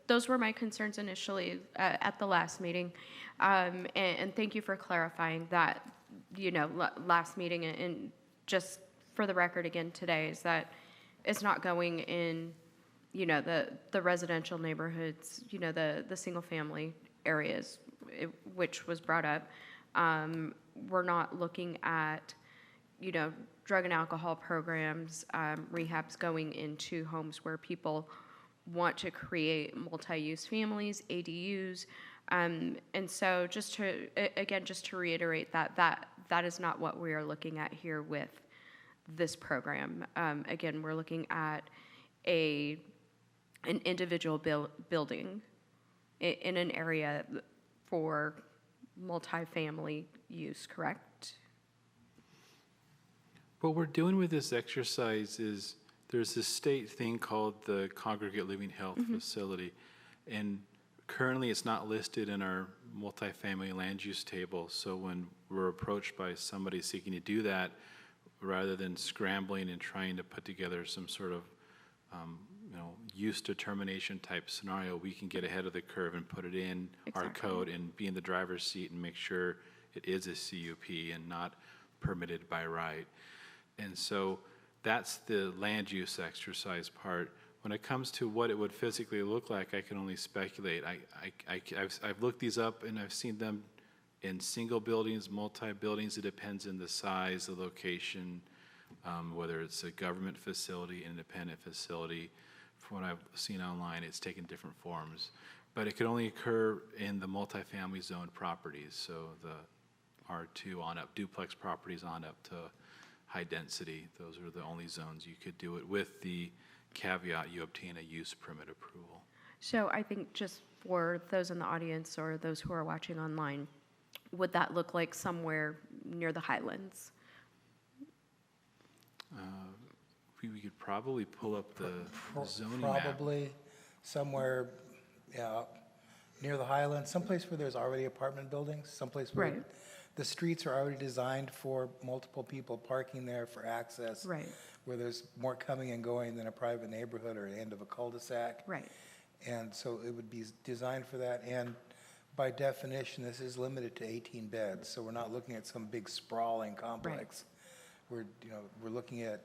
S19: Those were my concerns initially at the last meeting. And thank you for clarifying that, last meeting. And just for the record again today, is that it's not going in, the residential neighborhoods, the single family areas, which was brought up. We're not looking at, drug and alcohol programs, rehabs going into homes where people want to create multi-use families, ADUs. And so just to reiterate that is not what we are looking at here with this program. Again, we're looking at an individual building in an area for multifamily use, correct?
S11: What we're doing with this exercise is there's this state thing called the Congregate Living Health Facility, and currently it's not listed in our multifamily land use table. So when we're approached by somebody seeking to do that, rather than scrambling and trying to put together some sort of use determination type scenario, we can get ahead of the curve and put it in our code and be in the driver's seat and make sure it is a CUP and not permitted by right. And so that's the land use exercise part. When it comes to what it would physically look like, I can only speculate. I've looked these up and I've seen them in single buildings, multi-buildings. It depends on the size, the location, whether it's a government facility, independent facility. From what I've seen online, it's taken different forms. But it could only occur in the multifamily zone properties, so the R2 on up, duplex properties on up to high density. Those are the only zones you could do it with, the caveat you obtain a use permit approval.
S19: So I think just for those in the audience or those who are watching online, would that look like somewhere near the Highlands?
S11: We could probably pull up the zoning map.
S6: Probably somewhere, near the Highlands, someplace where there's already apartment buildings, someplace where
S19: Right.
S6: the streets are already designed for multiple people parking there for access.
S19: Right.
S6: Where there's more coming and going than a private neighborhood or the end of a cul-de-sac.
S19: Right.
S6: And so it would be designed for that. And by definition, this is limited to 18 beds. So we're not looking at some big sprawling complex. We're looking at,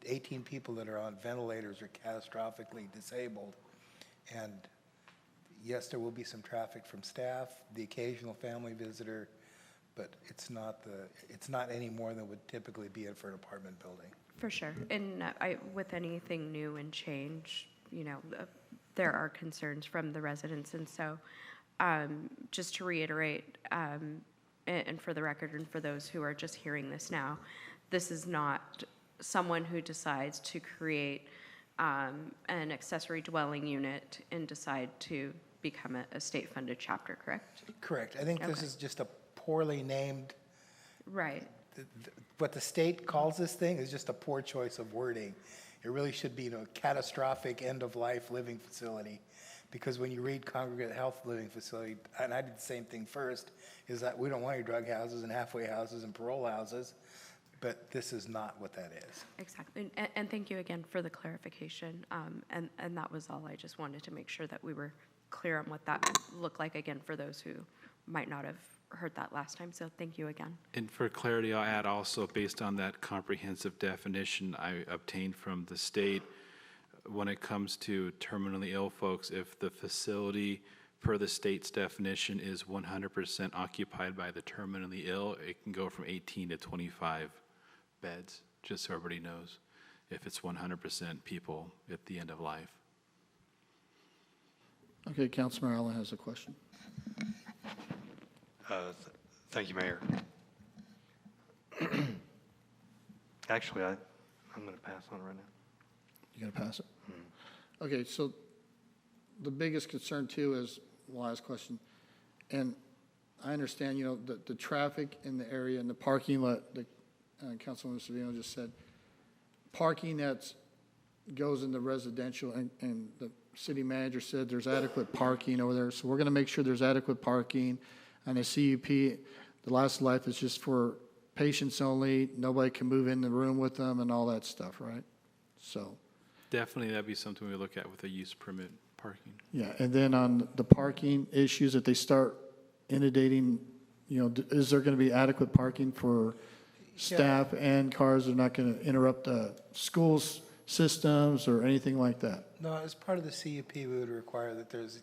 S6: 18 people that are on ventilators or catastrophically disabled. And yes, there will be some traffic from staff, the occasional family visitor, but it's not any more than would typically be for an apartment building.
S19: For sure. And with anything new and change, there are concerns from the residents. And so just to reiterate, and for the record and for those who are just hearing this now, this is not someone who decides to create an accessory dwelling unit and decide to become a state-funded chapter, correct?
S6: Correct. I think this
S19: Okay.
S6: is just a poorly named,
S19: Right.
S6: what the state calls this thing is just a poor choice of wording. It really should be, catastrophic end-of-life living facility. Because when you read congregate health living facility, and I did the same thing first, is that we don't want any drug houses and halfway houses and parole houses, but this is not what that is.
S19: Exactly. And thank you again for the clarification. And that was all. I just wanted to make sure that we were clear on what that looked like, again, for those who might not have heard that last time. So thank you again.
S11: And for clarity, I'll add also, based on that comprehensive definition I obtained from the state, when it comes to terminally ill folks, if the facility, per the state's definition, is 100% occupied by the terminally ill, it can go from 18 to 25 beds, just so everybody knows, if it's 100% people at the end of life.
S1: Okay, Councilmember Allen has a question.
S4: Thank you, Mayor. Actually, I'm going to pass on right now.
S1: You gonna pass it? Okay, so the biggest concern too is, last question, and I understand, the traffic in the area and the parking lot, the Councilwoman Savino just said, parking that goes in the residential, and the city manager said there's adequate parking over there, so we're gonna make sure there's adequate parking. And the CUP, the last life is just for patients only, nobody can move in the room with them and all that stuff, right? So.
S11: Definitely, that'd be something we look at with a use permit parking.
S1: Yeah, and then on the parking issues, if they start inundating, is there going to be adequate parking for staff and cars? They're not going to interrupt the schools' systems or anything like that?
S6: No, as part of the CUP, we would require that there's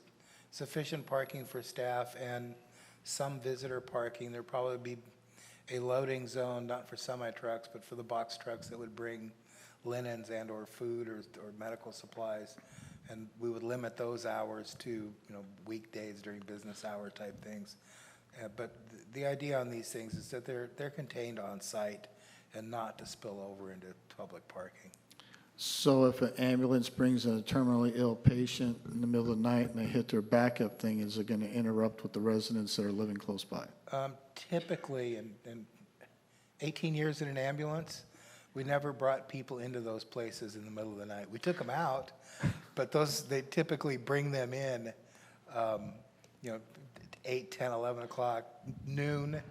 S6: sufficient parking for staff and some visitor parking. There'd probably be a loading zone, not for semi-trucks, but for the box trucks that would bring linens and or food or medical supplies. And we would limit those hours to, weekdays during business hour type things. But the idea on these things is that they're contained on site and not to spill over into public parking.
S1: So if an ambulance brings a terminally ill patient in the middle of the night and they hit their backup thing, is it going to interrupt with the residents that are living close by?
S6: Typically, in 18 years in an ambulance, we never brought people into those places in the middle of the night. We took them out, but they typically bring them in, 8, 10, 11 o'clock, noon.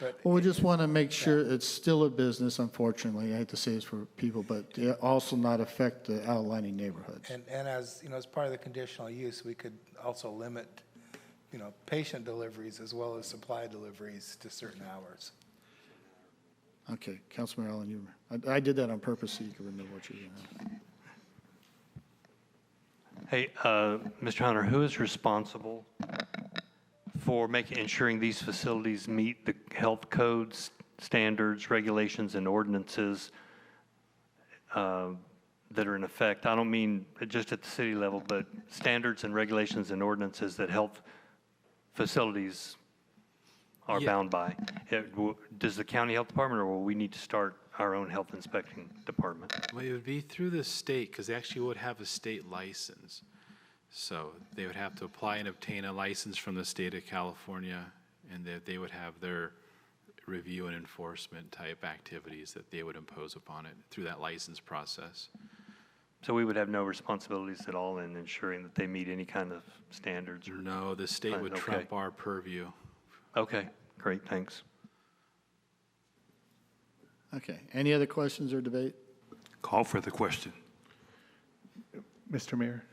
S6: But
S1: Well, we just want to make sure it's still a business, unfortunately. I hate to say this for people, but also not affect the outlying neighborhoods.
S6: And as, as part of the conditional use, we could also limit, patient deliveries as well as supply deliveries to certain hours.
S1: Okay, Councilman Allen, I did that on purpose so you can remember what you're doing.
S4: Hey, Mr. Hunter, who is responsible for ensuring these facilities meet the health codes, standards, regulations, and ordinances that are in effect? I don't mean just at the city level, but standards and regulations and ordinances that health facilities are bound by. Does the county health department, or will we need to start our own health inspecting department?
S11: Well, it would be through the state, because they actually would have a state license. So they would have to apply and obtain a license from the state of California, and they would have their review and enforcement type activities that they would impose upon it through that license process.
S4: So we would have no responsibilities at all in ensuring that they meet any kind of standards?
S11: No, the state would trump our purview.
S4: Okay, great, thanks.
S1: Okay, any other questions or debate?
S10: Call for the question.
S8: Mr. Mayor,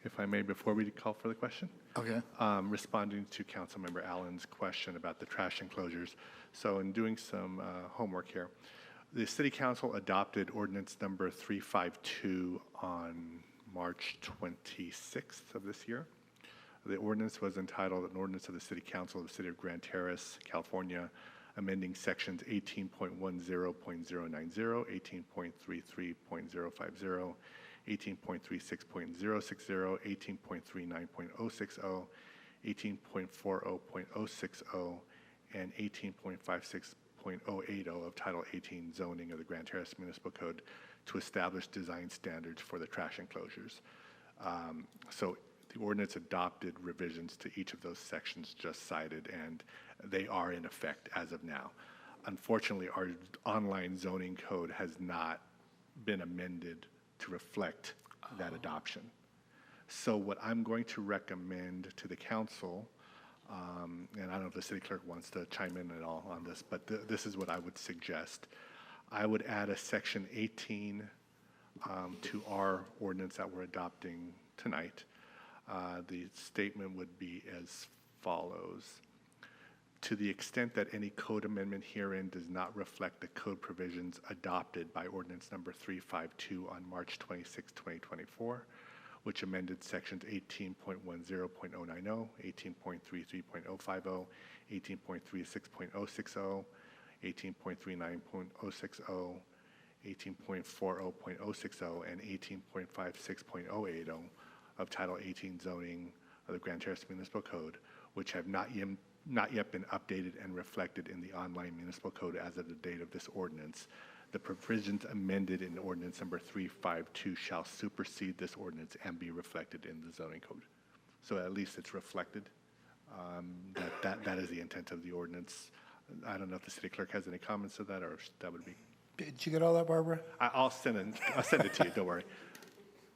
S8: if I may, before we call for the question.
S1: Okay.
S8: Responding to Councilmember Allen's question about the trash enclosures. So in doing some homework here, the City Council adopted ordinance number 352 on March 26th of this year. The ordinance was entitled An Ordinance of the City Council of the City of Grand Terrace, California, amending sections 18.10.090, 18.33.050, 18.36.060, 18.39.060, 18.40.060, and 18.56.061. 18.080 of Title 18 zoning of the Grand Terrace Municipal Code to establish design standards for the trash enclosures. So the ordinance adopted revisions to each of those sections just cited, and they are in effect as of now. Unfortunately, our online zoning code has not been amended to reflect that adoption. So what I'm going to recommend to the council, and I don't know if the city clerk wants to chime in at all on this, but this is what I would suggest. I would add a section 18 to our ordinance that we're adopting tonight. The statement would be as follows. To the extent that any code amendment herein does not reflect the code provisions adopted by ordinance number 352 on March 26, 2024, which amended sections 18.10.090, 18.33.050, 18.36.060, 18.39.060, 18.40.060, and 18.56.080 of Title 18 zoning of the Grand Terrace Municipal Code, which have not yet been updated and reflected in the online municipal code as of the date of this ordinance. The provisions amended in ordinance number 352 shall supersede this ordinance and be reflected in the zoning code. So at least it's reflected. That is the intent of the ordinance. I don't know if the city clerk has any comments to that, or that would be.
S6: Did you get all that, Barbara?
S8: I'll send it to you. Don't worry.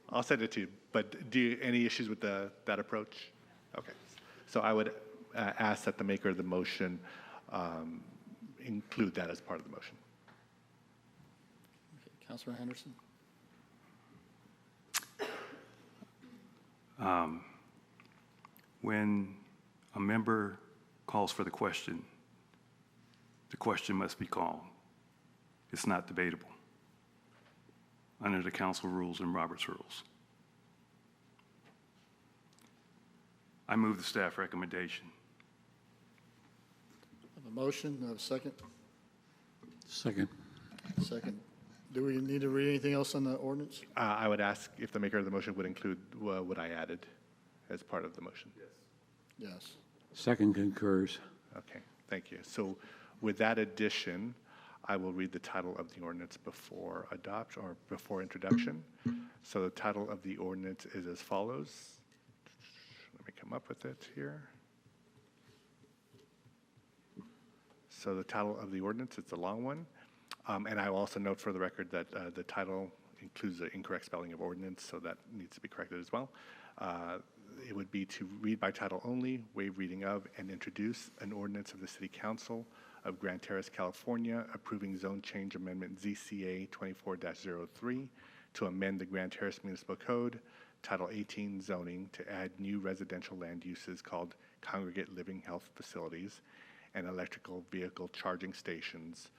S8: I'll send it to you. But any issues with that approach? Okay. So I would ask that the maker of the motion include that as part of the motion.
S1: Okay, Councilor Henderson.
S10: When a member calls for the question must be called. It's not debatable under the council rules and Robert's rules. I move the staff recommendation.
S1: I have a motion, I have a second.
S12: Second.
S1: Second. Do we need to read anything else on the ordinance?
S8: I would ask if the maker of the motion would include what I added as part of the motion.
S1: Yes.
S12: Second concurs.
S8: Okay, thank you. So with that addition, I will read the title of the ordinance before introduction. So the title of the ordinance is as follows. Let me come up with it here. So the title of the ordinance, it's a long one. And I will also note for the record that the title includes the incorrect spelling of ordinance, so that needs to be corrected as well. It would be to read by title only, waive reading of, and introduce an ordinance of the City Council of Grand Terrace, California, approving zone change amendment ZCA 24-03 to amend the Grand Terrace Municipal Code, Title 18 zoning, to add new residential land uses called congregate living health facilities and electrical vehicle charging stations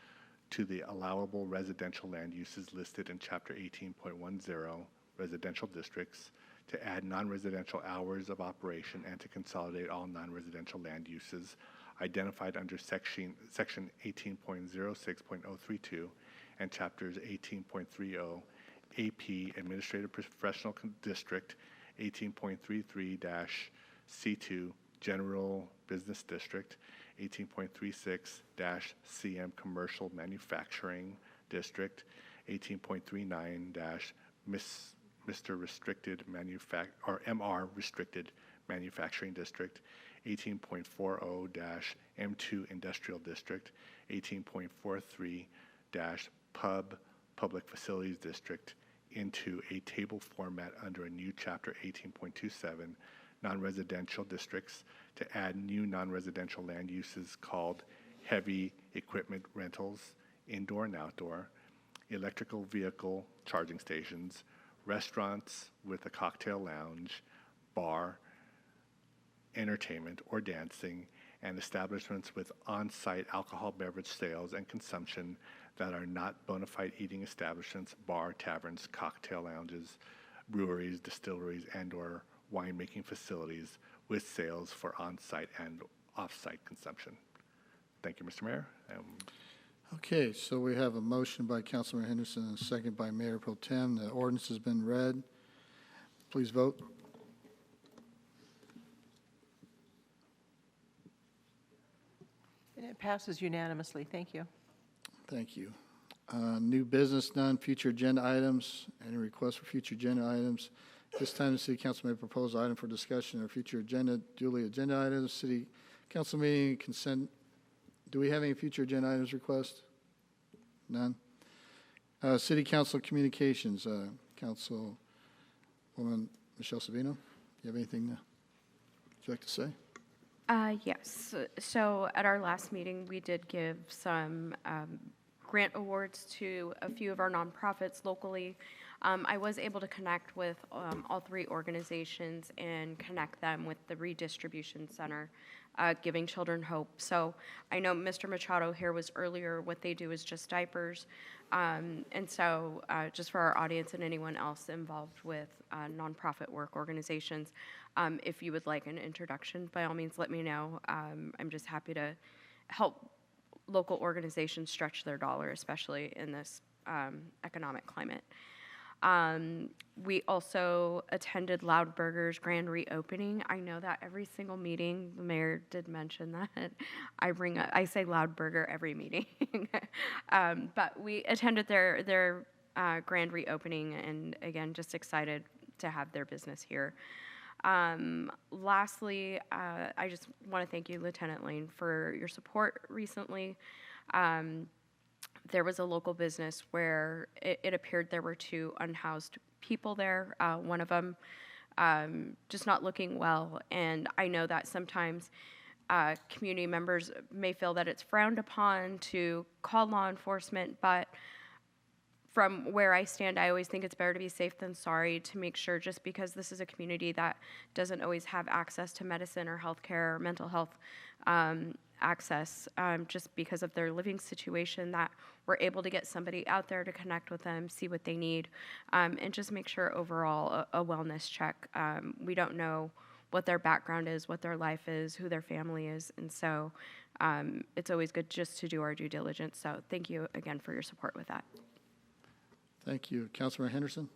S8: to the allowable residential land uses listed in Chapter 18.10 residential districts, to add non-residential hours of operation and to consolidate all non-residential land uses identified under Section 18.06.032 and Chapters 18.30 AP Administrative Professional District, 18.33-C2 General Business District, 18.36-CM Commercial Manufacturing District, 18.39-MR Restricted Manufacturing District, 18.40-M2 Industrial District, 18.43-PUB Public Facilities District into a table format under a new Chapter 18.27 non-residential districts to add new non-residential land uses called heavy equipment rentals, indoor and outdoor, electrical vehicle charging stations, restaurants with a cocktail lounge, bar, entertainment or dancing, and establishments with on-site alcohol beverage sales and consumption that are not bona fide eating establishments, bar, taverns, cocktail lounges, breweries, distilleries, and/or winemaking facilities with sales for on-site and off-site consumption. Thank you, Mr. Mayor.
S1: Okay, so we have a motion by Councilman Henderson and a second by Mayor Pro Tem. The ordinance has been read. Please vote.
S3: It passes unanimously. Thank you.
S1: Thank you. New business, none. Future agenda items. Any requests for future agenda items? This time, the City Council may propose an item for discussion or future agenda, duly agenda items. City Council meeting consent. Do we have any future agenda items requests? None. City Council communications. Councilwoman Michelle Savino, you have anything would you like to say?
S19: Yes. So at our last meeting, we did give some grant awards to a few of our nonprofits locally. I was able to connect with all three organizations and connect them with the Redistribution Center, Giving Children Hope. So I know Mr. Machado here was earlier. What they do is just diapers. And so just for our audience and anyone else involved with nonprofit work organizations, if you would like an introduction, by all means, let me know. I'm just happy to help local organizations stretch their dollar, especially in this economic climate. We also attended Loud Burger's grand reopening. I know that every single meeting, the mayor did mention that. I say Loud Burger every meeting. But we attended their grand reopening, and again, just excited to have their business here. Lastly, I just want to thank you, Lieutenant Lane, for your support recently. There was a local business where it appeared there were two unhoused people there, one of them just not looking well. And I know that sometimes community members may feel that it's frowned upon to call law enforcement, but from where I stand, I always think it's better to be safe than sorry, to make sure, just because this is a community that doesn't always have access to medicine or healthcare or mental health access, just because of their living situation, that we're able to get somebody out there to connect with them, see what they need, and just make sure overall a wellness check. We don't know what their background is, what their life is, who their family is, and so it's always good just to do our due diligence. So thank you again for your support with that.
S1: Thank you. Councilmember Henderson?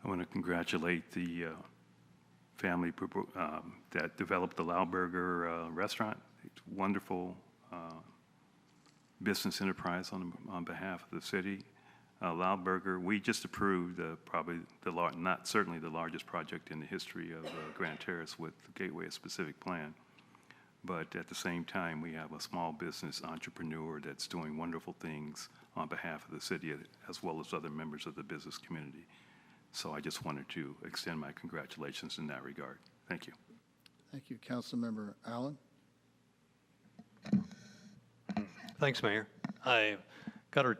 S10: I want to congratulate the family that developed the Loud Burger restaurant. It's a wonderful business enterprise on behalf of the city. Loud Burger, we just approved probably not certainly the largest project in the history of Grand Terrace with the Gateway Specific Plan. But at the same time, we have a small business entrepreneur that's doing wonderful things on behalf of the city, as well as other members of the business community. So I just wanted to extend my congratulations in that regard. Thank you.
S1: Thank you. Councilmember Allen?
S4: Thanks, Mayor. I got to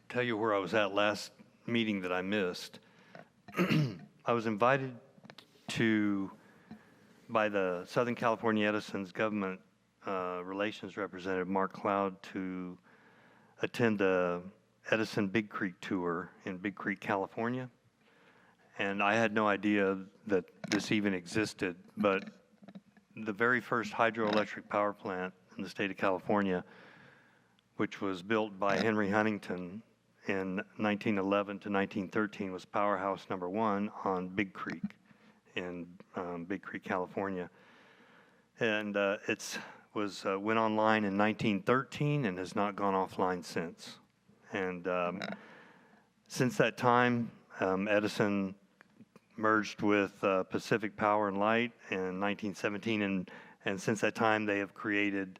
S4: tell you where I was at last meeting that I missed. I was invited by the Southern California Edison's government relations representative, Mark Cloud, to attend the Edison Big Creek tour in Big Creek, California. And I had no idea that this even existed, but the very first hydroelectric power plant in the state of California, which was built by Henry Huntington in 1911 to 1913, was Powerhouse Number 1 on Big Creek in Big Creek, California. And went online in 1913 and has not gone offline since. And since that time, Edison merged with Pacific Power and Light in 1917, and since that time they have created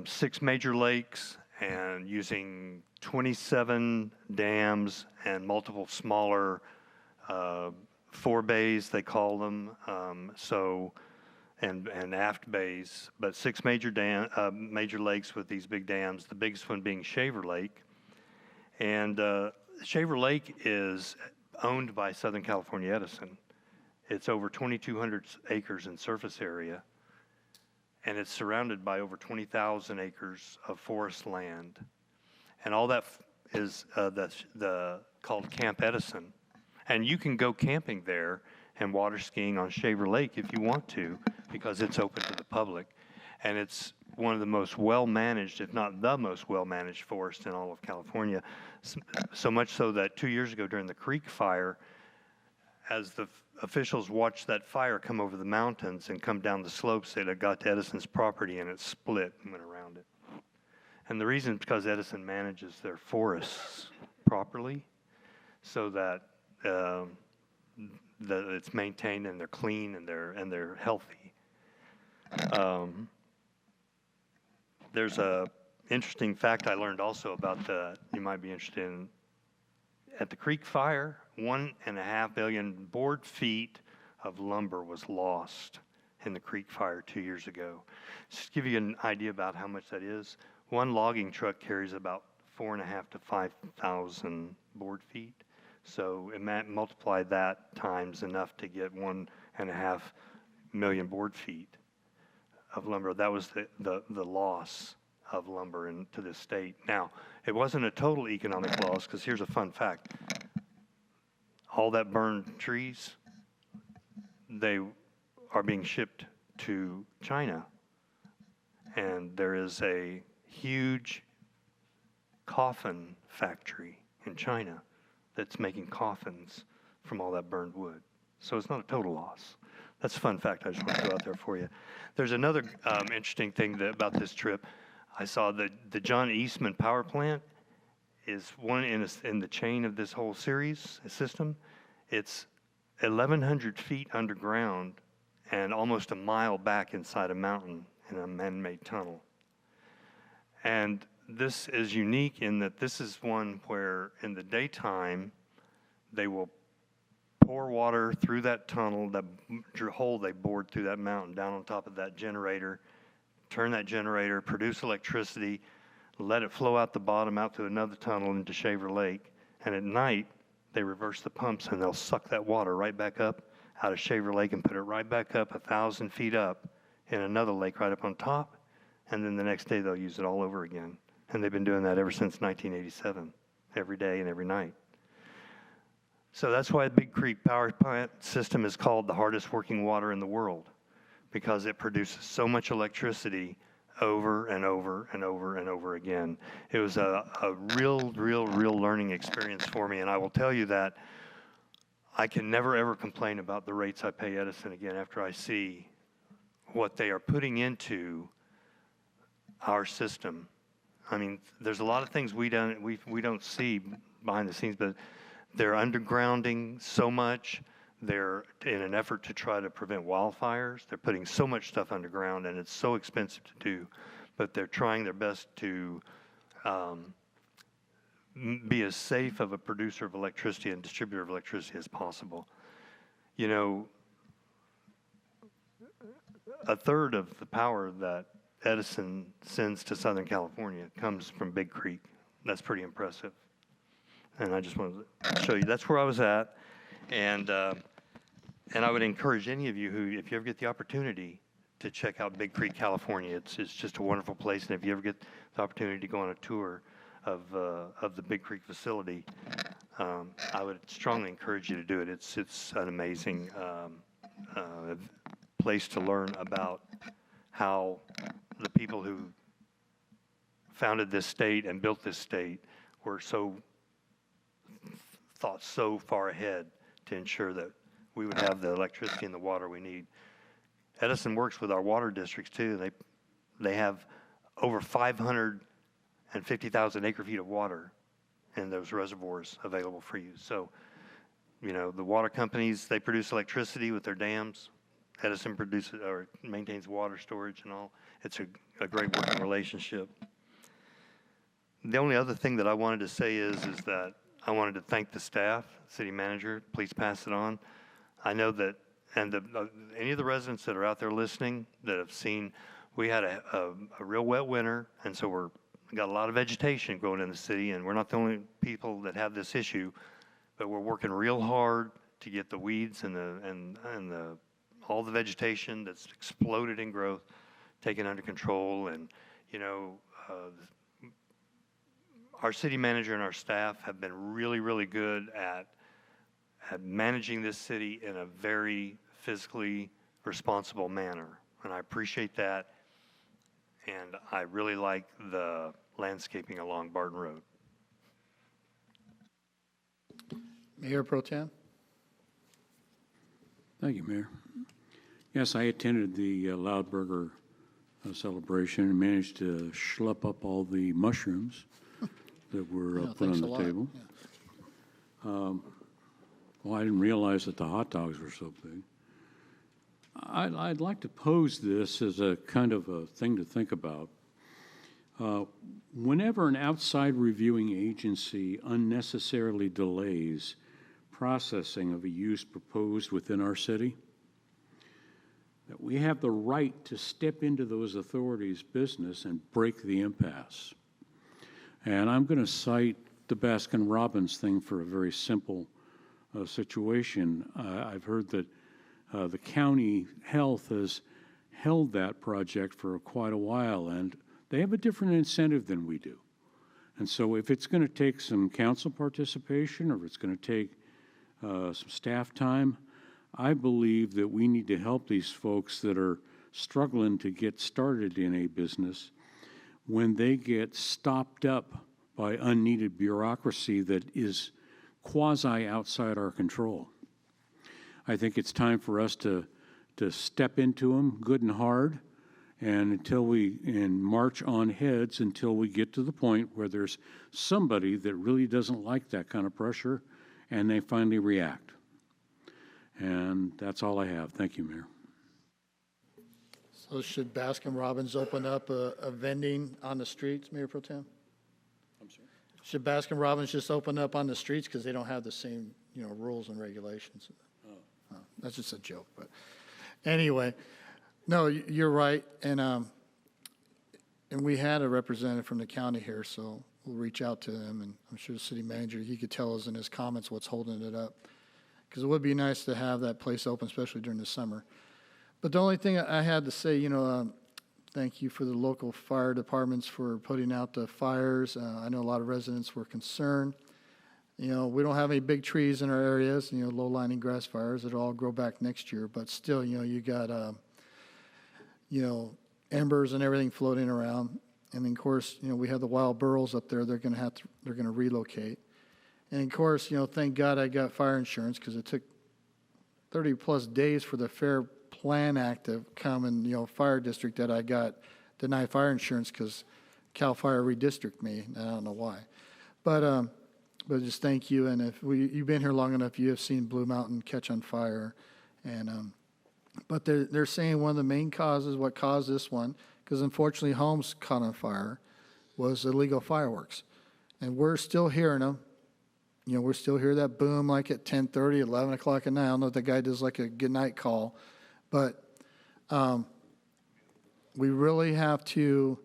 S4: 6 major lakes, and using 27 dams and multiple smaller forebays, they call them, and aft bays, but 6 major lakes with these big dams, the biggest one being Shaver Lake. And Shaver Lake is owned by Southern California Edison. It's over 2,200 acres in surface area, and it's surrounded by over 20,000 acres of forest land. And all that is called Camp Edison. And you can go camping there and water skiing on Shaver Lake if you want to, because it's open to the public. And it's one of the most well-managed, if not the most well-managed forest in all of California. So much so that 2 years ago during the Creek Fire, as the officials watched that fire come over the mountains and come down the slopes, it got to Edison's property and it split and went around it. And the reason is because Edison manages their forests properly so that that it's maintained and they're clean and they're healthy. There's a interesting fact I learned also about you might be interested in. At the Creek Fire, 1.5 billion board feet of lumber was lost in the Creek Fire 2 years ago. Just to give you an idea about how much that is, one logging truck carries about 4.5 to 5,000 board feet. So multiply that times enough to get 1.5 million board feet of lumber. That was the loss of lumber into this state. Now, it wasn't a total economic loss, because here's a fun fact. All that burned trees, they are being shipped to China. And there is a huge coffin factory in China that's making coffins from all that burned wood. So it's not a total loss. That's a fun fact I just want to throw out there for you. There's another interesting thing about this trip. I saw the John Eastman power plant is one in the chain of this whole series system. It's 1,100 feet underground and almost a mile back inside a mountain in a man-made tunnel. And this is unique in that this is one where in the daytime they will pour water through that tunnel, that hole they bored through that mountain down on top of that generator, turn that generator, produce electricity, let it flow out the bottom out through another tunnel into Shaver Lake. And at night, they reverse the pumps and they'll suck that water right back up out of Shaver Lake and put it right back up 1,000 feet up in another lake right up on top. And then the next day they'll use it all over again. And they've been doing that ever since 1987, every day and every night. So that's why the Big Creek Power Plant system is called the hardest working water in the world, because it produces so much electricity over and over and over and over again. It was a real learning experience for me, and I will tell you that I can never ever complain about the rates I pay Edison again after I see what they are putting into our system. I mean, there's a lot of things we don't see behind the scenes, but they're undergrounding so much. They're in an effort to try to prevent wildfires. They're putting so much stuff underground, and it's so expensive to do. But they're trying their best to be as safe of a producer of electricity and distributor of electricity as possible. You know, a third of the power that Edison sends to Southern California comes from Big Creek. That's pretty impressive. And I just wanted to show you, that's where I was at. And I would encourage any of you who, if you ever get the opportunity, to check out Big Creek, California. It's just a wonderful place. And if you ever get the opportunity to go on a tour of the Big Creek facility, I would strongly encourage you to do it. It's an amazing place to learn about how the people who founded this state and built this state were thought so far ahead to ensure that we would have the electricity and the water we need. Edison works with our water districts too. They have over 550,000 acre-feet of water in those reservoirs available for use. So, you know, the water companies, they produce electricity with their dams. Edison produces or maintains water storage and all. It's a great working relationship. The only other thing that I wanted to say is that I wanted to thank the staff, city manager. Please pass it on. I know that, and any of the residents that are out there listening that have seen, we had a real wet winter, and so we got a lot of vegetation growing in the city, and we're not the only people that have this issue, but we're working real hard to get the weeds and all the vegetation that's exploded in growth taken under control. And you know, our city manager and our staff have been really good at managing this city in a very fiscally responsible manner, and I appreciate that. And I really like the landscaping along Barton Road.
S1: Mayor Pro Tem?
S12: Thank you, Mayor. Yes, I attended the Loudburger celebration and managed to schlep up all the mushrooms that were put
S1: thanks
S12: on
S1: a
S12: the
S1: lot.
S12: table. Well, I didn't realize that the hot dogs were so big. I'd like to pose this as a kind of a thing to think about. Whenever an outside reviewing agency unnecessarily delays processing of a use proposed within our city, that we have the right to step into those authorities' business and break the impasse. And I'm going to cite the Baskin-Robbins thing for a very simple situation. I've heard that the county health has held that project for quite a while, and they have a different incentive than we do. And so if it's going to take some council participation or if it's going to take some staff time, I believe that we need to help these folks that are struggling to get started in a business when they get stopped up by unneeded bureaucracy that is quasi outside our control. I think it's time for us to step into them good and hard, and march on heads until we get to the point where there's somebody that really doesn't like that kind of pressure and they finally react. And that's all I have. Thank you, Mayor.
S1: So should Baskin-Robbins open up a vending on the streets, Mayor Pro Tem?
S12: I'm sorry?
S1: Should Baskin-Robbins just open up on the streets because they don't have the same, rules and regulations? Oh, that's just a joke, but anyway, no, you're right, and we had a representative from the county here, so we'll reach out to them, and I'm sure the city manager, he could tell us in his comments what's holding it up, because it would be nice to have that place open, especially during the summer. But the only thing I had to say, thank you for the local fire departments for putting out the fires. I know a lot of residents were concerned. We don't have any big trees in our areas, low-lying grass fires. It'll all grow back next year, but still, you got, embers and everything floating around. And then, of course, we have the wild burros up there. They're going to relocate. And of course, thank God I got fire insurance because it took 30-plus days for the Fair Plan Act to come and, fire district that I got denied fire insurance because CAL FIRE redistricted me. I don't know why. But just thank you. And if you've been here long enough, you have seen Blue Mountain catch on fire. And but they're saying one of the main causes, what caused this one, because unfortunately homes caught on fire, was illegal fireworks. And we're still hearing them. We're still hearing that boom like at 10:30, 11 o'clock at night. I don't know if the guy does like a good night call. But we really have to,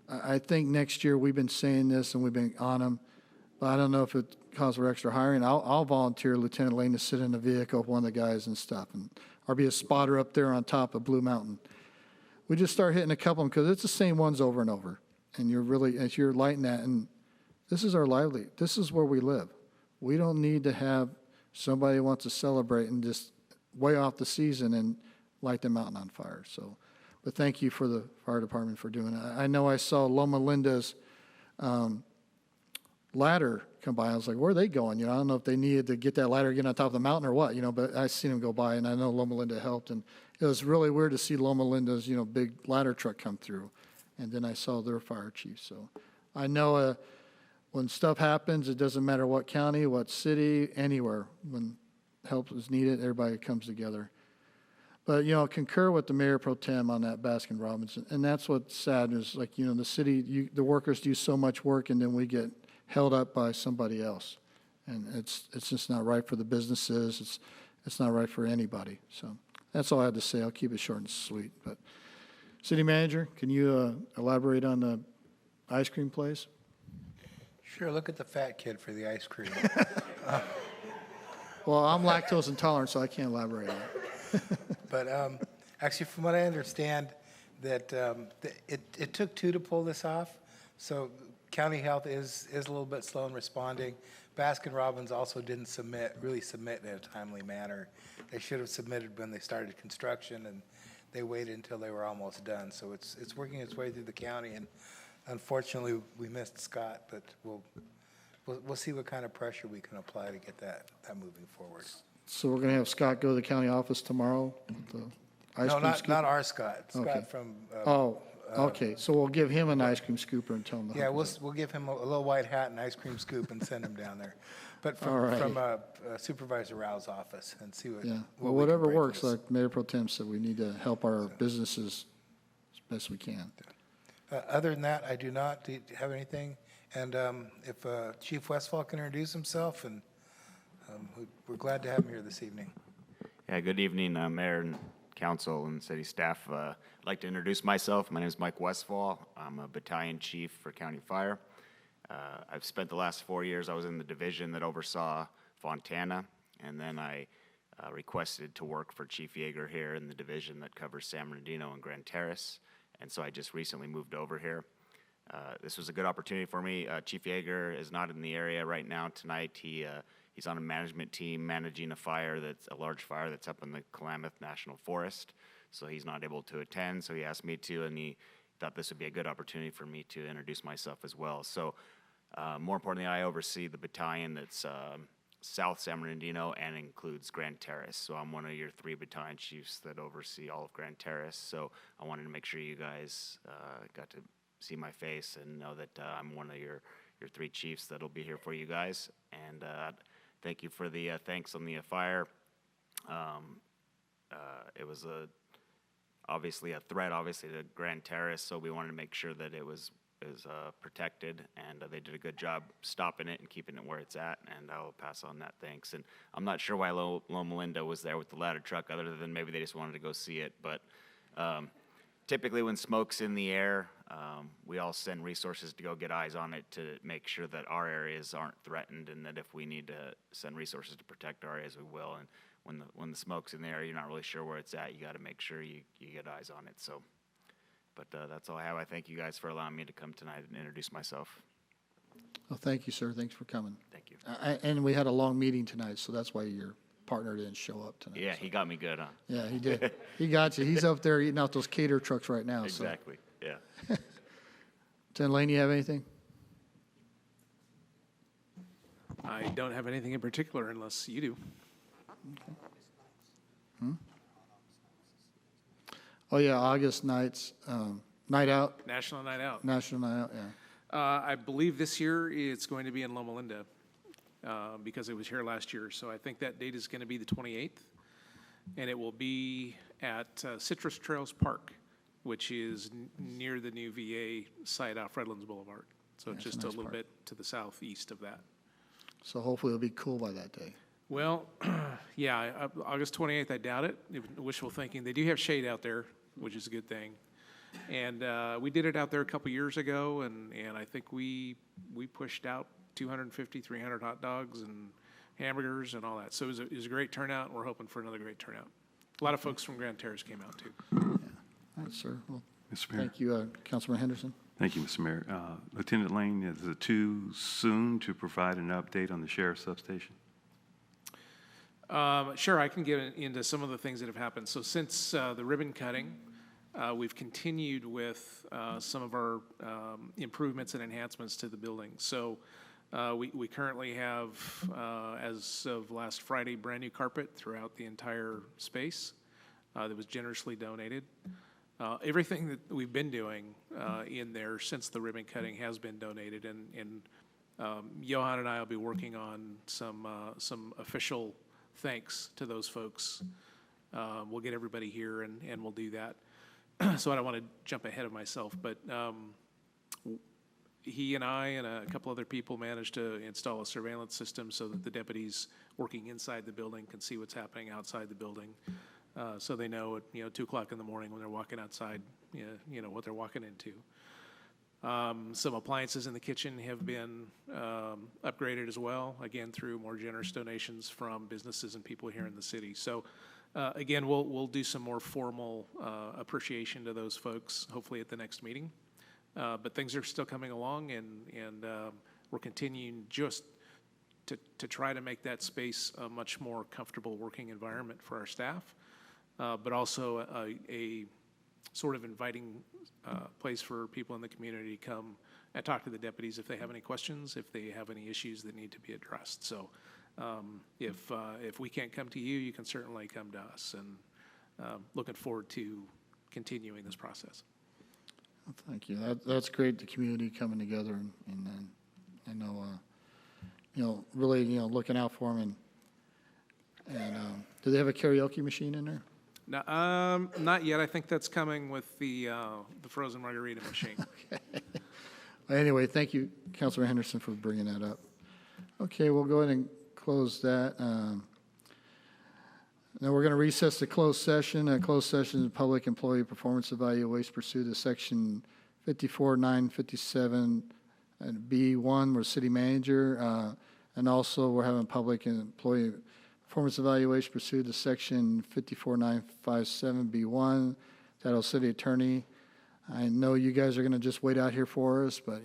S1: I think next year we've been saying this and we've been on them, but I don't know if it calls for extra hiring. I'll volunteer Lieutenant Lane to sit in the vehicle with one of the guys and stuff, or be a spotter up there on top of Blue Mountain. We just start hitting a couple of them because it's the same ones over and over. And as you're lighting that, and this is our livelihood. This is where we live. We don't need to have somebody who wants to celebrate and just way off the season and light the mountain on fire. So, but thank you for the fire department for doing it. I know I saw Loma Linda's ladder come by. I was like, where are they going? I don't know if they needed to get that ladder again on top of the mountain or what, but I seen them go by, and I know Loma Linda helped. And it was really weird to see Loma Linda's, big ladder truck come through. And then I saw their fire chief. So I know when stuff happens, it doesn't matter what county, what city, anywhere. When help is needed, everybody comes together. But, concur with the Mayor Pro Tem on that Baskin-Robbins. And that's what's sad is, like, the city, the workers do so much work, and then we get held up by somebody else. And it's just not right for the businesses. It's not right for anybody. So that's all I had to say. I'll keep it short and sweet. But City Manager, can you elaborate on the ice cream place?
S6: Sure, look at the fat kid for the ice cream.
S1: Well, I'm lactose intolerant, so I can't elaborate on it.
S6: But actually, from what I understand, that it took two to pull this off. So county health is a little bit slow in responding. Baskin-Robbins also didn't really submit in a timely manner. They should have submitted when they started construction, and they waited until they were almost done. So it's working its way through the county, and unfortunately, we missed Scott, but we'll see what kind of pressure we can apply to get that moving forward.
S1: So we're going to have Scott go to the county office tomorrow with the ice
S6: No,
S1: cream scoop?
S6: not our Scott.
S1: Okay.
S6: Scott from.
S1: Oh, okay. So we'll give him an ice cream scooper and tell him to
S6: Yeah,
S1: hook us
S6: we'll give him a little white hat and ice cream scoop and send him down there. But
S1: All right.
S6: from Supervisor Rao's office and see what.
S1: Yeah,
S6: what
S1: well,
S6: we can
S1: whatever
S6: break
S1: works,
S6: loose.
S1: like Mayor Pro Tem said, we need to help our businesses as best we can.
S6: Other than that, I do not have anything. And if Chief Westfall can introduce himself, and we're glad to have him here this evening.
S2: Yeah, good evening, Mayor and Council and City staff. I'd like to introduce myself. My name is Mike Westfall. I'm a battalion chief for County Fire. I've spent the last 4 years, I was in the division that oversaw Fontana, and then I requested to work for Chief Yeager here in the division that covers San Bernardino and Grand Terrace, and so I just recently moved over here. This was a good opportunity for me. Chief Yeager is not in the area right now tonight. He's on a management team managing a large fire that's up in the Klamath National Forest, so he's not able to attend, so he asked me to, and he thought this would be a good opportunity for me to introduce myself as well. So more importantly, I oversee the battalion that's South San Bernardino and includes Grand Terrace. So I'm one of your 3 battalion chiefs that oversee all of Grand Terrace. So I wanted to make sure you guys got to see my face and know that I'm one of your 3 chiefs that'll be here for you guys. And thank you for the thanks on the fire. It was obviously a threat, obviously, to Grand Terrace, so we wanted to make sure that it was protected, and they did a good job stopping it and keeping it where it's at, and I'll pass on that thanks. And I'm not sure why Loma Linda was there with the ladder truck, other than maybe they just wanted to go see it, but typically when smoke's in the air, we all send resources to go get eyes on it to make sure that our areas aren't threatened, and that if we need to send resources to protect our areas, we will. And when the smoke's in the air, you're not really sure where it's at. You got to make sure you get eyes on it. So, but that's all I have. I thank you guys for allowing me to come tonight and introduce myself.
S1: Well, thank you, sir. Thanks for coming.
S2: Thank you.
S1: And we had a long meeting tonight, so that's why your partner didn't show up tonight.
S2: Yeah, he got me good, huh?
S1: Yeah, he did. He got you. He's up there eating out those cater trucks right now.
S2: Exactly. Yeah.
S1: Lieutenant Lane, you have anything?
S22: I don't have anything in particular unless you do.
S1: Oh, yeah, August nights, night out.
S22: National Night Out.
S1: National Night Out, yeah.
S22: I believe this year it's going to be in Loma Linda because it was here last year. So I think that date is going to be the 28th. And it will be at Citrus Trails Park, which is near the new VA site off Redlands Boulevard. So
S1: Yeah, it's a
S22: just
S1: nice
S22: a little
S1: park.
S22: bit to the southeast of that.
S1: So hopefully it'll be cool by that day.
S22: Well, yeah, August 28th, I doubt it. Wishful thinking. They do have shade out there, which is a good thing. And we did it out there a couple years ago, and I think we pushed out 250, 300 hot dogs and hamburgers and all that. So it was a great turnout, and we're hoping for another great turnout. A lot of folks from Grand Terrace came out, too.
S1: All right, sir. Well,
S10: Mr. Mayor.
S1: thank you, Councilman Henderson.
S10: Thank you, Mr. Mayor. Lieutenant Lane, is it too soon to provide an update on the sheriff's substation?
S22: Sure, I can get into some of the things that have happened. So since the ribbon cutting, we've continued with some of our improvements and enhancements to the building. So we currently have, as of last Friday, brand new carpet throughout the entire space that was generously donated. Everything that we've been doing in there since the ribbon cutting has been donated, and Johan and I will be working on some official thanks to those folks. We'll get everybody here and we'll do that. So I don't want to jump ahead of myself, but he and I and a couple other people managed to install a surveillance system so that the deputies working inside the building can see what's happening outside the building. So they know at 2 o'clock in the morning when they're walking outside, what they're walking into. Some appliances in the kitchen have been upgraded as well, again, through more generous donations from businesses and people here in the city. So again, we'll do some more formal appreciation to those folks, hopefully at the next meeting. But things are still coming along, and we're continuing just to try to make that space a much more comfortable working environment for our staff, but also a sort of inviting place for people in the community to come and talk to the deputies if they have any questions, if they have any issues that need to be addressed. So If we can't come to you, you can certainly come to us, and looking forward to continuing this process.
S1: Thank you. That's great, the community coming together, and then, I know, really, looking out for them. And do they have a karaoke machine in there?
S22: No, not yet. I think that's coming with the frozen margarita machine.
S1: Okay. Anyway, thank you, Councilor Henderson, for bringing that up. Okay, we'll go ahead and close that. Now we're going to recess the closed session. A closed session is public employee performance evaluation pursuant to section 54(957) and B1, we're city manager. And also we're having public employee performance evaluation pursuant to section 54(957) B1, title city attorney. I know you guys are going to just wait out here for us, but,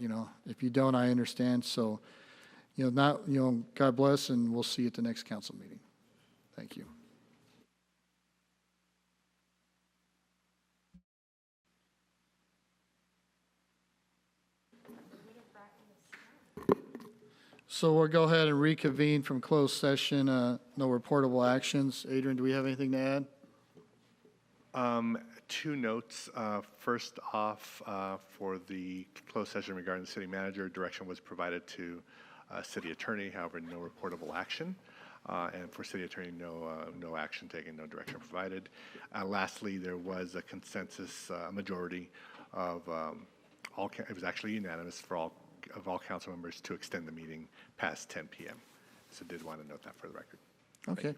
S1: if you don't, I understand. So, God bless, and we'll see you at the next council meeting. Thank you. So we'll go ahead and reconvene from closed session. No reportable actions. Adrian, do we have anything to add?
S8: Two notes. First off, for the closed session regarding the city manager, direction was provided to city attorney, however, no reportable action. And for city attorney, no action taken, no direction provided. Lastly, there was a consensus, majority of it was actually unanimous for all council members to extend the meeting past 10 p.m. So did want to note that for the record.
S1: Okay.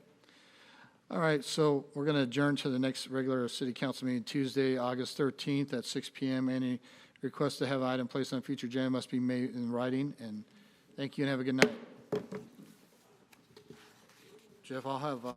S1: All right, so we're going to adjourn to the next regular city council meeting Tuesday, August 13th at 6 p.m. Any request to have an item placed on future agenda must be made in writing. And thank you and have a good night. Jeff, I'll have